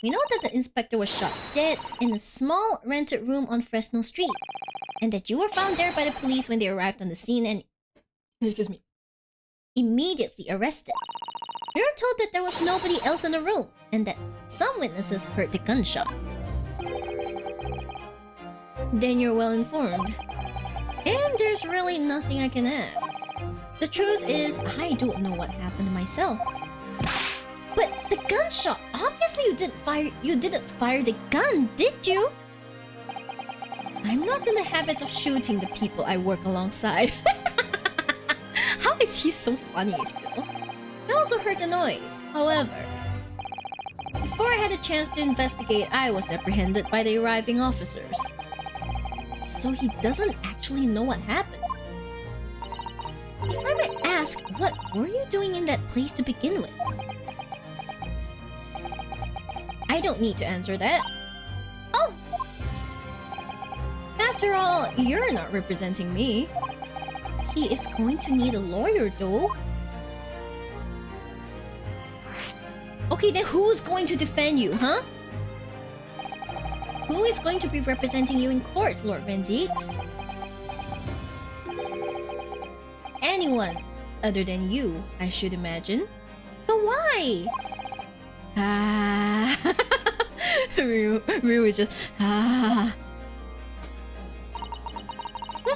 Speaker 1: We know that the inspector was shot dead in a small rented room on Fresno Street, and that you were found there by the police when they arrived on the scene and... Excuse me. Immediately arrested. We were told that there was nobody else in the room, and that some witnesses heard the gunshot. Then you're well informed. And there's really nothing I can add. The truth is, I don't know what happened myself. But the gunshot! Obviously you didn't fire the gun, did you? I'm not in the habit of shooting the people I work alongside. How is he so funny still? I also heard the noise. However, before I had a chance to investigate, I was apprehended by the arriving officers. So he doesn't actually know what happened. If I might ask, what were you doing in that place to begin with? I don't need to answer that. Oh! After all, you're not representing me. He is going to need a lawyer, though. Okay, then who's going to defend you, huh?
Speaker 4: Who is going to be representing you in court, Lord Van Zieks? Anyone other than you, I should imagine. But why?
Speaker 1: Ah. Ryu is just
Speaker 4: Would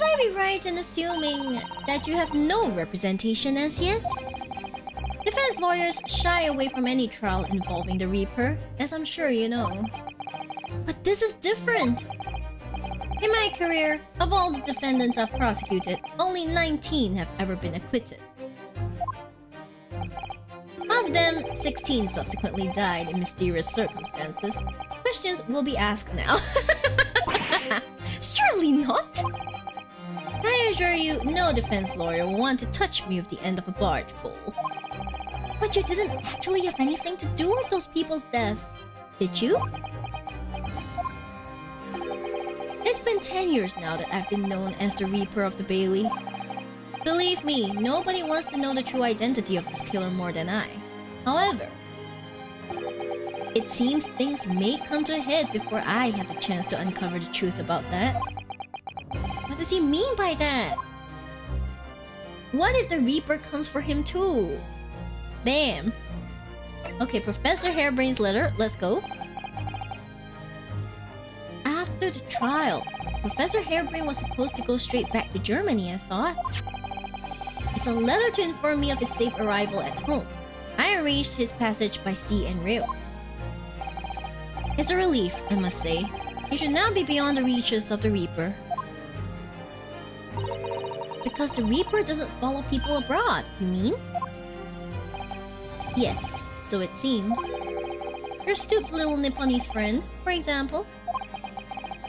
Speaker 4: I be right in assuming that you have no representation as yet? Defense lawyers shy away from any trial involving the Reaper, as I'm sure you know. But this is different. In my career, of all the defendants I've prosecuted, only 19 have ever been acquitted. Of them, 16 subsequently died in mysterious circumstances. Questions will be asked now. Surely not! I assure you, no defense lawyer will want to touch me with the end of a barge pole. But you didn't actually have anything to do with those people's deaths, did you? It's been 10 years now that I've been known as the Reaper of the Bailey. Believe me, nobody wants to know the true identity of this killer more than I. However, it seems things may come to a head before I have the chance to uncover the truth about that. What does he mean by that? What if the Reaper comes for him too? Damn. Okay, Professor Hairbrain's letter, let's go. After the trial, Professor Hairbrain was supposed to go straight back to Germany, I thought. It's a letter to inform me of his safe arrival at home. I arranged his passage by sea and rail. It's a relief, I must say. He should now be beyond the reaches of the Reaper. Because the Reaper doesn't follow people abroad, you mean? Yes, so it seems. Your stooped little Nipponese friend, for example.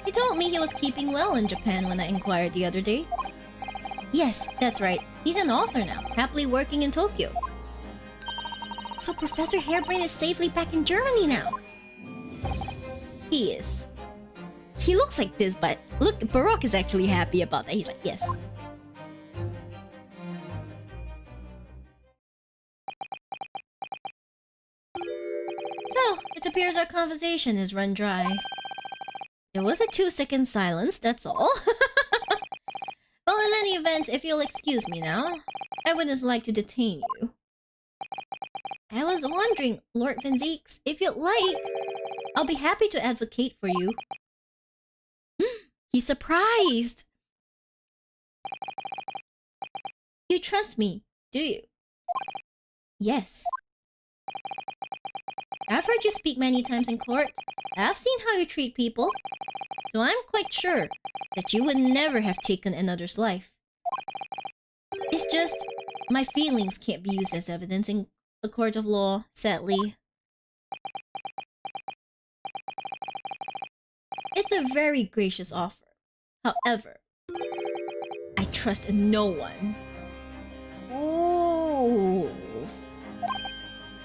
Speaker 4: He told me he was keeping well in Japan when I inquired the other day. Yes, that's right. He's an author now, happily working in Tokyo. So Professor Hairbrain is safely back in Germany now. He is. He looks like this, but look, Baroque is actually happy about that. He's like, yes. So, it appears our conversation is run dry. There was a 2-second silence, that's all. Well, in any event, if you'll excuse me now, I wouldn't like to detain you. I was wondering, Lord Van Zieks, if you'd like, I'll be happy to advocate for you. He's surprised! You trust me, do you? Yes. I've heard you speak many times in court. I've seen how you treat people. So I'm quite sure that you would never have taken another's life. It's just, my feelings can't be used as evidence in a court of law, sadly. It's a very gracious offer. However, I trust no one. Ooh.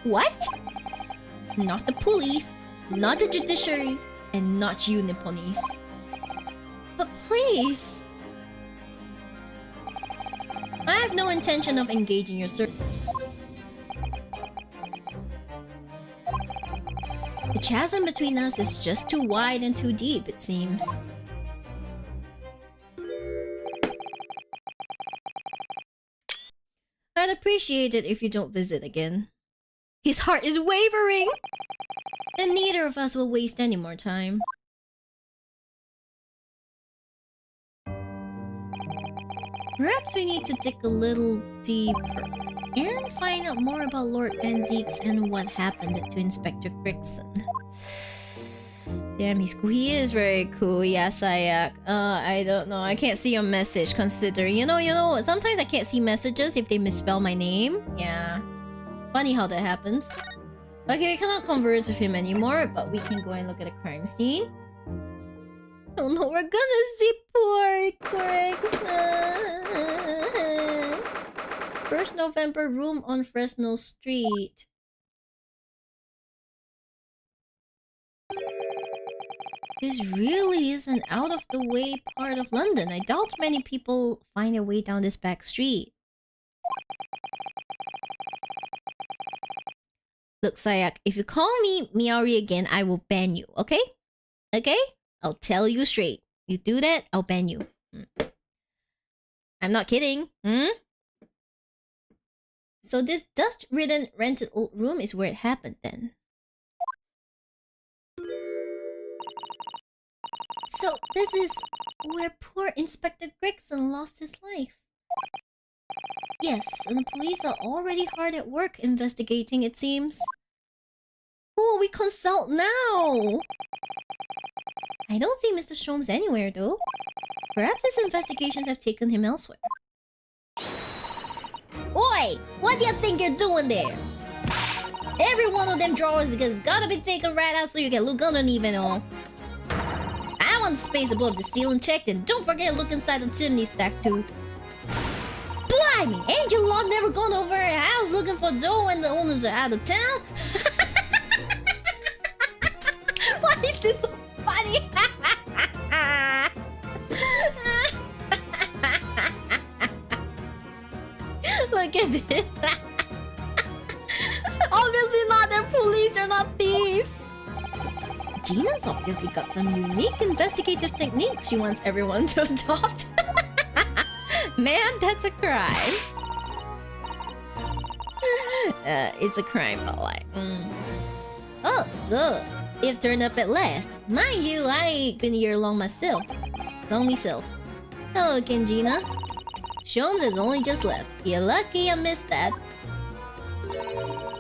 Speaker 4: What? Not the police, not the judiciary, and not you, Nipponese. But please! I have no intention of engaging your services. The chasm between us is just too wide and too deep, it seems. I'd appreciate it if you don't visit again. His heart is wavering! And neither of us will waste any more time. Perhaps we need to dig a little deeper and find out more about Lord Van Zieks and what happened to Inspector Gregson. Damn, he's cool. He is very cool, Yasayak. I don't know. I can't see your message considering. You know, sometimes I can't see messages if they misspell my name. Yeah. Funny how that happens. Okay, we cannot converse with him anymore, but we can go and look at the crime scene. Oh no, we're gonna see poor Gregson. 1st November, room on Fresno Street. This really is an out-of-the-way part of London. I doubt many people find their way down this back street. Look, Sayak, if you call me Miyori again, I will ban you, okay? Okay?
Speaker 1: I'll tell you straight. You do that, I'll ban you. I'm not kidding. So this dust-ridden rented old room is where it happened then.
Speaker 2: So this is where poor Inspector Gregson lost his life. Yes, and the police are already hard at work investigating, it seems.
Speaker 1: Who will we consult now?
Speaker 2: I don't see Mr. Sholmes anywhere, though. Perhaps his investigations have taken him elsewhere.
Speaker 1: Oi! What do you think you're doing there? Every one of them drawers has gotta be taken right out so you can look underneath and all. I want space above the ceiling checked, and don't forget to look inside the chimney stack too. Blimey! Ain't your lot never gone over a house looking for dough when the owners are out of town? Why is this so funny? Look at this. Obviously not, they're police, they're not thieves. Gina's obviously got some unique investigative techniques she wants everyone to adopt. Ma'am, that's a crime. It's a crime, but like... Oh, so you've turned up at last. Mind you, I ain't been here long myself. Hello, Kenjina. Sholmes has only just left. You're lucky I missed that.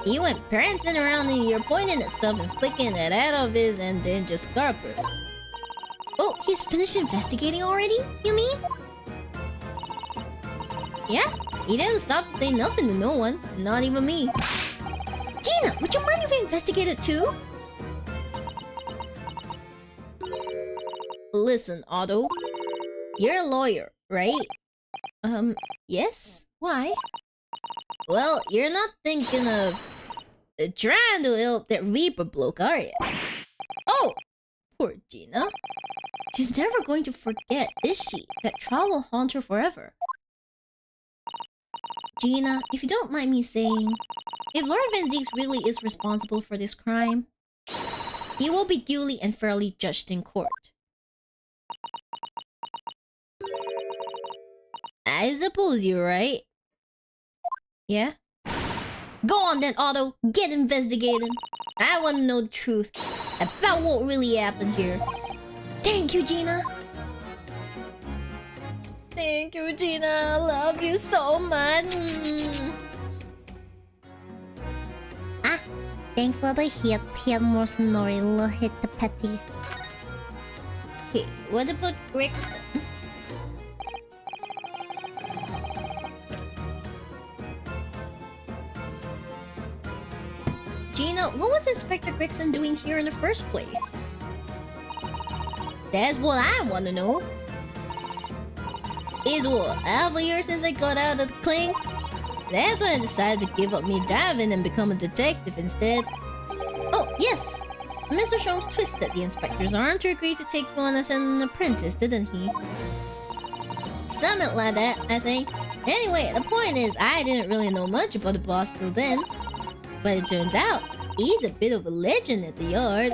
Speaker 1: He went prancing around and you're pointing at stuff and flicking it out of his and then just scarpered.
Speaker 2: Oh, he's finished investigating already, you mean?
Speaker 1: Yeah, he didn't stop to say nothing to no one, not even me.
Speaker 2: Gina, would you mind if we investigated too?
Speaker 1: Listen, Otto. You're a lawyer, right? Yes? Why? Well, you're not thinking of trying to help that Reaper bloke, are you? Oh! Poor Gina.
Speaker 2: She's never going to forget, is she? That trial will haunt her forever. Gina, if you don't mind me saying, if Lord Van Zieks really is responsible for this crime,
Speaker 1: he will be duly and fairly judged in court. I suppose you're right. Yeah? Go on then, Otto. Get investigating. I want to know the truth about what really happened here.
Speaker 2: Thank you, Gina.
Speaker 1: Thank you, Gina. I love you so much.
Speaker 2: Thanks for the hit, Pierre Mercenary, hit the petty.
Speaker 1: Okay, what about Gregson?
Speaker 2: Gina, what was Inspector Gregson doing here in the first place?
Speaker 1: That's what I want to know. It's what, half a year since I got out of the clink? That's when I decided to give up me diving and become a detective instead.
Speaker 2: Oh, yes!
Speaker 1: Mr. Sholmes twisted the inspector's arm to agree to take you on as an apprentice, didn't he? Something like that, I think. Anyway, the point is, I didn't really know much about the boss till then. But it turns out, he's a bit of a legend at the yard.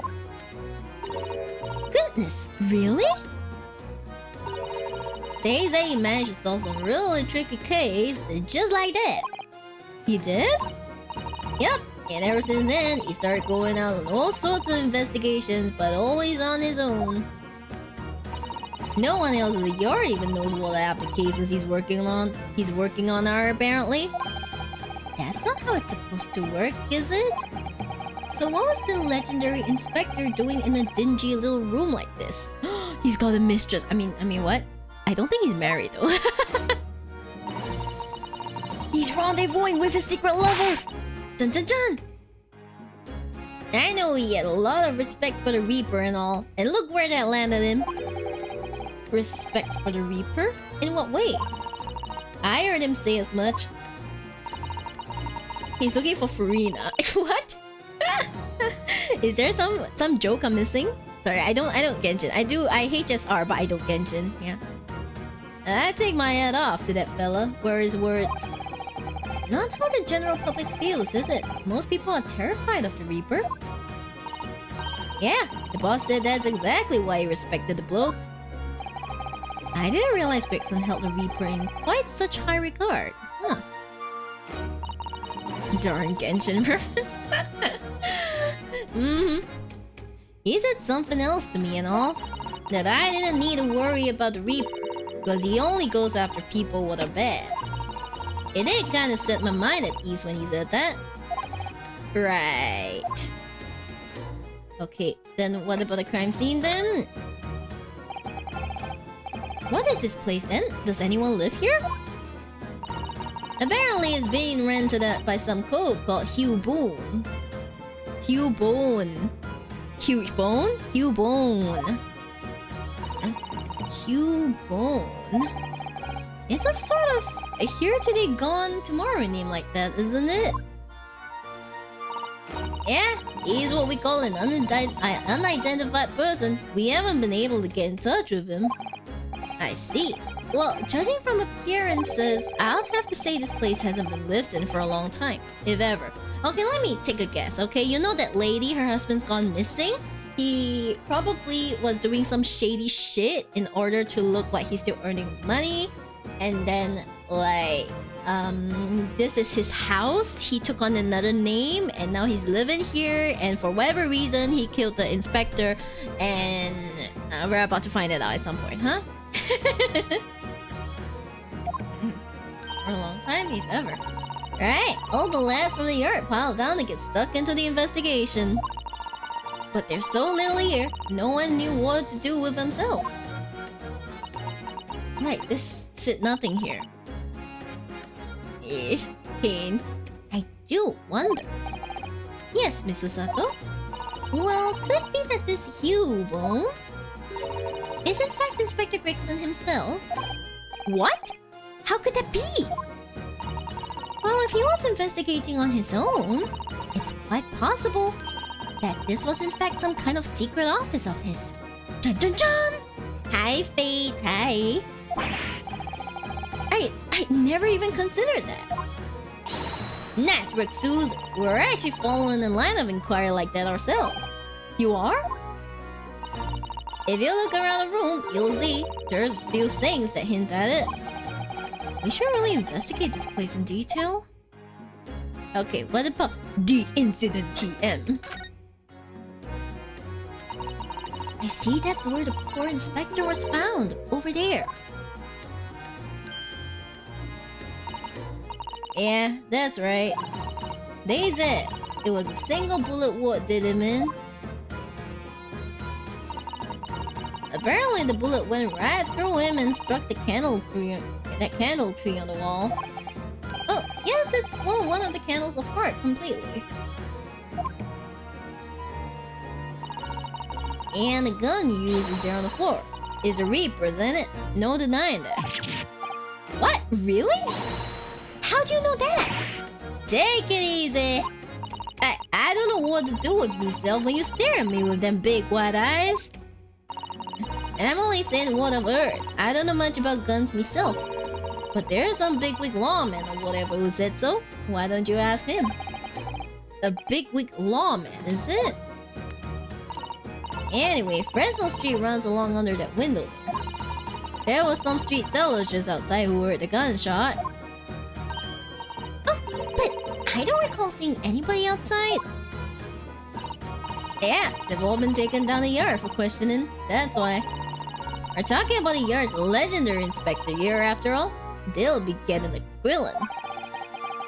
Speaker 2: Goodness, really?
Speaker 1: They say he managed to solve some really tricky case, just like that.
Speaker 2: He did?
Speaker 1: Yep, and ever since then, he started going out on all sorts of investigations, but always on his own. No one else in the yard even knows what half the cases he's working on are, apparently.
Speaker 2: That's not how it's supposed to work, is it? So what was the legendary inspector doing in a dingy little room like this?
Speaker 1: He's got a mistress. I mean, what? I don't think he's married, though.
Speaker 2: He's rendezvousing with his secret lover! Dun dun dun!
Speaker 1: I know he had a lot of respect for the Reaper and all, and look where that landed him.
Speaker 2: Respect for the Reaper?
Speaker 1: In what way? I heard him say as much. He's looking for Farina. What? Is there some joke I'm missing? Sorry, I don't Genshin. I HSR, but I don't Genshin. Yeah. I take my head off to that fella. Where his words?
Speaker 2: Not how the general public feels, is it? Most people are terrified of the Reaper. Yeah, the boss said that's exactly why he respected the bloke. I didn't realize Gregson held the Reaper in quite such high regard. Huh. Darn Genshin reference. He said something else to me and all. That I didn't need to worry about the Reaper, because he only goes after people what are bad. It did kinda set my mind at ease when he said that. Right. Okay, then what about the crime scene then? What is this place then? Does anyone live here? Apparently it's being rented out by some cove called Hugh Boone. Hugh Bone. Huge Bone? Hugh Bone. Hugh Bone. It's a sort of a here today gone tomorrow name like that, isn't it? Yeah, he's what we call an unidentified person. We haven't been able to get in touch with him. I see. Well, judging from appearances, I'd have to say this place hasn't been lived in for a long time, if ever. Okay, let me take a guess, okay? You know that lady, her husband's gone missing? He probably was doing some shady shit in order to look like he's still earning money. And then, like, this is his house. He took on another name and now he's living here. And for whatever reason, he killed the inspector. And we're about to find it out at some point, huh? For a long time, if ever. Right, all the lads from the yard piled down to get stuck into the investigation. But there's so little here, no one knew what to do with themselves. Right, this shit nothing here. Pain. I do wonder. Yes, Mrs. Sato. Well, could it be that this Hugh is in fact Inspector Gregson himself? What? How could that be? Well, if he was investigating on his own, it's quite possible that this was in fact some kind of secret office of his. Dun dun dun! Hi, Fate, hi. I never even considered that. Nice, Rexus. We're actually following the line of inquiry like that ourselves. You are? If you look around the room, you'll see there's a few things that hint at it. We should really investigate this place in detail. Okay, what about the incident TM? I see that's where the poor inspector was found, over there. Yeah, that's right. They said it was a single bullet what did him in. Apparently the bullet went right through him and struck the candle tree on the wall. Oh, yes, it's blown one of the candles apart completely. And the gun used is there on the floor. It's a Reaper's, isn't it? No denying that. What? Really? How'd you know that? Take it easy. I don't know what to do with myself when you stare at me with them big white eyes. And I'm only saying what I've heard. I don't know much about guns myself. But there's some bigwig lawman or whatever who said so. Why don't you ask him? A bigwig lawman, is it? Anyway, Fresno Street runs along under that window there. There was some street sellers just outside who heard the gunshot. Oh, but I don't recall seeing anybody outside. Yeah, they've all been taken down the yard for questioning. That's why. We're talking about the yard's legendary inspector here, after all. They'll be getting the grilling.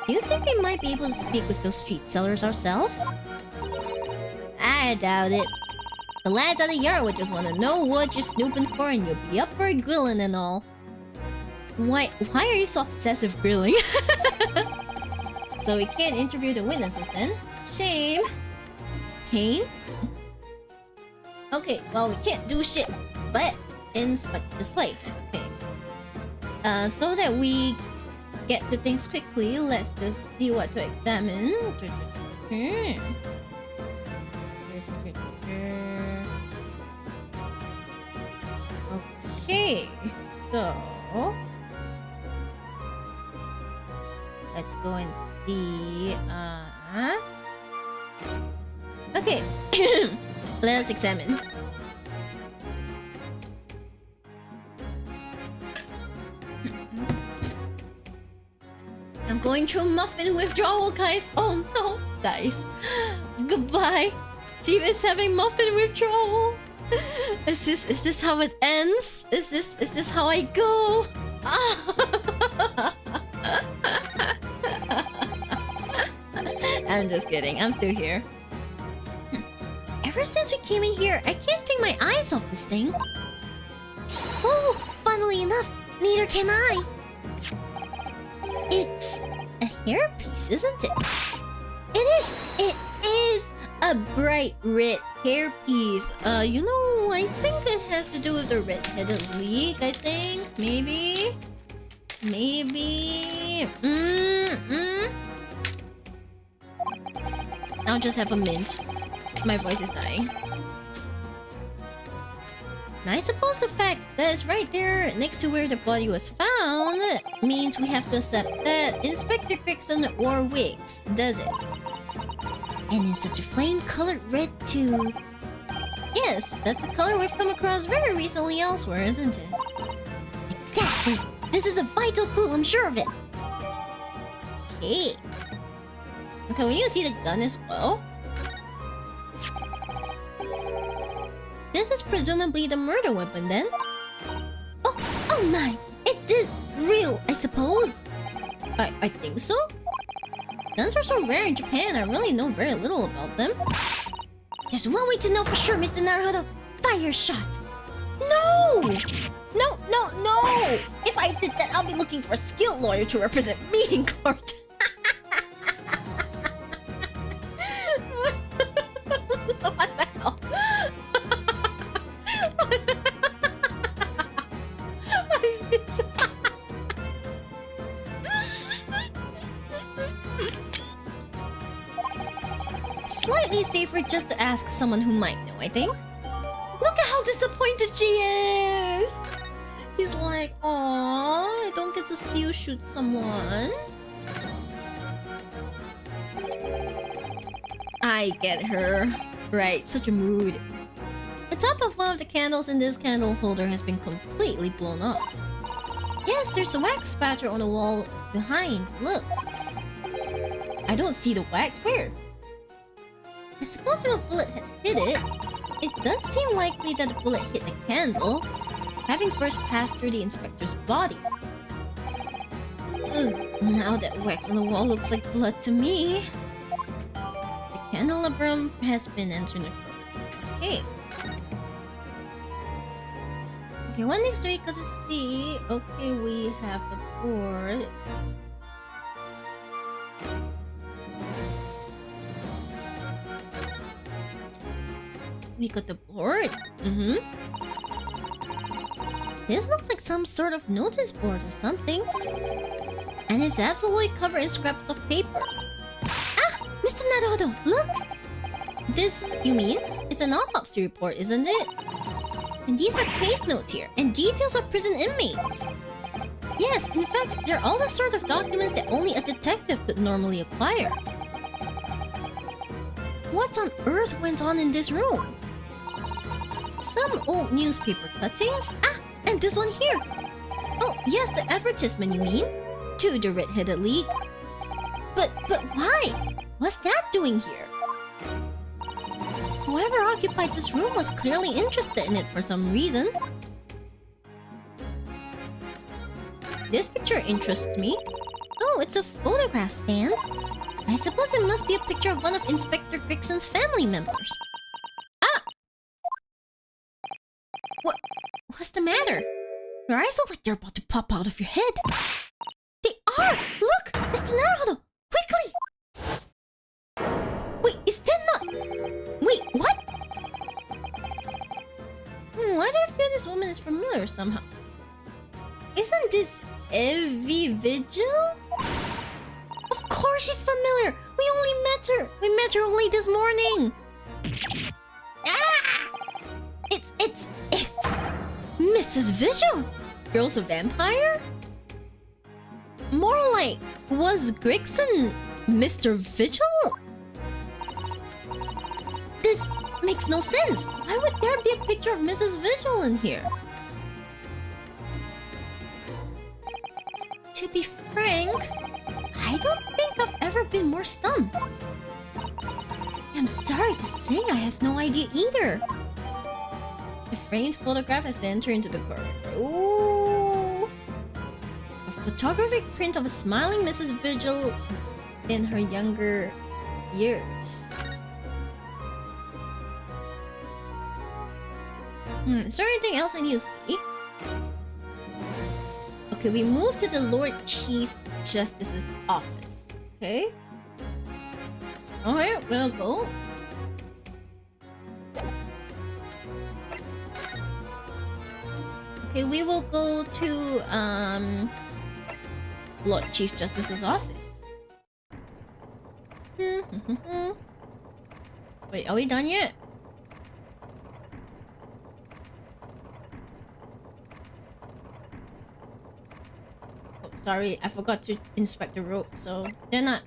Speaker 2: Do you think we might be able to speak with those street sellers ourselves? I doubt it. The lads at the yard would just want to know what you're snooping for and you'll be up for a grilling and all. Why are you so obsessed with grilling? So we can't interview the witnesses then? Shame. Pain? Okay, well we can't do shit but inspect this place. Okay. So that we get to things quickly, let's just see what to examine. Okay, so let's go and see. Okay.
Speaker 4: Let's examine. I'm going through muffin withdrawal, guys. Oh no, guys. Goodbye. Shiba is having muffin withdrawal. Is this how it ends? Is this how I go? I'm just kidding. I'm still here. Ever since we came in here, I can't take my eyes off this thing. Oh, funnily enough, neither can I. It's a hairpiece, isn't it? It is a bright red hairpiece. You know, I think it has to do with the red-headed league, I think. Maybe. I'll just have a mint. My voice is dying. And I suppose the fact that it's right there next to where the body was found means we have to accept that Inspector Crickson wore wigs, does it? And in such a flame-colored red too. Yes, that's a color we've come across very recently elsewhere, isn't it? Exactly! This is a vital clue, I'm sure of it! Okay. Okay, we need to see the gun as well. This is presumably the murder weapon then. Oh my! It is real, I suppose! I think so? Guns are so rare in Japan, I really know very little about them. There's one way to know for sure, Mr. Naruhodo. Fire shot! No! No! If I did that, I'll be looking for a skilled lawyer to represent me in court. What the hell? What is this? Slightly safer just to ask someone who might know, I think. Look at how disappointed she is! She's like, "Aww, I don't get to see you shoot someone." I get her. Right, such a mood. The top of one of the candles in this candle holder has been completely blown off. Yes, there's a wax spatter on the wall behind. Look. I don't see the wax. Where? I suppose if a bullet had hit it, it does seem likely that the bullet hit the candle, having first passed through the inspector's body. Ugh, now that wax on the wall looks like blood to me. The candelabrum has been entering the corner. Okay. Okay, what next do we got to see? Okay, we have the board. We got the board. This looks like some sort of notice board or something. And it's absolutely covered in scraps of paper. Ah! Mr. Naruhodo, look! This, you mean? It's an autopsy report, isn't it? And these are case notes here, and details of prison inmates. Yes, in fact, they're all the sort of documents that only a detective could normally acquire. What on earth went on in this room? Some old newspaper cuttings? Ah, and this one here! Oh, yes, the advertisement, you mean? To the Red-Headed League. But why? What's that doing here? Whoever occupied this room was clearly interested in it for some reason. This picture interests me. Oh, it's a photograph stand. I suppose it must be a picture of one of Inspector Crickson's family members. Ah! What's the matter? Your eyes look like they're about to pop out of your head. They are! Look! Mr. Naruhodo! Quickly! Wait, is that not... Wait, what? Why do I feel this woman is familiar somehow? Isn't this Evie Vigil? Of course she's familiar! We only met her! We met her only this morning! Ah! It's Mrs. Vigil! Girl's a vampire? More like, was Crickson Mr. Vigil? This
Speaker 2: makes no sense. Why would there be a picture of Mrs. Vigil in here? To be frank, I don't think I've ever been more stumped. I'm sorry to say I have no idea either. A framed photograph has been entered into the corridor. Ooh. A photographic print of a smiling Mrs. Vigil in her younger years. Is there anything else I need to see? Okay, we move to the Lord Chief Justice's office. Okay. Alright, we'll go. Okay, we will go to Lord Chief Justice's office. Wait, are we done yet? Oh, sorry, I forgot to inspect the rope, so they're not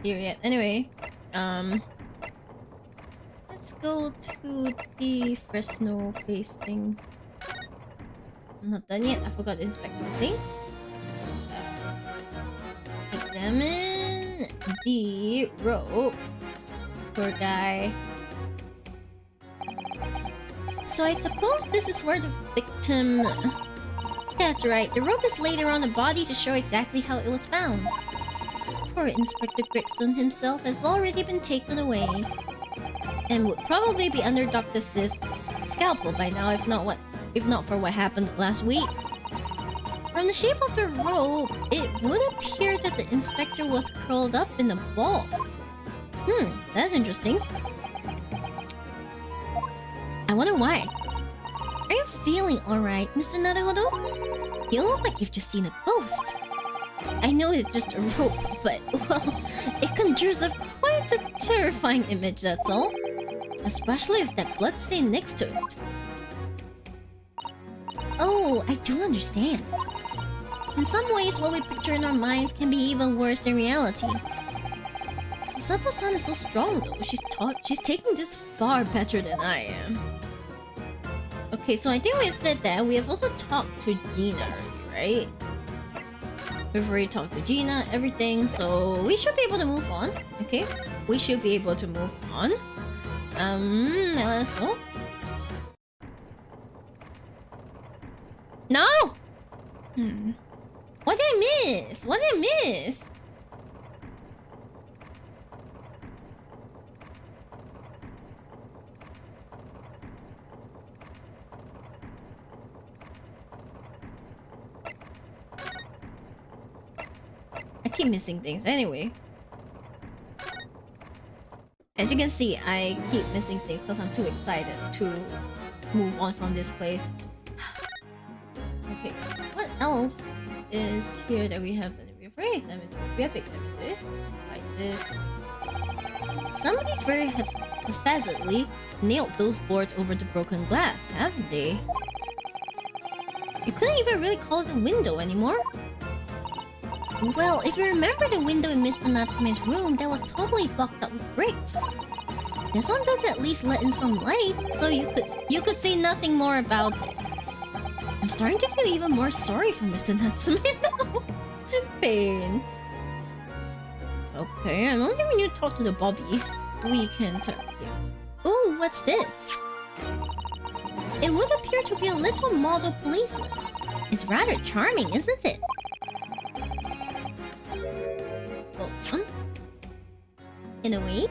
Speaker 2: here yet. Anyway, let's go to the Fresno place thing. I'm not done yet. I forgot to inspect the thing. Examine the rope. Poor guy. So I suppose this is where the victim... That's right. The rope is laid around the body to show exactly how it was found. Poor Inspector Gregson himself has already been taken away. And would probably be under Dr. Sith's scalpel by now, if not for what happened last week. From the shape of the rope, it would appear that the inspector was curled up in a ball. That's interesting. I wonder why. Are you feeling alright, Mr. Naruhodo? You look like you've just seen a ghost. I know it's just a rope, but, well, it conjures up quite a terrifying image, that's all. Especially with that bloodstain next to it. Oh, I do understand. In some ways, what we picture in our minds can be even worse than reality. Sato-san is so strong though. She's taking this far better than I am. Okay, so I think we said that. We have also talked to Gina already, right? We've already talked to Gina, everything, so we should be able to move on. Okay, we should be able to move on. Now let's go. No! What did I miss? What did I miss? I keep missing things. Anyway. As you can see, I keep missing things because I'm too excited to move on from this place. Okay, what else is here that we haven't? We've already examined this. We have to examine this. Like this. Somebody's very haphazardly nailed those boards over the broken glass, haven't they? You couldn't even really call it a window anymore. Well, if you remember the window in Mr. Natsume's room, that was totally blocked up with bricks. This one does at least let in some light, so you could say nothing more about it. I'm starting to feel even more sorry for Mr. Natsume now. Pain. Okay, I don't think we need to talk to the bobbies. We can talk to... Oh, what's this? It would appear to be a little model policeman. It's rather charming, isn't it? In a way?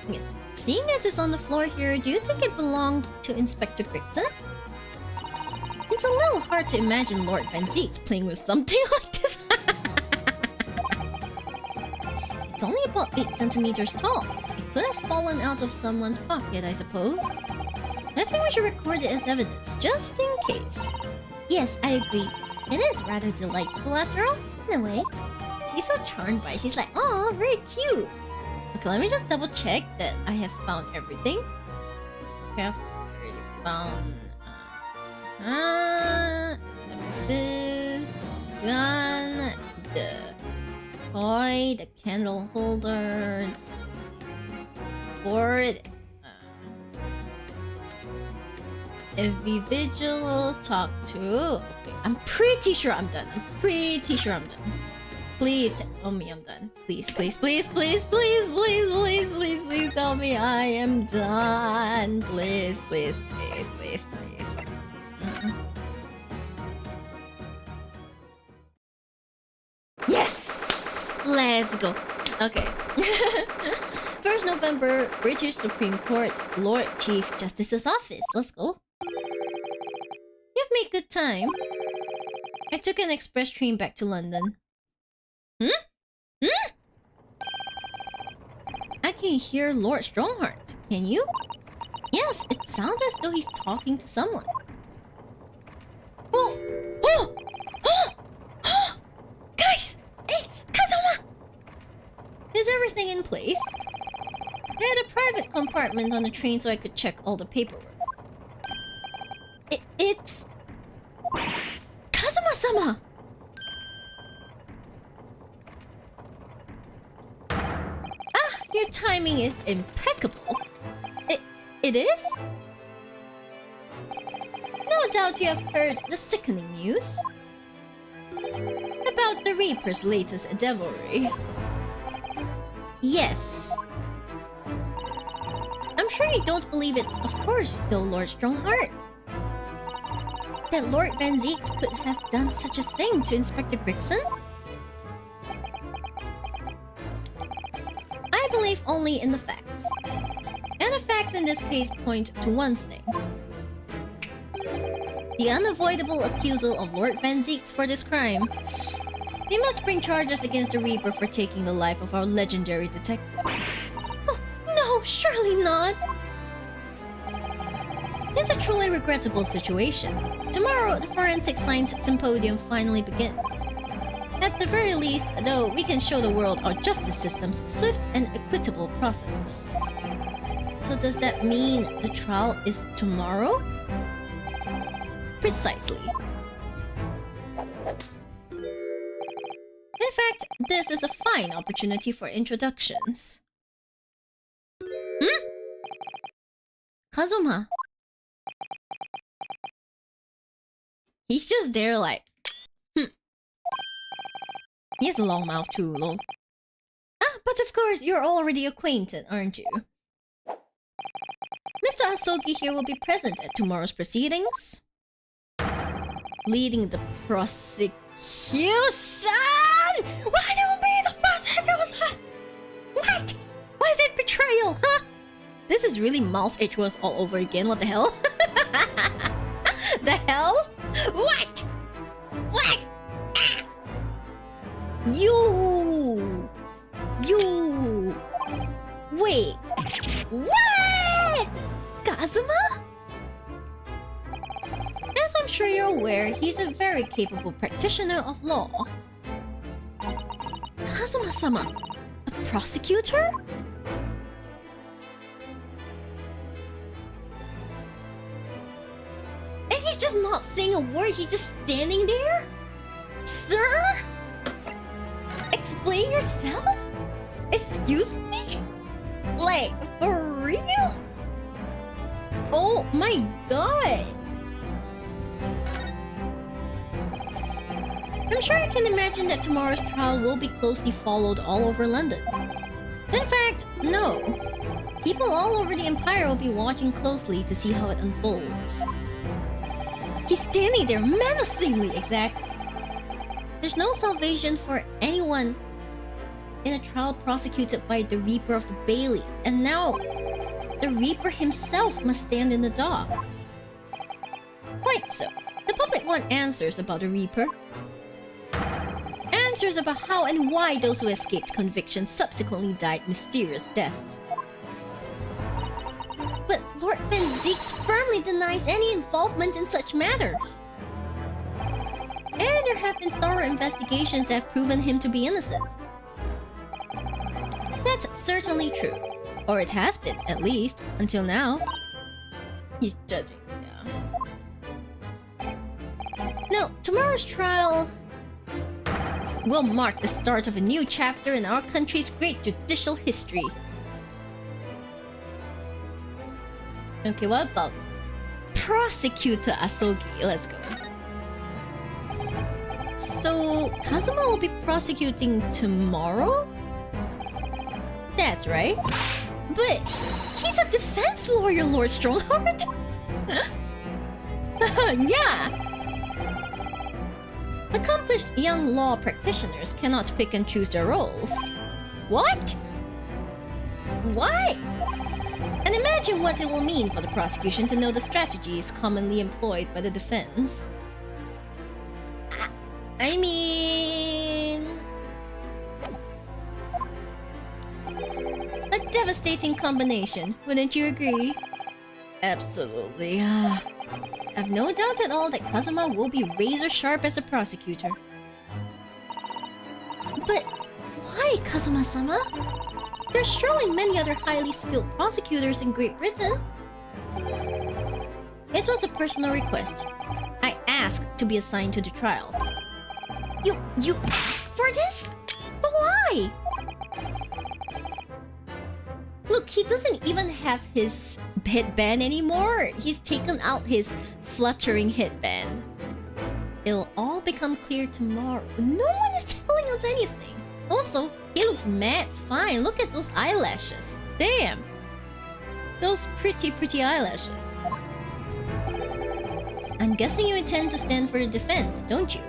Speaker 2: Yes. Seeing as it's on the floor here, do you think it belonged to Inspector Gregson? It's a little hard to imagine Lord Van Zieks playing with something like this. It's only about 8 centimeters tall. It could have fallen out of someone's pocket, I suppose. I think we should record it as evidence, just in case. Yes, I agree. It is rather delightful after all, in a way. She's so charmed by it. She's like, oh, very cute. Okay, let me just double check that I have found everything. Okay, I've already found... this... gun... the toy, the candle holder... board... Individual talk to. Okay, I'm pretty sure I'm done. Please tell me I'm done. Please tell me I am done. Please. Yes! Let's go. Okay. 1st November, British Supreme Court, Lord Chief Justice's office. Let's go. You've made good time. I took an express train back to London. I can hear Lord Strongheart. Can you? Yes, it sounds as though he's talking to someone. Guys, it's Kazuma! Is everything in place? I had a private compartment on the train so I could check all the paperwork. It's... Kazuma-sama! Your timing is impeccable. It is? No doubt you have heard the sickening news about the Reaper's latest devilry. Yes. I'm sure you don't believe it, of course, though, Lord Strongheart. That Lord Van Zieks could have done such a thing to Inspector Grixon? I believe only in the facts. And the facts in this case point to one thing. The unavoidable accusal of Lord Van Zieks for this crime. We must bring charges against the Reaper for taking the life of our legendary detective. Oh, no, surely not! It's a truly regrettable situation. Tomorrow, the Forensic Science Symposium finally begins. At the very least, though, we can show the world our justice system's swift and equitable processes. So does that mean the trial is tomorrow? Precisely. In fact, this is a fine opportunity for introductions. Kazuma. He's just there like... He has a long mouth too, lol. But of course, you're already acquainted, aren't you? Mr. Asogi here will be present at tomorrow's proceedings. Leading the prosecution? Why do you mean the prosecution? What? Why is it betrayal, huh? This is really Mouse H-Words all over again, what the hell? The hell? What? What? You! Wait. What? Kazuma? As I'm sure you're aware, he's a very capable practitioner of law. Kazuma-sama, a prosecutor? And he's just not saying a word, he's just standing there? Sir? Explain yourself? Excuse me? Like, for real? Oh my god! I'm sure I can imagine that tomorrow's trial will be closely followed all over London. In fact, no. People all over the Empire will be watching closely to see how it unfolds. He's standing there menacingly, exactly. There's no salvation for anyone in a trial prosecuted by the Reaper of the Bailey, and now the Reaper himself must stand in the dock. Quite so. The public want answers about the Reaper. Answers about how and why those who escaped conviction subsequently died mysterious deaths. But Lord Van Zieks firmly denies any involvement in such matters. And there have been thorough investigations that have proven him to be innocent. That's certainly true. Or it has been, at least, until now. He's judging, yeah. No, tomorrow's trial will mark the start of a new chapter in our country's great judicial history. Okay, what about
Speaker 4: Prosecutor Asogi. Let's go. So, Kazuma will be prosecuting tomorrow? That's right. But he's a defense lawyer, Lord Strongheart. Yeah. Accomplished young law practitioners cannot pick and choose their roles. What? What? And imagine what it will mean for the prosecution to know the strategies commonly employed by the defense. I mean... a devastating combination, wouldn't you agree? Absolutely. I've no doubt at all that Kazuma will be razor sharp as a prosecutor. But why Kazuma-sama? There's surely many other highly skilled prosecutors in Great Britain. It was a personal request. I asked to be assigned to the trial. You asked for this? But why? Look, he doesn't even have his headband anymore. He's taken out his fluttering headband. It'll all become clear tomorrow. No one is telling us anything. Also, he looks mad fine. Look at those eyelashes. Damn. Those pretty eyelashes. I'm guessing you intend to stand for the defense, don't you?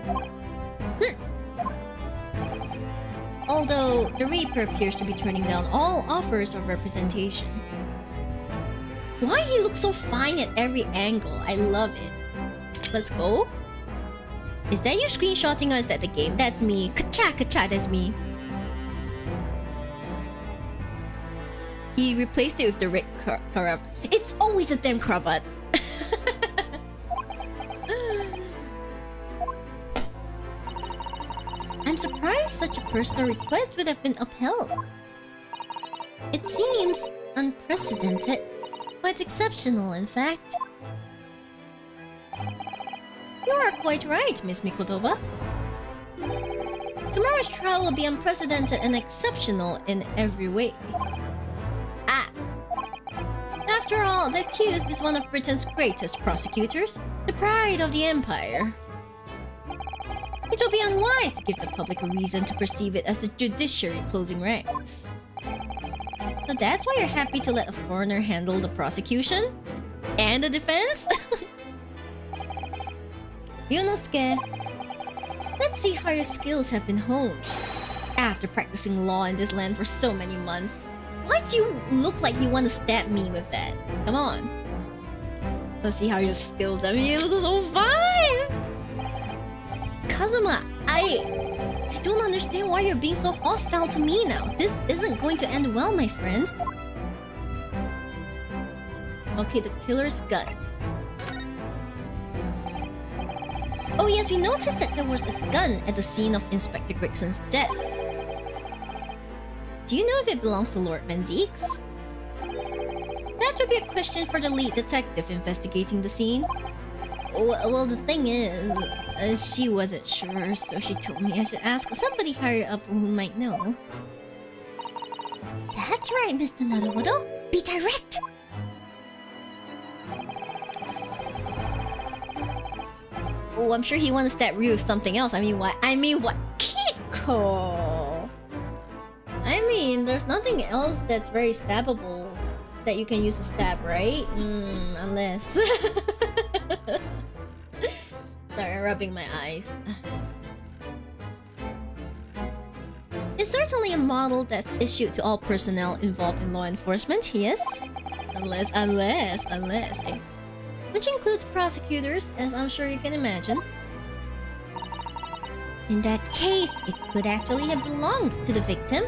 Speaker 4: Although, the Reaper appears to be turning down all offers of representation. Why he looks so fine at every angle? I love it. Let's go. Is that you screenshotting or is that the game? That's me. Ka-cha, that's me. He replaced it with the red caravan. It's always a damn cravat. I'm surprised such a personal request would have been upheld. It seems unprecedented, quite exceptional, in fact. You are quite right, Miss Mikotoba. Tomorrow's trial will be unprecedented and exceptional in every way. After all, the accused is one of Britain's greatest prosecutors, the pride of the empire. It will be unwise to give the public a reason to perceive it as the judiciary closing ranks. So that's why you're happy to let a foreigner handle the prosecution? And the defense? Ryunosuke, let's see how your skills have been honed. After practicing law in this land for so many months, why do you look like you want to stab me with that? Come on. Let's see how your skills... I mean, you look so fine! Kazuma, I don't understand why you're being so hostile to me now. This isn't going to end well, my friend. Okay, the killer's gun. Oh yes, we noticed that there was a gun at the scene of Inspector Grigson's death. Do you know if it belongs to Lord Van Zieks? That would be a question for the lead detective investigating the scene. Well, the thing is, she wasn't sure, so she told me I should ask somebody higher up who might know. That's right, Mr. Naruhodo. Be direct! Oh, I'm sure he wants to stab Ryu with something else. I mean, what? Kiko! I mean, there's nothing else that's very stabbable that you can use to stab, right? Unless... Sorry, I'm rubbing my eyes. It's certainly a model that's issued to all personnel involved in law enforcement, yes? Unless, eh? Which includes prosecutors, as I'm sure you can imagine. In that case, it could actually have belonged to the victim.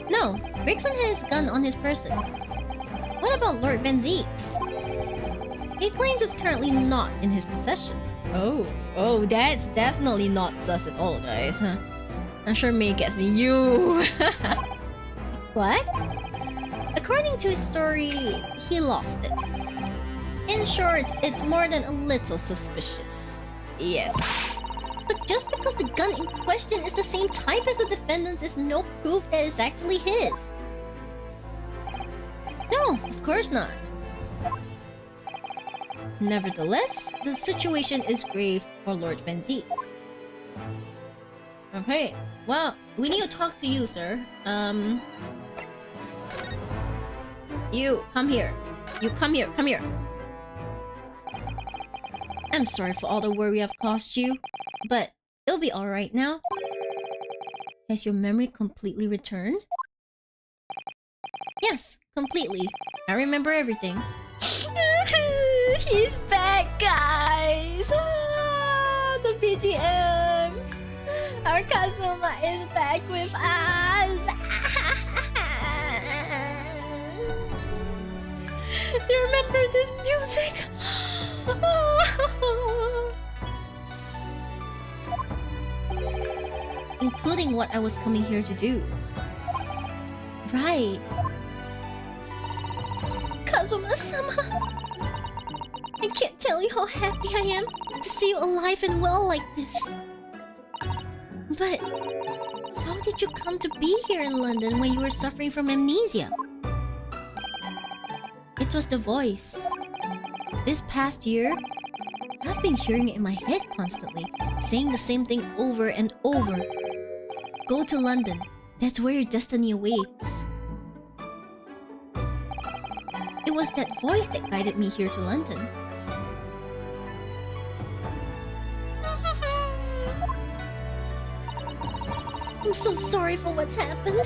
Speaker 4: No, Grigson has his gun on his person. What about Lord Van Zieks? He claims it's currently not in his possession. Oh, that's definitely not sus at all, guys. I'm sure May gets me. You! What? According to his story, he lost it. In short, it's more than a little suspicious. Yes. But just because the gun in question is the same type as the defendant's is no proof that it's actually his. No, of course not.
Speaker 2: Nevertheless, the situation is grave for Lord Van Zieks. Okay, well, we need to talk to you, sir. You, come here. You, come here, come here. I'm sorry for all the worry I've caused you, but it'll be alright now. Has your memory completely returned? Yes, completely. I remember everything.
Speaker 1: He's back, guys! Ah, the BGM! Our Kazuma is back with us!
Speaker 2: Do you remember this music? Including what I was coming here to do. Right. Kazuma-sama! I can't tell you how happy I am to see you alive and well like this. But how did you come to be here in London when you were suffering from amnesia? It was the voice. This past year, I've been hearing it in my head constantly, saying the same thing over and over. Go to London. That's where your destiny awaits. It was that voice that guided me here to London. I'm so sorry for what's happened.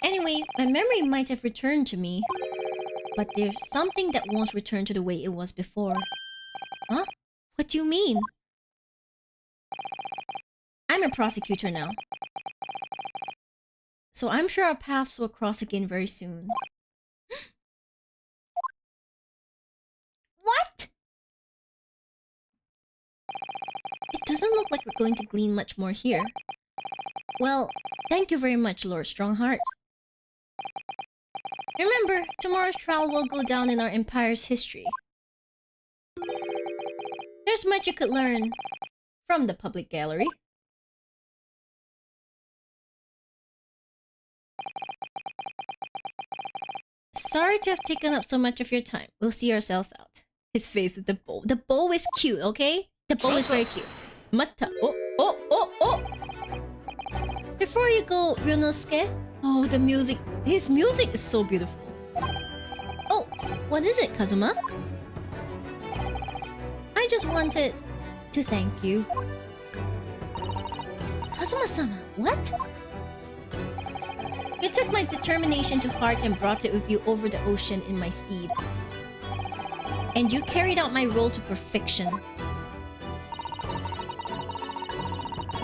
Speaker 2: Anyway, my memory might have returned to me. But there's something that won't return to the way it was before. Huh? What do you mean? I'm a prosecutor now. So I'm sure our paths will cross again very soon. What? It doesn't look like we're going to glean much more here. Well, thank you very much, Lord Strongheart. Remember, tomorrow's trial will go down in our empire's history. There's much you could learn from the public gallery. Sorry to have taken up so much of your time. We'll see ourselves out. His face with the bow. The bow is cute, okay? The bow is very cute. Mata. Oh, oh, oh, oh! Before you go, Ryunosuke. Oh, the music. His music is so beautiful. Oh, what is it, Kazuma? I just wanted to thank you. Kazuma-sama, what? You took my determination to heart and brought it with you over the ocean in my steed. And you carried out my role to perfection.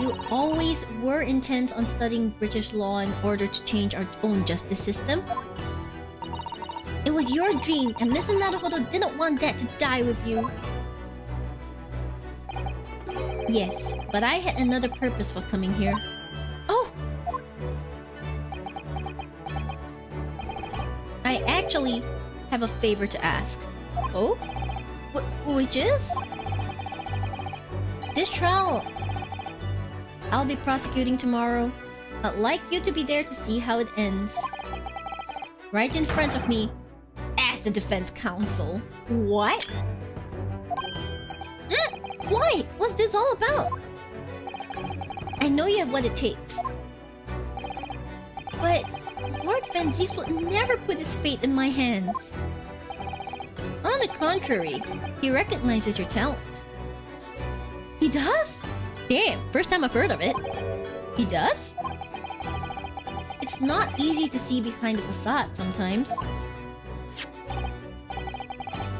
Speaker 2: You always were intent on studying British law in order to change our own justice system. It was your dream, and Mr. Naruhodo didn't want that to die with you. Yes, but I had another purpose for coming here. Oh! I actually have a favor to ask. Oh? Which is? This trial I'll be prosecuting tomorrow. I'd like you to be there to see how it ends. Right in front of me, as the defense counsel. What? Why? What's this all about? I know you have what it takes. But Lord Van Zieks would never put his fate in my hands. On the contrary, he recognizes your talent. He does? Damn, first time I've heard of it. He does? It's not easy to see behind the facade sometimes.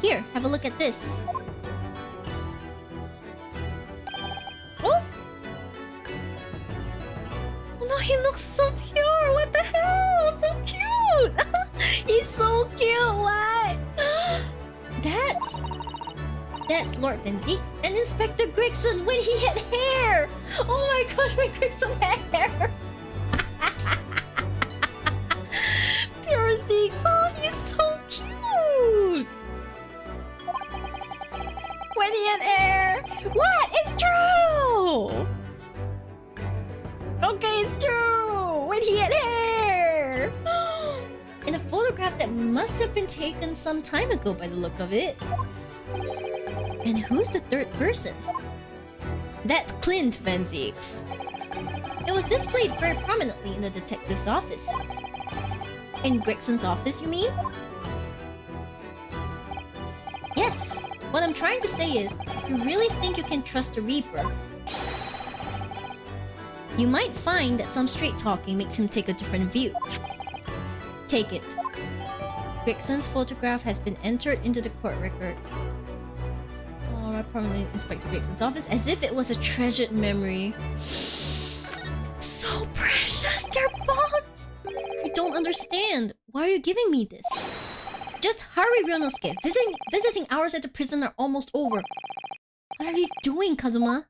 Speaker 2: Here, have a look at this. Oh! Oh no, he looks so pure! What the hell? So cute! He's so cute! What? That's Lord Van Zieks and Inspector Gregson when he had hair! Oh my gosh, when Gregson had hair! Pure Zeeks, oh, he's so cute! When he had hair! What? It's true! Okay, it's true! When he had hair! In a photograph that must taken some time ago by the look of it. And who's the third person?
Speaker 1: That's Clint Van Zieks.
Speaker 2: It was displayed very prominently in the detective's office. In Gregson's office, you mean? Yes. What I'm trying to say is, if you really think you can trust the Reaper, you might find that some straight talking makes him take a different view. Take it. Gregson's photograph has been entered into the court record. Oh, I permanently inspected Gregson's office as if it was a treasured memory. So precious, they're bonds! I don't understand. Why are you giving me this? Just hurry, Ryonosuke. Visiting hours at the prison are almost over. What are you doing, Kazuma?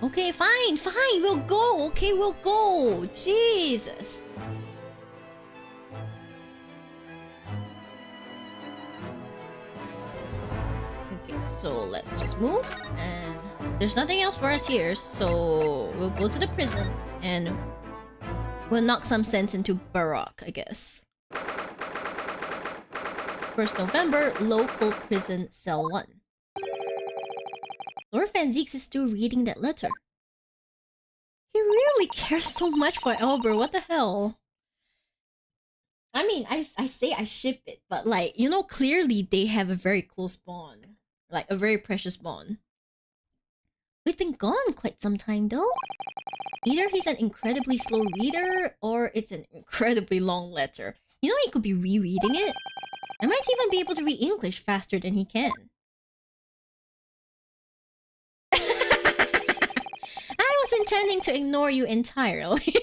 Speaker 2: Okay, fine, we'll go. Okay, we'll go. Jesus. Okay, so let's just move. And there's nothing else for us here, so we'll go to the prison and we'll knock some sense into Baroque, I guess. 1st November, local prison, cell 1. Lord Van Zieks is still reading that letter. He really cares so much for Albert, what the hell? I mean, I say I ship it, but like, you know, clearly they have a very close bond. Like, a very precious bond. We've been gone quite some time though. Either he's an incredibly slow reader, or it's an incredibly long letter. You know, he could be rereading it. I might even be able to read English faster than he can. I was intending to ignore you entirely.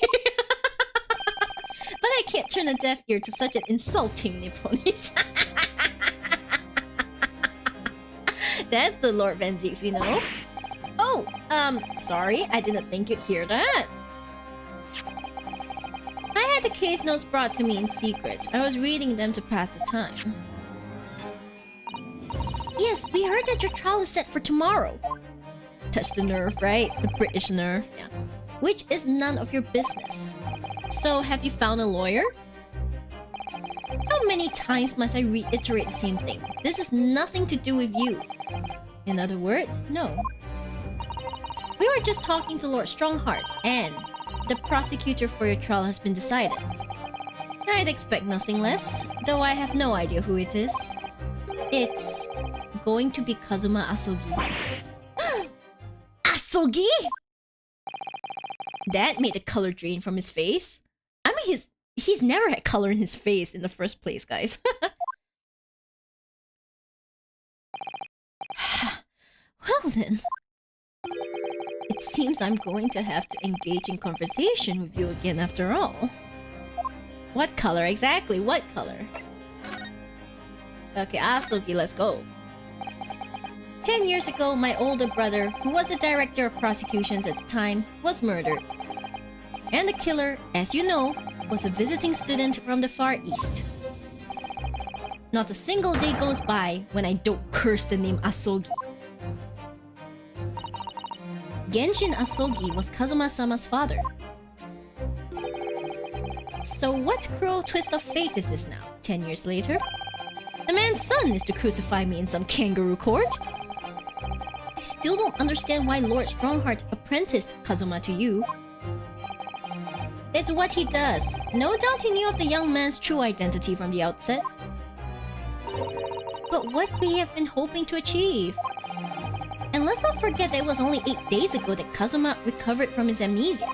Speaker 2: But I can't turn a deaf ear to such an insulting Nipponese. That's the Lord Van Zieks we know. Oh, sorry, I didn't think you'd hear that. I had the case notes brought to me in secret. I was reading them to pass the time. Yes, we heard that your trial is set for tomorrow. Touch the nerve, right? The British nerve, yeah. Which is none of your business. So, have you found a lawyer? How many times must I reiterate the same thing? This has nothing to do with you. In other words, no. We were just talking to Lord Strongheart, and the prosecutor for your trial has been decided. I'd expect nothing less, though I have no idea who it is. It's going to be Kazuma Asogi. Asogi?! That made the color drain from his face. I mean, he's never had color in his face in the first place, guys. Well then. It seems I'm going to have to engage in conversation with you again after all. What color exactly? What color? Okay, Asogi, let's go. 10 years ago, my older brother, who was the director of prosecutions at the time, was murdered. And the killer, as you know, was a visiting student from the Far East. Not a single day goes by when I don't curse the name Asogi. Genshin Asogi was Kazuma-sama's father. So what cruel twist of fate is this now, 10 years later? The man's son is to crucify me in some kangaroo court? I still don't understand why Lord Strongheart apprenticed Kazuma to you. It's what he does. No doubt he knew of the young man's true identity from the outset. But what we have been hoping to achieve? And let's not forget that it was only 8 days ago that Kazuma recovered from his amnesia.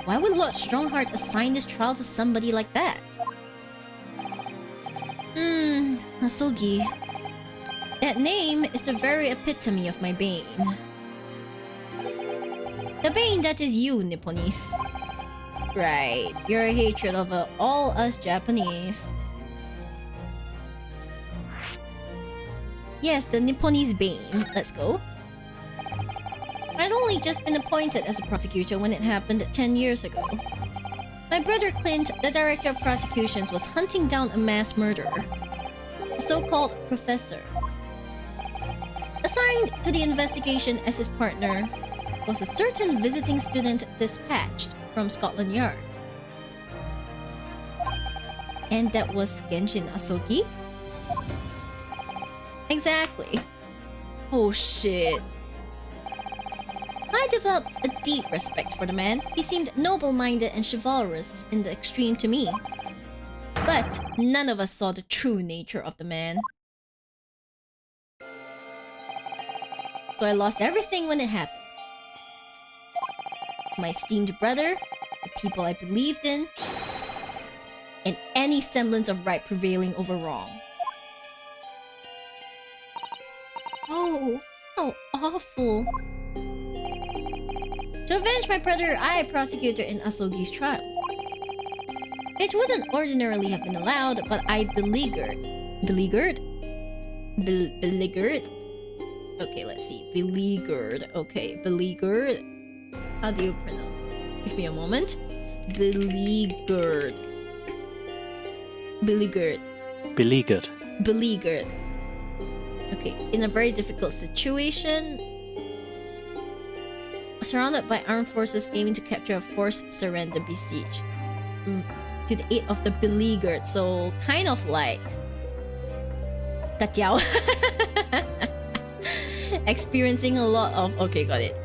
Speaker 2: Why would Lord Strongheart assign this trial to somebody like that? Asogi. That name is the very epitome of my bane. The bane that is you, Nipponese. Right, your hatred of all us Japanese. Yes, the Nipponese bane. Let's go. I'd only just been appointed as a prosecutor when it happened 10 years ago. My brother Clint, the director of prosecutions, was hunting down a mass murderer. A so-called professor. Assigned to the investigation as his partner was a certain visiting student dispatched from Scotland Yard.
Speaker 4: And that was Genshin Asogi? Exactly. Oh shit. I developed a deep respect for the man. He seemed noble-minded and chivalrous in the extreme to me. But none of us saw the true nature of the man. So I lost everything when it happened. My esteemed brother, the people I believed in, and any semblance of right prevailing over wrong. Oh, how awful. To avenge my brother, I prosecuted in Asogi's trial. It wouldn't ordinarily have been allowed, but I beleaguered. Beleaguered? Beleaguered? Okay, let's see. Beleaguered. Okay, beleaguered. How do you pronounce this? Give me a moment. Beleaguered. Beleaguered.
Speaker 3: Beleaguered.
Speaker 4: Beleaguered. Okay, in a very difficult situation, surrounded by armed forces aiming to capture a forced surrender besieged to the aid of the beleaguered. So kind of like Katiao. Experiencing a lot of... Okay, got it.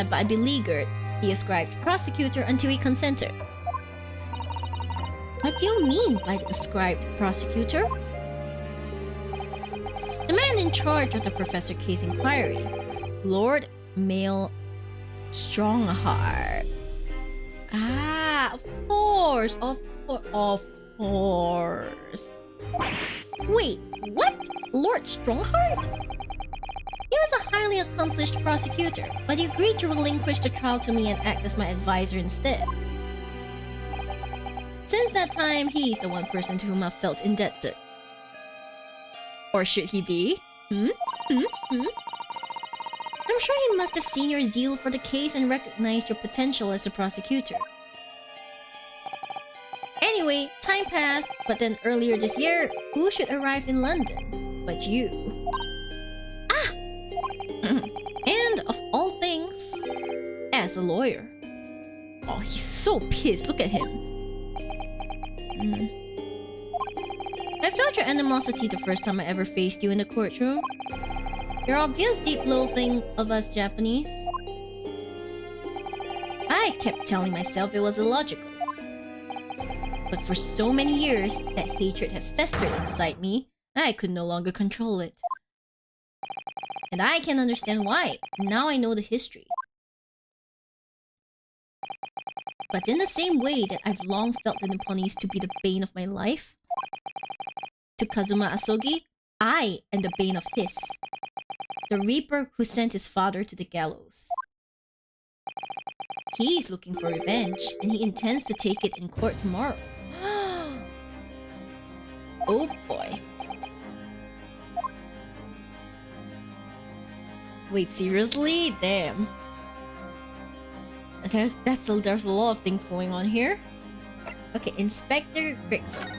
Speaker 4: By beleaguered, he ascribed prosecutor until he consented. What do you mean by the ascribed prosecutor? The man in charge of the professor case inquiry, Lord Male Strongheart. Ah, of course. Wait, what? Lord Strongheart? He was a highly accomplished prosecutor, but he agreed to relinquish the trial to me and act as my advisor instead. Since that time, he's the one person to whom I've felt indebted. Or should he be? I'm sure he must have seen your zeal for the case and recognized your potential as a prosecutor. Anyway, time passed, but then earlier this year, who should arrive in London but you? Ah! And of all things, as a lawyer. Oh, he's so pissed. Look at him. I felt your animosity the first time I ever faced you in the courtroom. Your obvious deep loathing of us Japanese. I kept telling myself it was illogical. But for so many years, that hatred had festered inside me, I could no longer control it. And I can understand why. Now I know the history. But in the same way that I've long felt the Nipponese to be the bane of my life, to Kazuma Asogi, I am the bane of his. The Reaper who sent his father to the gallows. He's looking for revenge, and he intends to take it in court tomorrow. Oh boy. Wait, seriously? Damn. There's a lot of things going on here. Okay, Inspector Grigson.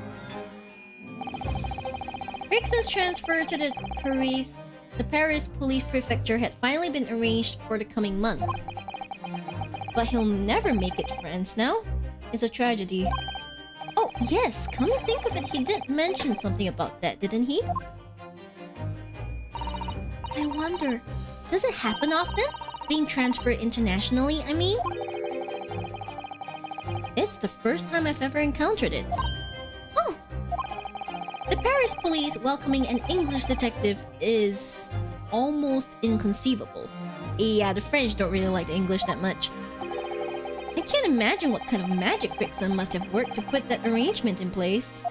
Speaker 4: Grigson's transfer to the Paris Police Prefecture had finally been arranged for the coming month. But he'll never make it France now. It's a tragedy. Oh, yes, come to think of it, he did mention something about that, didn't he? I wonder, does it happen often? Being transferred internationally, I mean? It's the first time I've ever encountered it. Oh! The Paris police welcoming an English detective is almost inconceivable. Yeah, the French don't really like the English that much. I can't imagine what kind of magic Grigson must have worked to put that arrangement in place.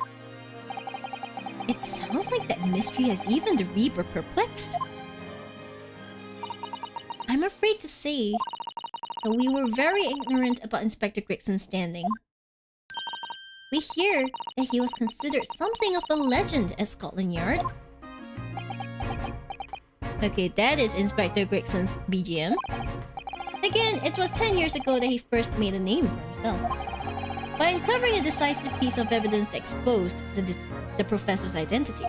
Speaker 4: It sounds like that mystery has even the Reaper perplexed. I'm afraid to say that we were very ignorant about Inspector Grigson's standing. We hear that he was considered something of a legend at Scotland Yard. Okay, that is Inspector Grigson's BGM. Again, it was 10 years ago that he first made a name for himself. By uncovering a decisive piece of evidence that exposed the professor's identity.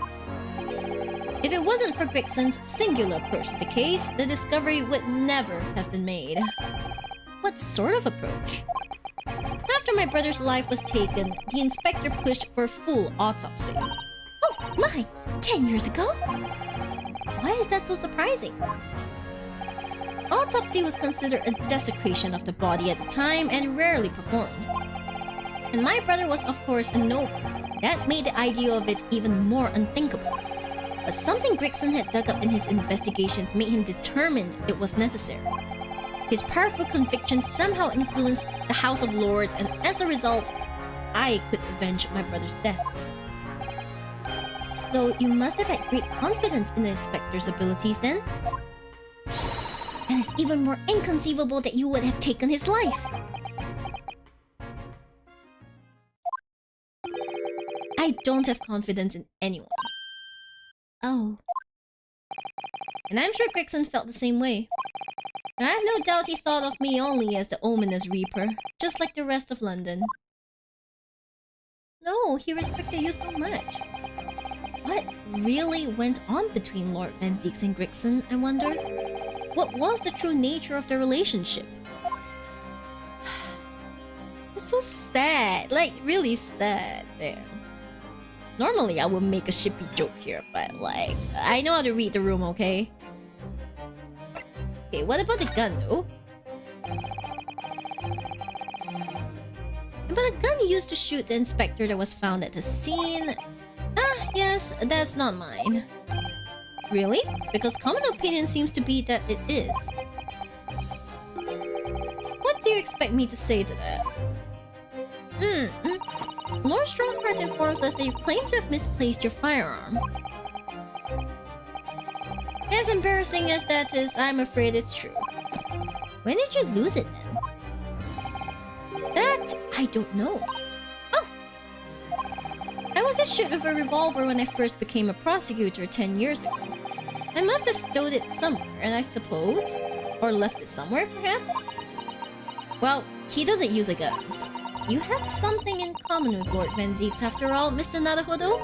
Speaker 4: If it wasn't for Grigson's singular approach to the case, the discovery would never have been made. What sort of approach? After
Speaker 2: After my brother's life was taken, the inspector pushed for a full autopsy. Oh my! 10 years ago? Why is that so surprising? Autopsy was considered a desecration of the body at the time and rarely performed. And my brother was of course a noble. That made the idea of it even more unthinkable. But something Gregson had dug up in his investigations made him determined it was necessary. His powerful conviction somehow influenced the House of Lords, and as a result, I could avenge my brother's death. So you must have had great confidence in the inspector's abilities then? And it's even more inconceivable that you would have taken his life. I don't have confidence in anyone. Oh. And I'm sure Gregson felt the same way. I have no doubt he thought of me only as the ominous Reaper, just like the rest of London. No, he respected you so much. What really went on between Lord Van Zieks and Gregson, I wonder? What was the true nature of their relationship? It's so sad, like really sad there. Normally I would make a shippy joke here, but like, I know how to read the room, okay? Okay, what about the gun though? But the gun used to shoot the inspector that was found at the scene. Ah, yes, that's not mine. Really? Because common opinion seems to be that it is. What do you expect me to say to that? Lord Strongheart informs us that you claim to have misplaced your firearm. As embarrassing as that is, I'm afraid it's true. When did you lose it then? That I don't know. Oh! I was a shoot with a revolver when I first became a prosecutor 10 years ago. I must have stowed it somewhere, and I suppose... or left it somewhere, perhaps? Well, he doesn't use a gun, so... You have something in common with Lord Van Zieks after all, Mr. Naruhodo?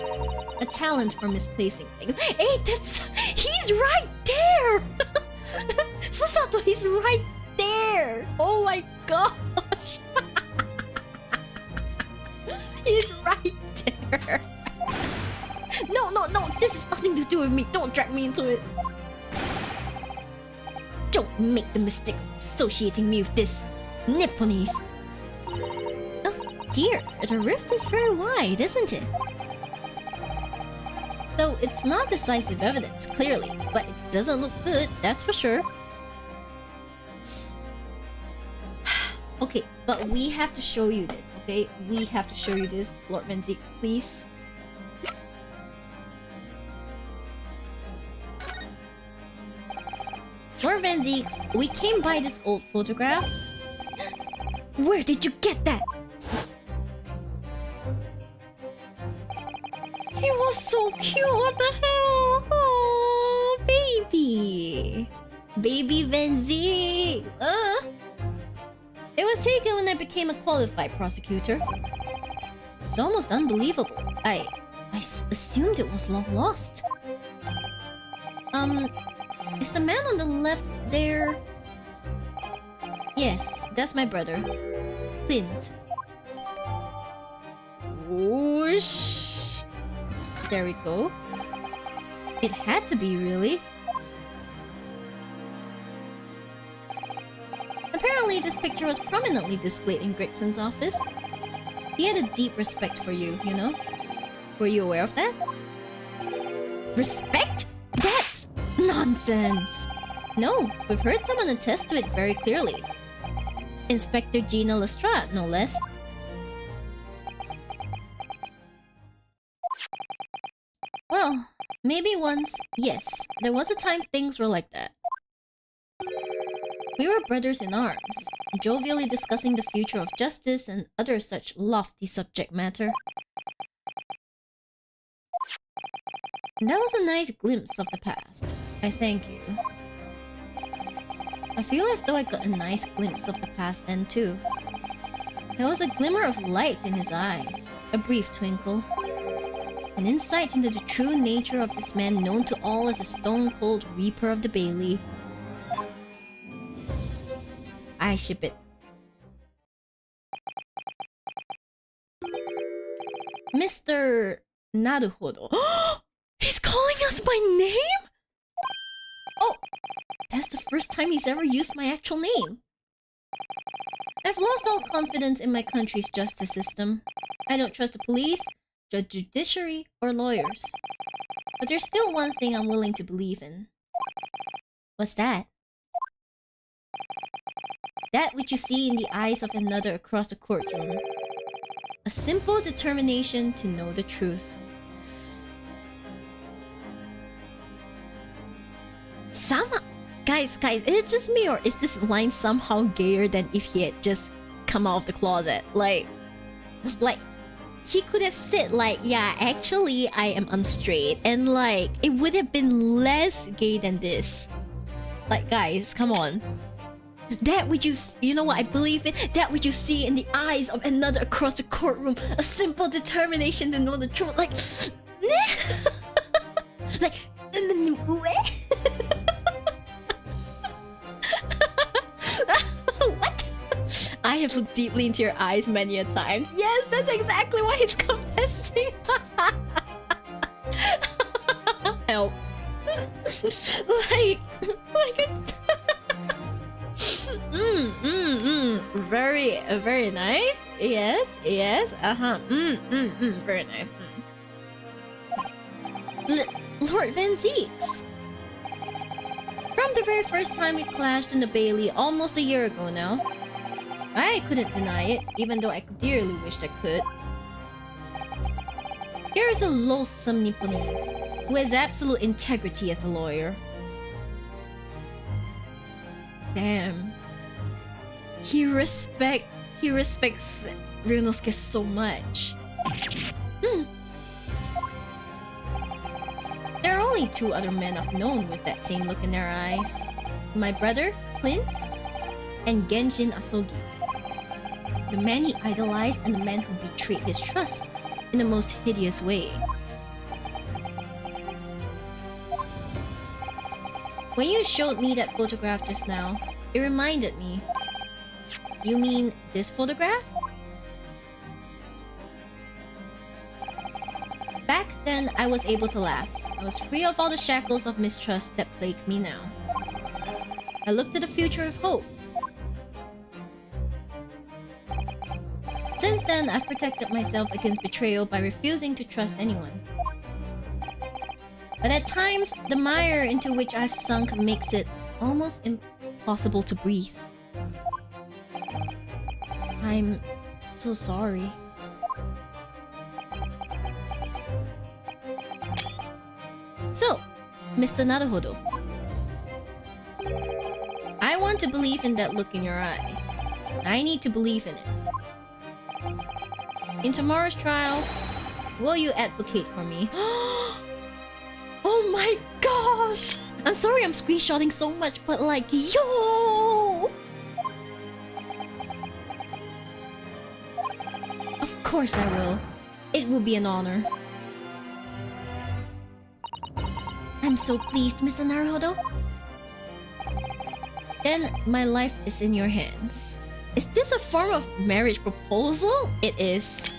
Speaker 2: A talent for misplacing things. Hey, that's... he's right there! Susato, he's right there! Oh my gosh! He's right there! No, this has nothing to do with me. Don't drag me into it. Don't make the mistake of associating me with this Nipponese. Dear, the rift is very wide, isn't it? So it's not decisive evidence, clearly, but it doesn't look good, that's for sure. Okay, but we have to show you this, okay? We have to show you this, Lord Van Zieks, please. Lord Van Zieks, we came by this old photograph. Where did you get that? He was so cute, what the hell? Oh, baby. Baby Van Zieks. It was taken when I became a qualified prosecutor. It's almost unbelievable. I assumed it was long lost. Is the man on the left there? Yes, that's my brother. Clint. Whoosh. There we go. It had to be, really. Apparently, this picture was prominently displayed in Gregson's office. He had a deep respect for you, you know? Were you aware of that? Respect? That's nonsense! No, we've heard someone attest to it very clearly. Inspector Gina Lestrade, no less. Well, maybe once, yes, there was a time things were like that. We were brothers in arms, jovially discussing the future of justice and other such lofty subject matter. That was a nice glimpse of the past. I thank you. I feel as though I got a nice glimpse of the past then too. There was a glimmer of light in his eyes, a brief twinkle. An insight into the true nature of this man known to all as the stone-cold Reaper of the Bailey. I ship it. Mr. Naruhodo. He's calling us by name? Oh, that's the first time he's ever used my actual name. I've lost all confidence in my country's justice system. I don't trust the police, the judiciary, or lawyers. But there's still one thing I'm willing to believe in. What's that? That which you see in the eyes of another across the courtroom. A simple determination to know the truth. Guys, is it just me, or is this line somehow gayer than if he had just come out of the closet? Like he could have said like, yeah, actually I am unstraight, and like it would have been less gay than this. Like, guys, come on. That which you know what I believe in? That which you see in the eyes of another across the courtroom. A simple determination to know the truth. Like, like, what? I have looked deeply into your eyes many a times. Yes, that's exactly why he's confessing. Help. like very nice. Yes. Very nice. Lord Van Zeeks. From the very first time we clashed in the Bailey almost a year ago now, I couldn't deny it, even though I dearly wished I could. Here is a loathsome Nipponese who has absolute integrity as a lawyer. Damn. He respects Ryunosuke so much. There are only two other men I've known with that same look in their eyes. My brother, Clint, and Genshin Asogi. The man he idolized and the man who betrayed his trust in the most hideous way. When you showed me that photograph just now, it reminded me. You mean this photograph? Back then, I was able to laugh. I was free of all the shackles of mistrust that plague me now. I looked at the future with hope. Since then, I've protected myself against betrayal by refusing to trust anyone. But at times, the mire into which I've sunk makes it almost impossible to breathe. I'm so sorry. So, Mr. Naruhodo, I want to believe in that look in your eyes. I need to believe in it. In tomorrow's trial, will you advocate for me? Oh my gosh! I'm sorry I'm screenshotting so much, but like, yo! Of course I will. It will be an honor. I'm so pleased, Mr. Naruhodo. Then my life is in your hands. Is this a form of marriage proposal? It is.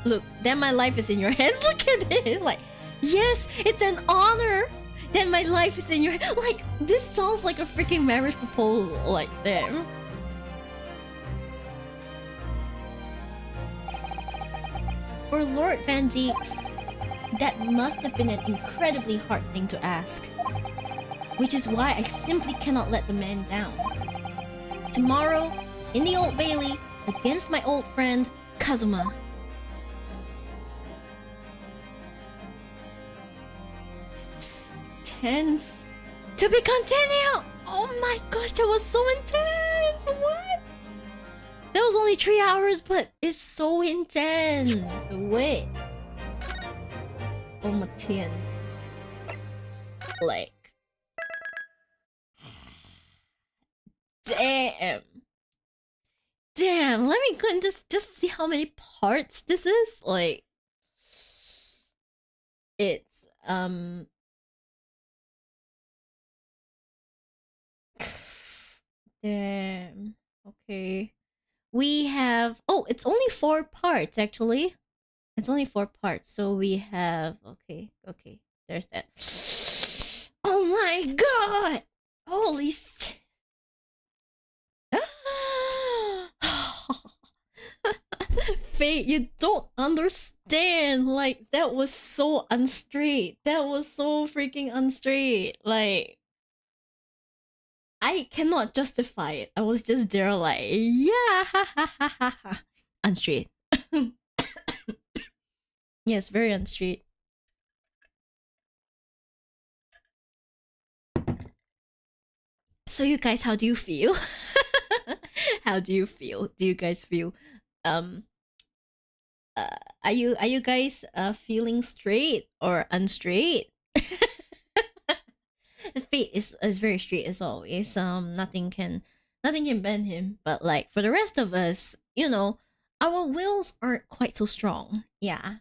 Speaker 2: Look, then my life is in your hands. Look at this. Like, yes, it's an honor. Then my life is in your hands. Like, this sounds like a freaking marriage proposal. Like, damn. For Lord Van Zeeks, that must have been an incredibly hard thing to ask. Which is why I simply cannot let the man down. Tomorrow, in the Old Bailey, against my old friend, Kazuma. Tense. To be continued! Oh my gosh, that was so intense! What? That was only 3 hours, but it's so intense. Wait. Oh my 10. Like. Damn. Damn, let me go and just see how many parts this is. Like, it's damn. Okay. We have, oh, it's only 4 parts actually.
Speaker 4: It's only 4 parts, so we have okay. There's that. Oh my god! Holy shit! Faye, you don't understand. Like, that was so unstraight. That was so freaking unstraight. Like, I cannot justify it. I was just there like, yeah, ha ha ha ha ha. Unstraight. Yes, very unstraight. So you guys, how do you feel? How do you feel? Do you guys feel are you guys feeling straight or unstraight? Fate is very straight as always. Nothing can bend him. But like for the rest of us, you know, our wills aren't quite so strong. Yeah.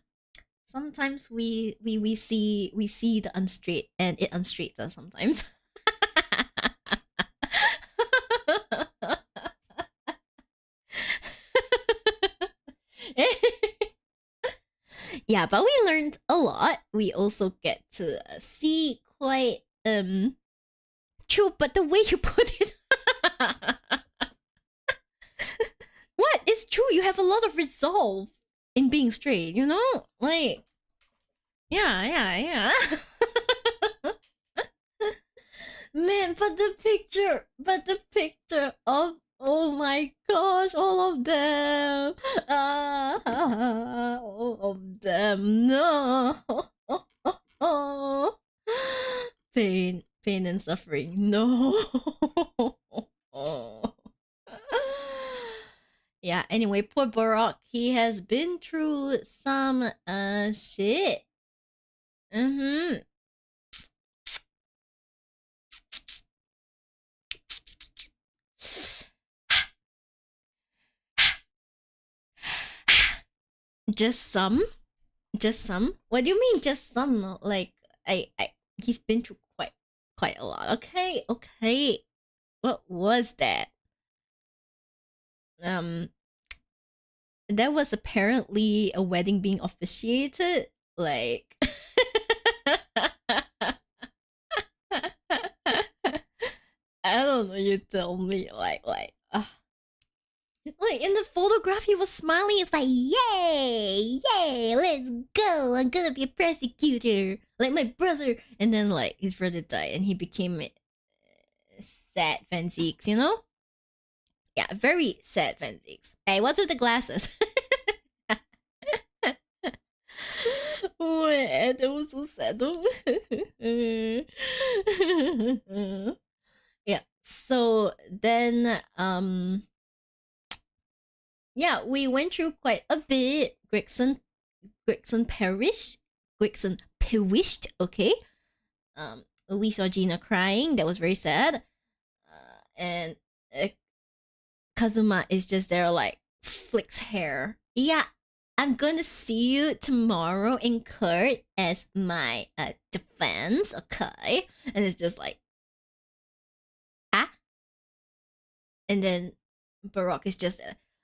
Speaker 4: Sometimes we see the unstraight and it unstraights us sometimes. Yeah, but we learned a lot. We also get to see quite true, but the way you put it. What is true? You have a lot of resolve in being straight, you know? Like, yeah. Man, but the picture of, oh my gosh, all of them. All of them. No. Pain and suffering. No. Yeah, anyway, poor Barak, he has been through some shit. Just some? What do you mean just some? Like I he's been through quite a lot. Okay. What was that? That was apparently a wedding being officiated. Like I don't know, you tell me. Like in the photograph, he was smiling. It's like, yay, let's go. I'm gonna be a prosecutor, like my brother. And then, like, his brother died, and he became sad Van Zieks, you know? Yeah, very sad Van Zieks. Hey, what's with the glasses? Oh, my head, that was so sad. Yeah. So then, yeah, we went through quite a bit. Gregson perished. Okay. We saw Gina crying. That was very sad. And Kazuma is just there, like, flicks hair. Yeah, I'm gonna see you tomorrow in court as my defense, okay? And it's just like, and then Barak is just,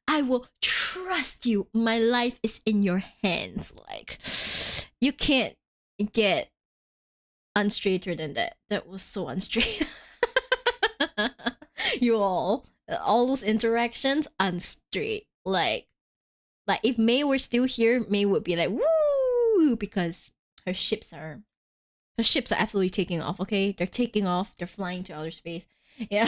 Speaker 4: I will trust you. My life is in your hands. Like, you can't get unstraighter than that. That was so unstraight. You all those interactions unstraight. Like if May were still here, May would be like, woo, because her ships are absolutely taking off. Okay, they're taking off. They're flying to outer space. Yeah.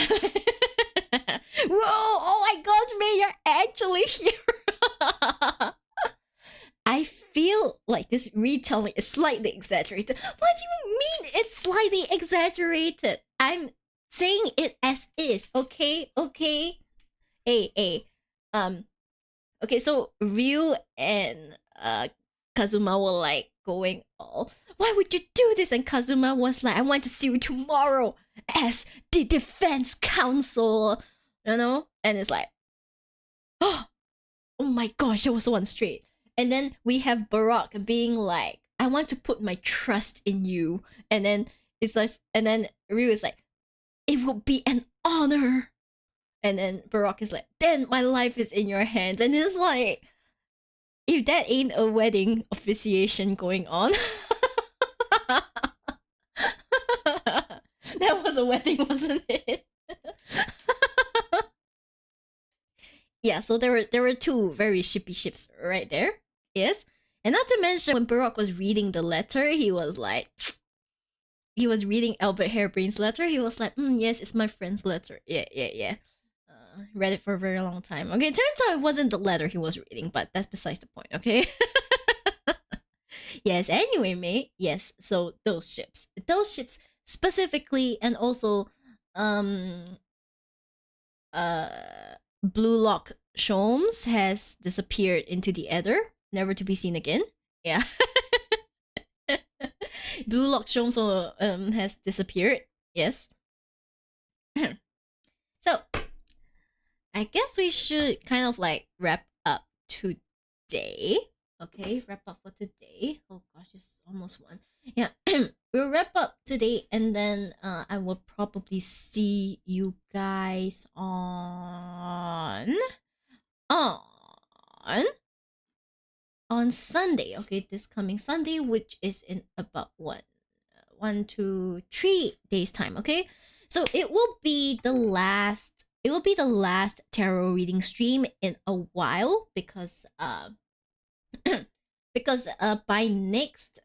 Speaker 4: Whoa! Oh my gosh, May, you're actually here. I feel like this retelling is slightly exaggerated. What do you mean it's slightly exaggerated? I'm saying it as is, okay? Hey. Okay, so Ryu and Kazuma were like going, oh, why would you do this? And Kazuma was like, I want to see you tomorrow as the defense counsel, you know? And it's like, oh my gosh, that was so unstraight. And then we have Barak being like, I want to put my trust in you. And then it's like, and then Ryu is like, it will be an honor. And then Barak is like, then my life is in your hands. And it's like,
Speaker 1: if that ain't a wedding officiation going on. That was a wedding, wasn't it? Yeah, so there were two very shippy ships right there. Yes. And not to mention, when Barack was reading the letter, he was reading Albert Harebrain's letter. He was like, yes, it's my friend's letter. Yeah. Read it for a very long time. Okay, turns out it wasn't the letter he was reading, but that's besides the point, okay? Yes, anyway, mate. Yes, so those ships specifically, and also, Blue Lock Sholmes has disappeared into the ether, never to be seen again. Yeah. Blue Lock Sholmes has disappeared. Yes. So, I guess we should kind of like wrap up today. Okay, wrap up for today. Oh gosh, it's almost 1. Yeah, we'll wrap up today, and then I will probably see you guys on Sunday. Okay, this coming Sunday, which is in about 1, 2, 3 days time. Okay, so it will be the last tarot reading stream in a while, because by next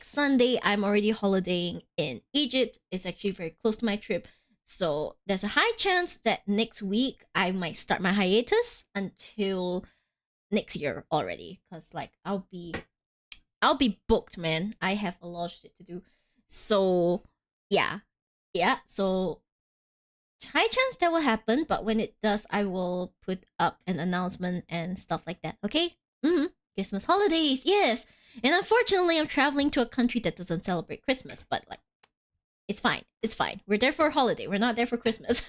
Speaker 1: Sunday I'm already holidaying in Egypt. It's actually very close to my trip, so there's a high chance that next week I might start my hiatus until next year already, because like I'll be booked, man. I have a lot of shit to do. So yeah, so high chance that will happen, but when it does, I will put up an announcement and stuff like that. Okay. Christmas holidays, yes. And unfortunately, I'm traveling to a country that doesn't celebrate Christmas, but like, it's fine. We're there for a holiday. We're not there for Christmas.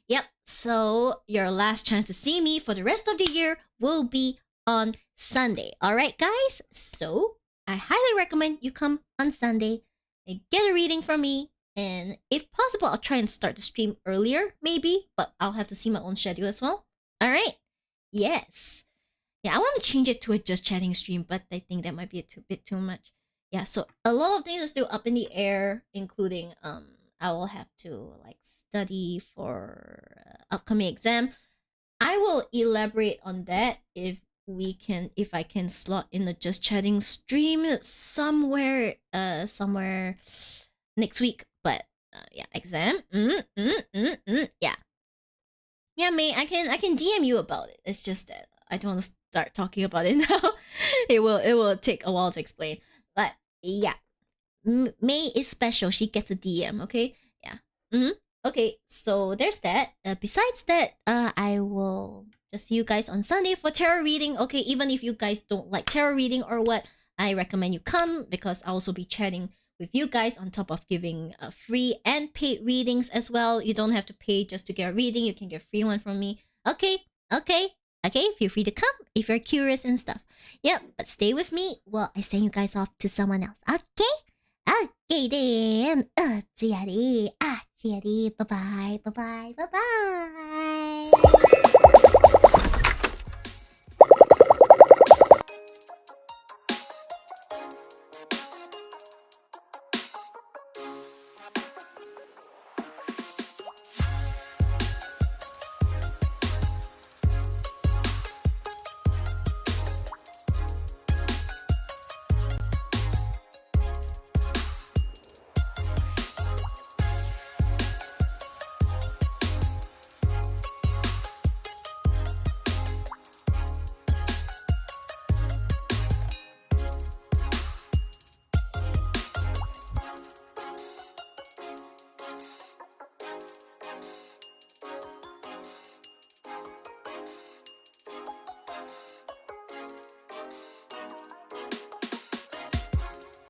Speaker 1: Yep. So your last chance to see me for the rest of the year will be on Sunday. All right, guys. So I highly recommend you come on Sunday and get a reading from me. And if possible, I'll try and start the stream earlier, maybe, but I'll have to see my own schedule as well. All right. Yes. Yeah, I want to change it to a just chatting stream, but I think that might be a bit too much. Yeah, so a lot of things are still up in the air, including I will have to like study for upcoming exam. I will elaborate on that if I can slot in a just chatting stream somewhere next week. But yeah, exam. Yeah, mate, I can DM you about it. It's just that I don't want to start talking about it now. It will take a while to explain. But yeah, May is special. She gets a DM. Okay. Yeah. Okay. So there's that. Besides that, I will just see you guys on Sunday for tarot reading. Okay. Even if you guys don't like tarot reading or what, I recommend you come, because I'll also be chatting with you guys on top of giving free and paid readings as well. You don't have to pay just to get a reading. You can get a free one from me. Okay. Feel free to come if you're curious and stuff. Yep, but stay with me while I send you guys off to someone else. Okay? Okay then. Bye bye.